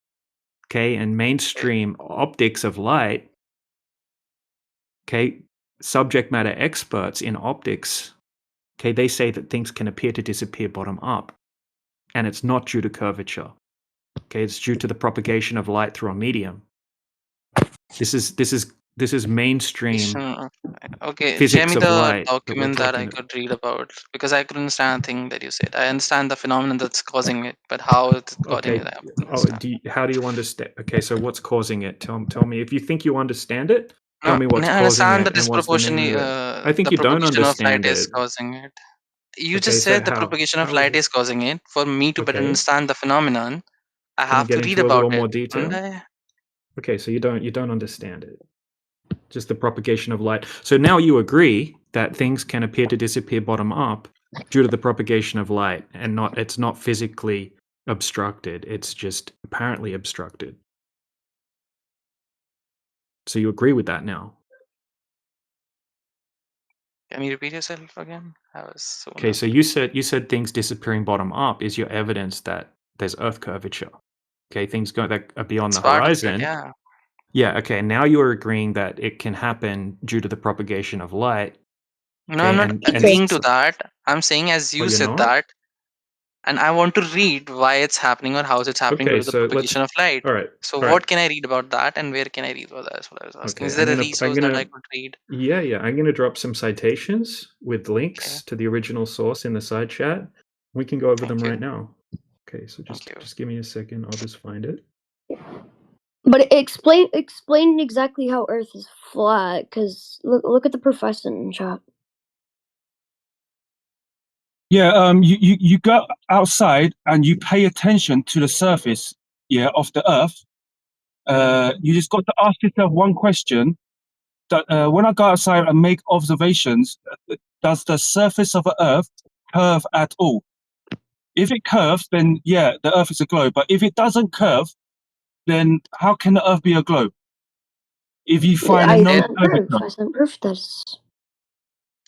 Okay, and mainstream optics of light, okay, subject matter experts in optics, okay, they say that things can appear to disappear bottom up. And it's not due to curvature. Okay, it's due to the propagation of light through a medium. This is mainstream Okay, share physics me of the light that we're document that I talking about. could read about, because I could understand the thing that you said. I understand the phenomenon that's causing it, but how it's causing it, I don't understand. How do you understand? Okay, so what's causing it? Tell me. If you think you understand it, tell No, me what's I causing understand it and what's the name of it. I think the you don't propagation of light understand is it. causing it. You Okay, just so said the propagation of how is light it? is causing it. For me to better Okay. understand the phenomenon, I Can we have to get read into a about little more it. And detail? Okay, so you don't understand it. Just the propagation of light. So now you agree that things can appear to disappear bottom up due to the propagation of light, and it's not physically obstructed. It's just apparently obstructed. So you agree with that now? Can you repeat yourself again? I was so Okay, so you said things disappearing bottom up is your evidence that there's Earth curvature. Okay, things that are beyond It's the part of it, horizon. yeah. Yeah, okay. Now you're agreeing that it can happen due to the propagation of light. No, I'm not agreeing to that. I'm saying as you you're said not? that, and I want to read why it's happening or how it's happening Okay, due to the so propagation of light. all right. So all what right. can I read about that, and where can I read about that? That's what I was asking. Okay, Is there a resource that I could read? Yeah, I'm gonna drop some citations with links to the original source in the side chat. We can go over them right now. Okay, so just give me a second. I'll just find it. But explain exactly how Earth is flat, because look at the professor in chat. Yeah, you go outside and you pay attention to the surface, yeah, of the Earth. You just got to ask yourself one question: that when I go outside and make observations, does the surface of the Earth curve at all? If it curves, then yeah, the Earth is a globe. But if it doesn't curve, then how can the Earth be a globe? If you find no curvature. I sent proof this.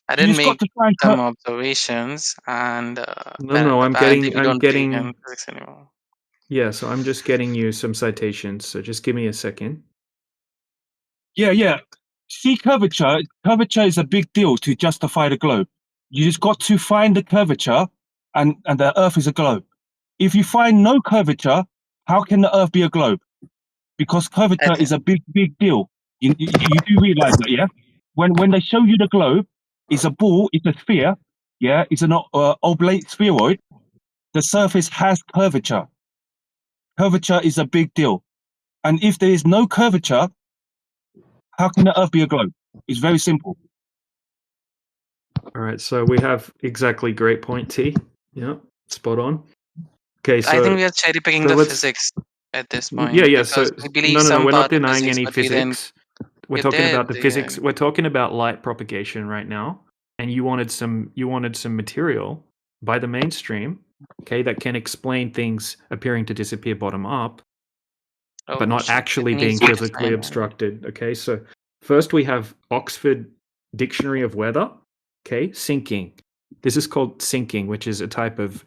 I You didn't just got make to try and some observations, and No, I'm apparently we getting don't believe in physics anymore. Yeah, so I'm just getting you some citations. So just give me a second. Yeah. See, curvature is a big deal to justify the globe. You just got to find the curvature, and the Earth is a globe. If you find no curvature, how can the Earth be a globe? Because curvature is a big deal. You do realize that, yeah? When they show you the globe, it's a ball, it's a sphere, yeah? It's an oblate spheroid. The surface has curvature. Curvature is a big deal. And if there is no curvature, how can the Earth be a globe? It's very simple. All right, so we have exactly great point, T. Yeah, spot on. Okay, so I think we are cherry picking the let's- physics at this point. Yeah. Because So we believe no, some we're not part of denying physics, any but we then physics. We're talking about the physics. We're talking about light propagation right now, and you wanted some material by the mainstream, okay, that can explain things appearing to disappear bottom up, but not actually being physically obstructed. Okay, so first we have Oxford Dictionary of Weather. Okay, sinking. This is called sinking, which is a type of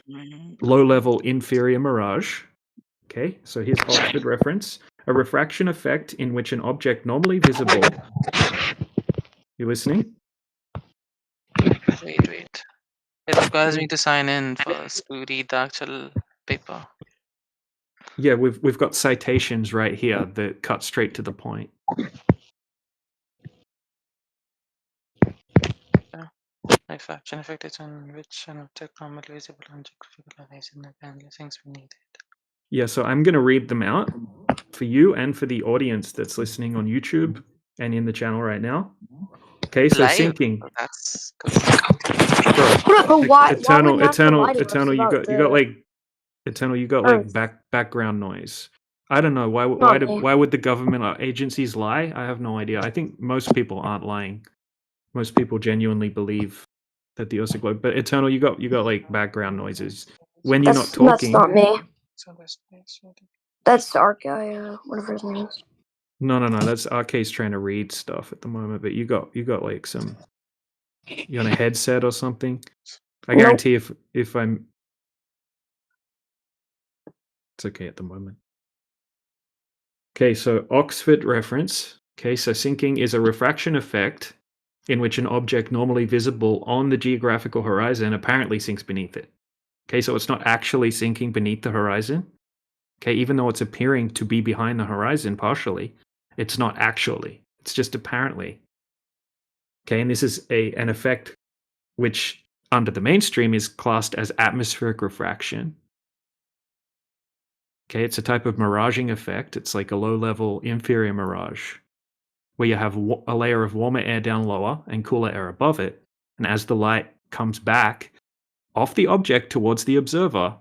low-level inferior mirage. Okay, so here's Oxford reference. A refraction effect in which an object normally visible... You listening? Wait. It requires me to sign in first to read the actual paper. Yeah, we've got citations right here that cut straight to the point. Refraction effect is on which an object normally visible on geographical horizon and things beneath it. Yeah, so I'm going to read them out for you and for the audience that's listening on YouTube and in the channel right now. Okay, so Live? sinking. That's good. Why Eternal, would NASA lie to us Eternal, you about got like Eternal, you got like background noise. I don't know why would the government or agencies lie? I have no idea. I think most people aren't lying. Most people genuinely believe that the Earth's a globe. But Eternal, you got like background noises when you're not talking. That's not me. That's our guy, whatever his name is. No, that's Arcade's trying to read stuff at the moment. But you got like some. You on a headset or something? I guarantee if I'm. It's okay at the moment. Okay, so Oxford reference. Okay, so sinking is a refraction effect in which an object normally visible on the geographical horizon apparently sinks beneath it. Okay, so it's not actually sinking beneath the horizon. Okay, even though it's appearing to be behind the horizon partially, it's not actually. It's just apparently. Okay, and this is an effect which under the mainstream is classed as atmospheric refraction. Okay, it's a type of miraging effect. It's like a low-level inferior mirage where you have a layer of warmer air down lower and cooler air above it. And as the light comes back off the object towards the observer,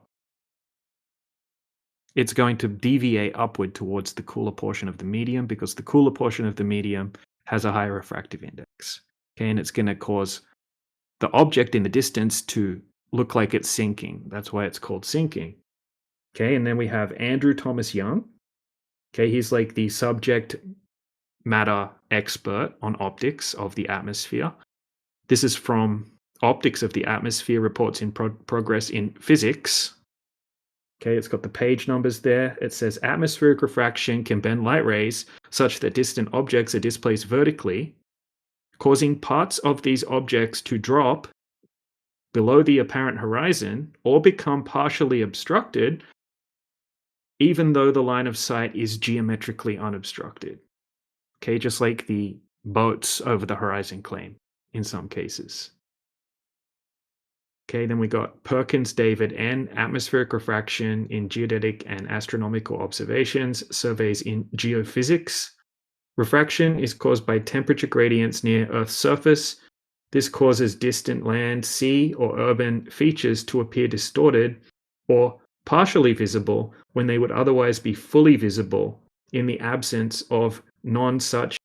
it's going to deviate upward towards the cooler portion of the medium because the cooler portion of the medium has a higher refractive index. Okay, and it's going to cause the object in the distance to look like it's sinking. That's why it's called sinking. Okay, and then we have Andrew Thomas Young. Okay, he's like the subject matter expert on optics of the atmosphere. This is from Optics of the Atmosphere Reports in Progress in Physics. Okay, it's got the page numbers there. It says atmospheric refraction can bend light rays such that distant objects are displaced vertically, causing parts of these objects to drop below the apparent horizon or become partially obstructed, even though the line of sight is geometrically unobstructed. Okay, just like the boats over the horizon claim in some cases. Okay, then we got Perkins, David, and atmospheric refraction in geodetic and astronomical observations, surveys in geophysics. Refraction is caused by temperature gradients near Earth's surface. This causes distant land, sea, or urban features to appear distorted or partially visible when they would otherwise be fully visible in the absence of non-such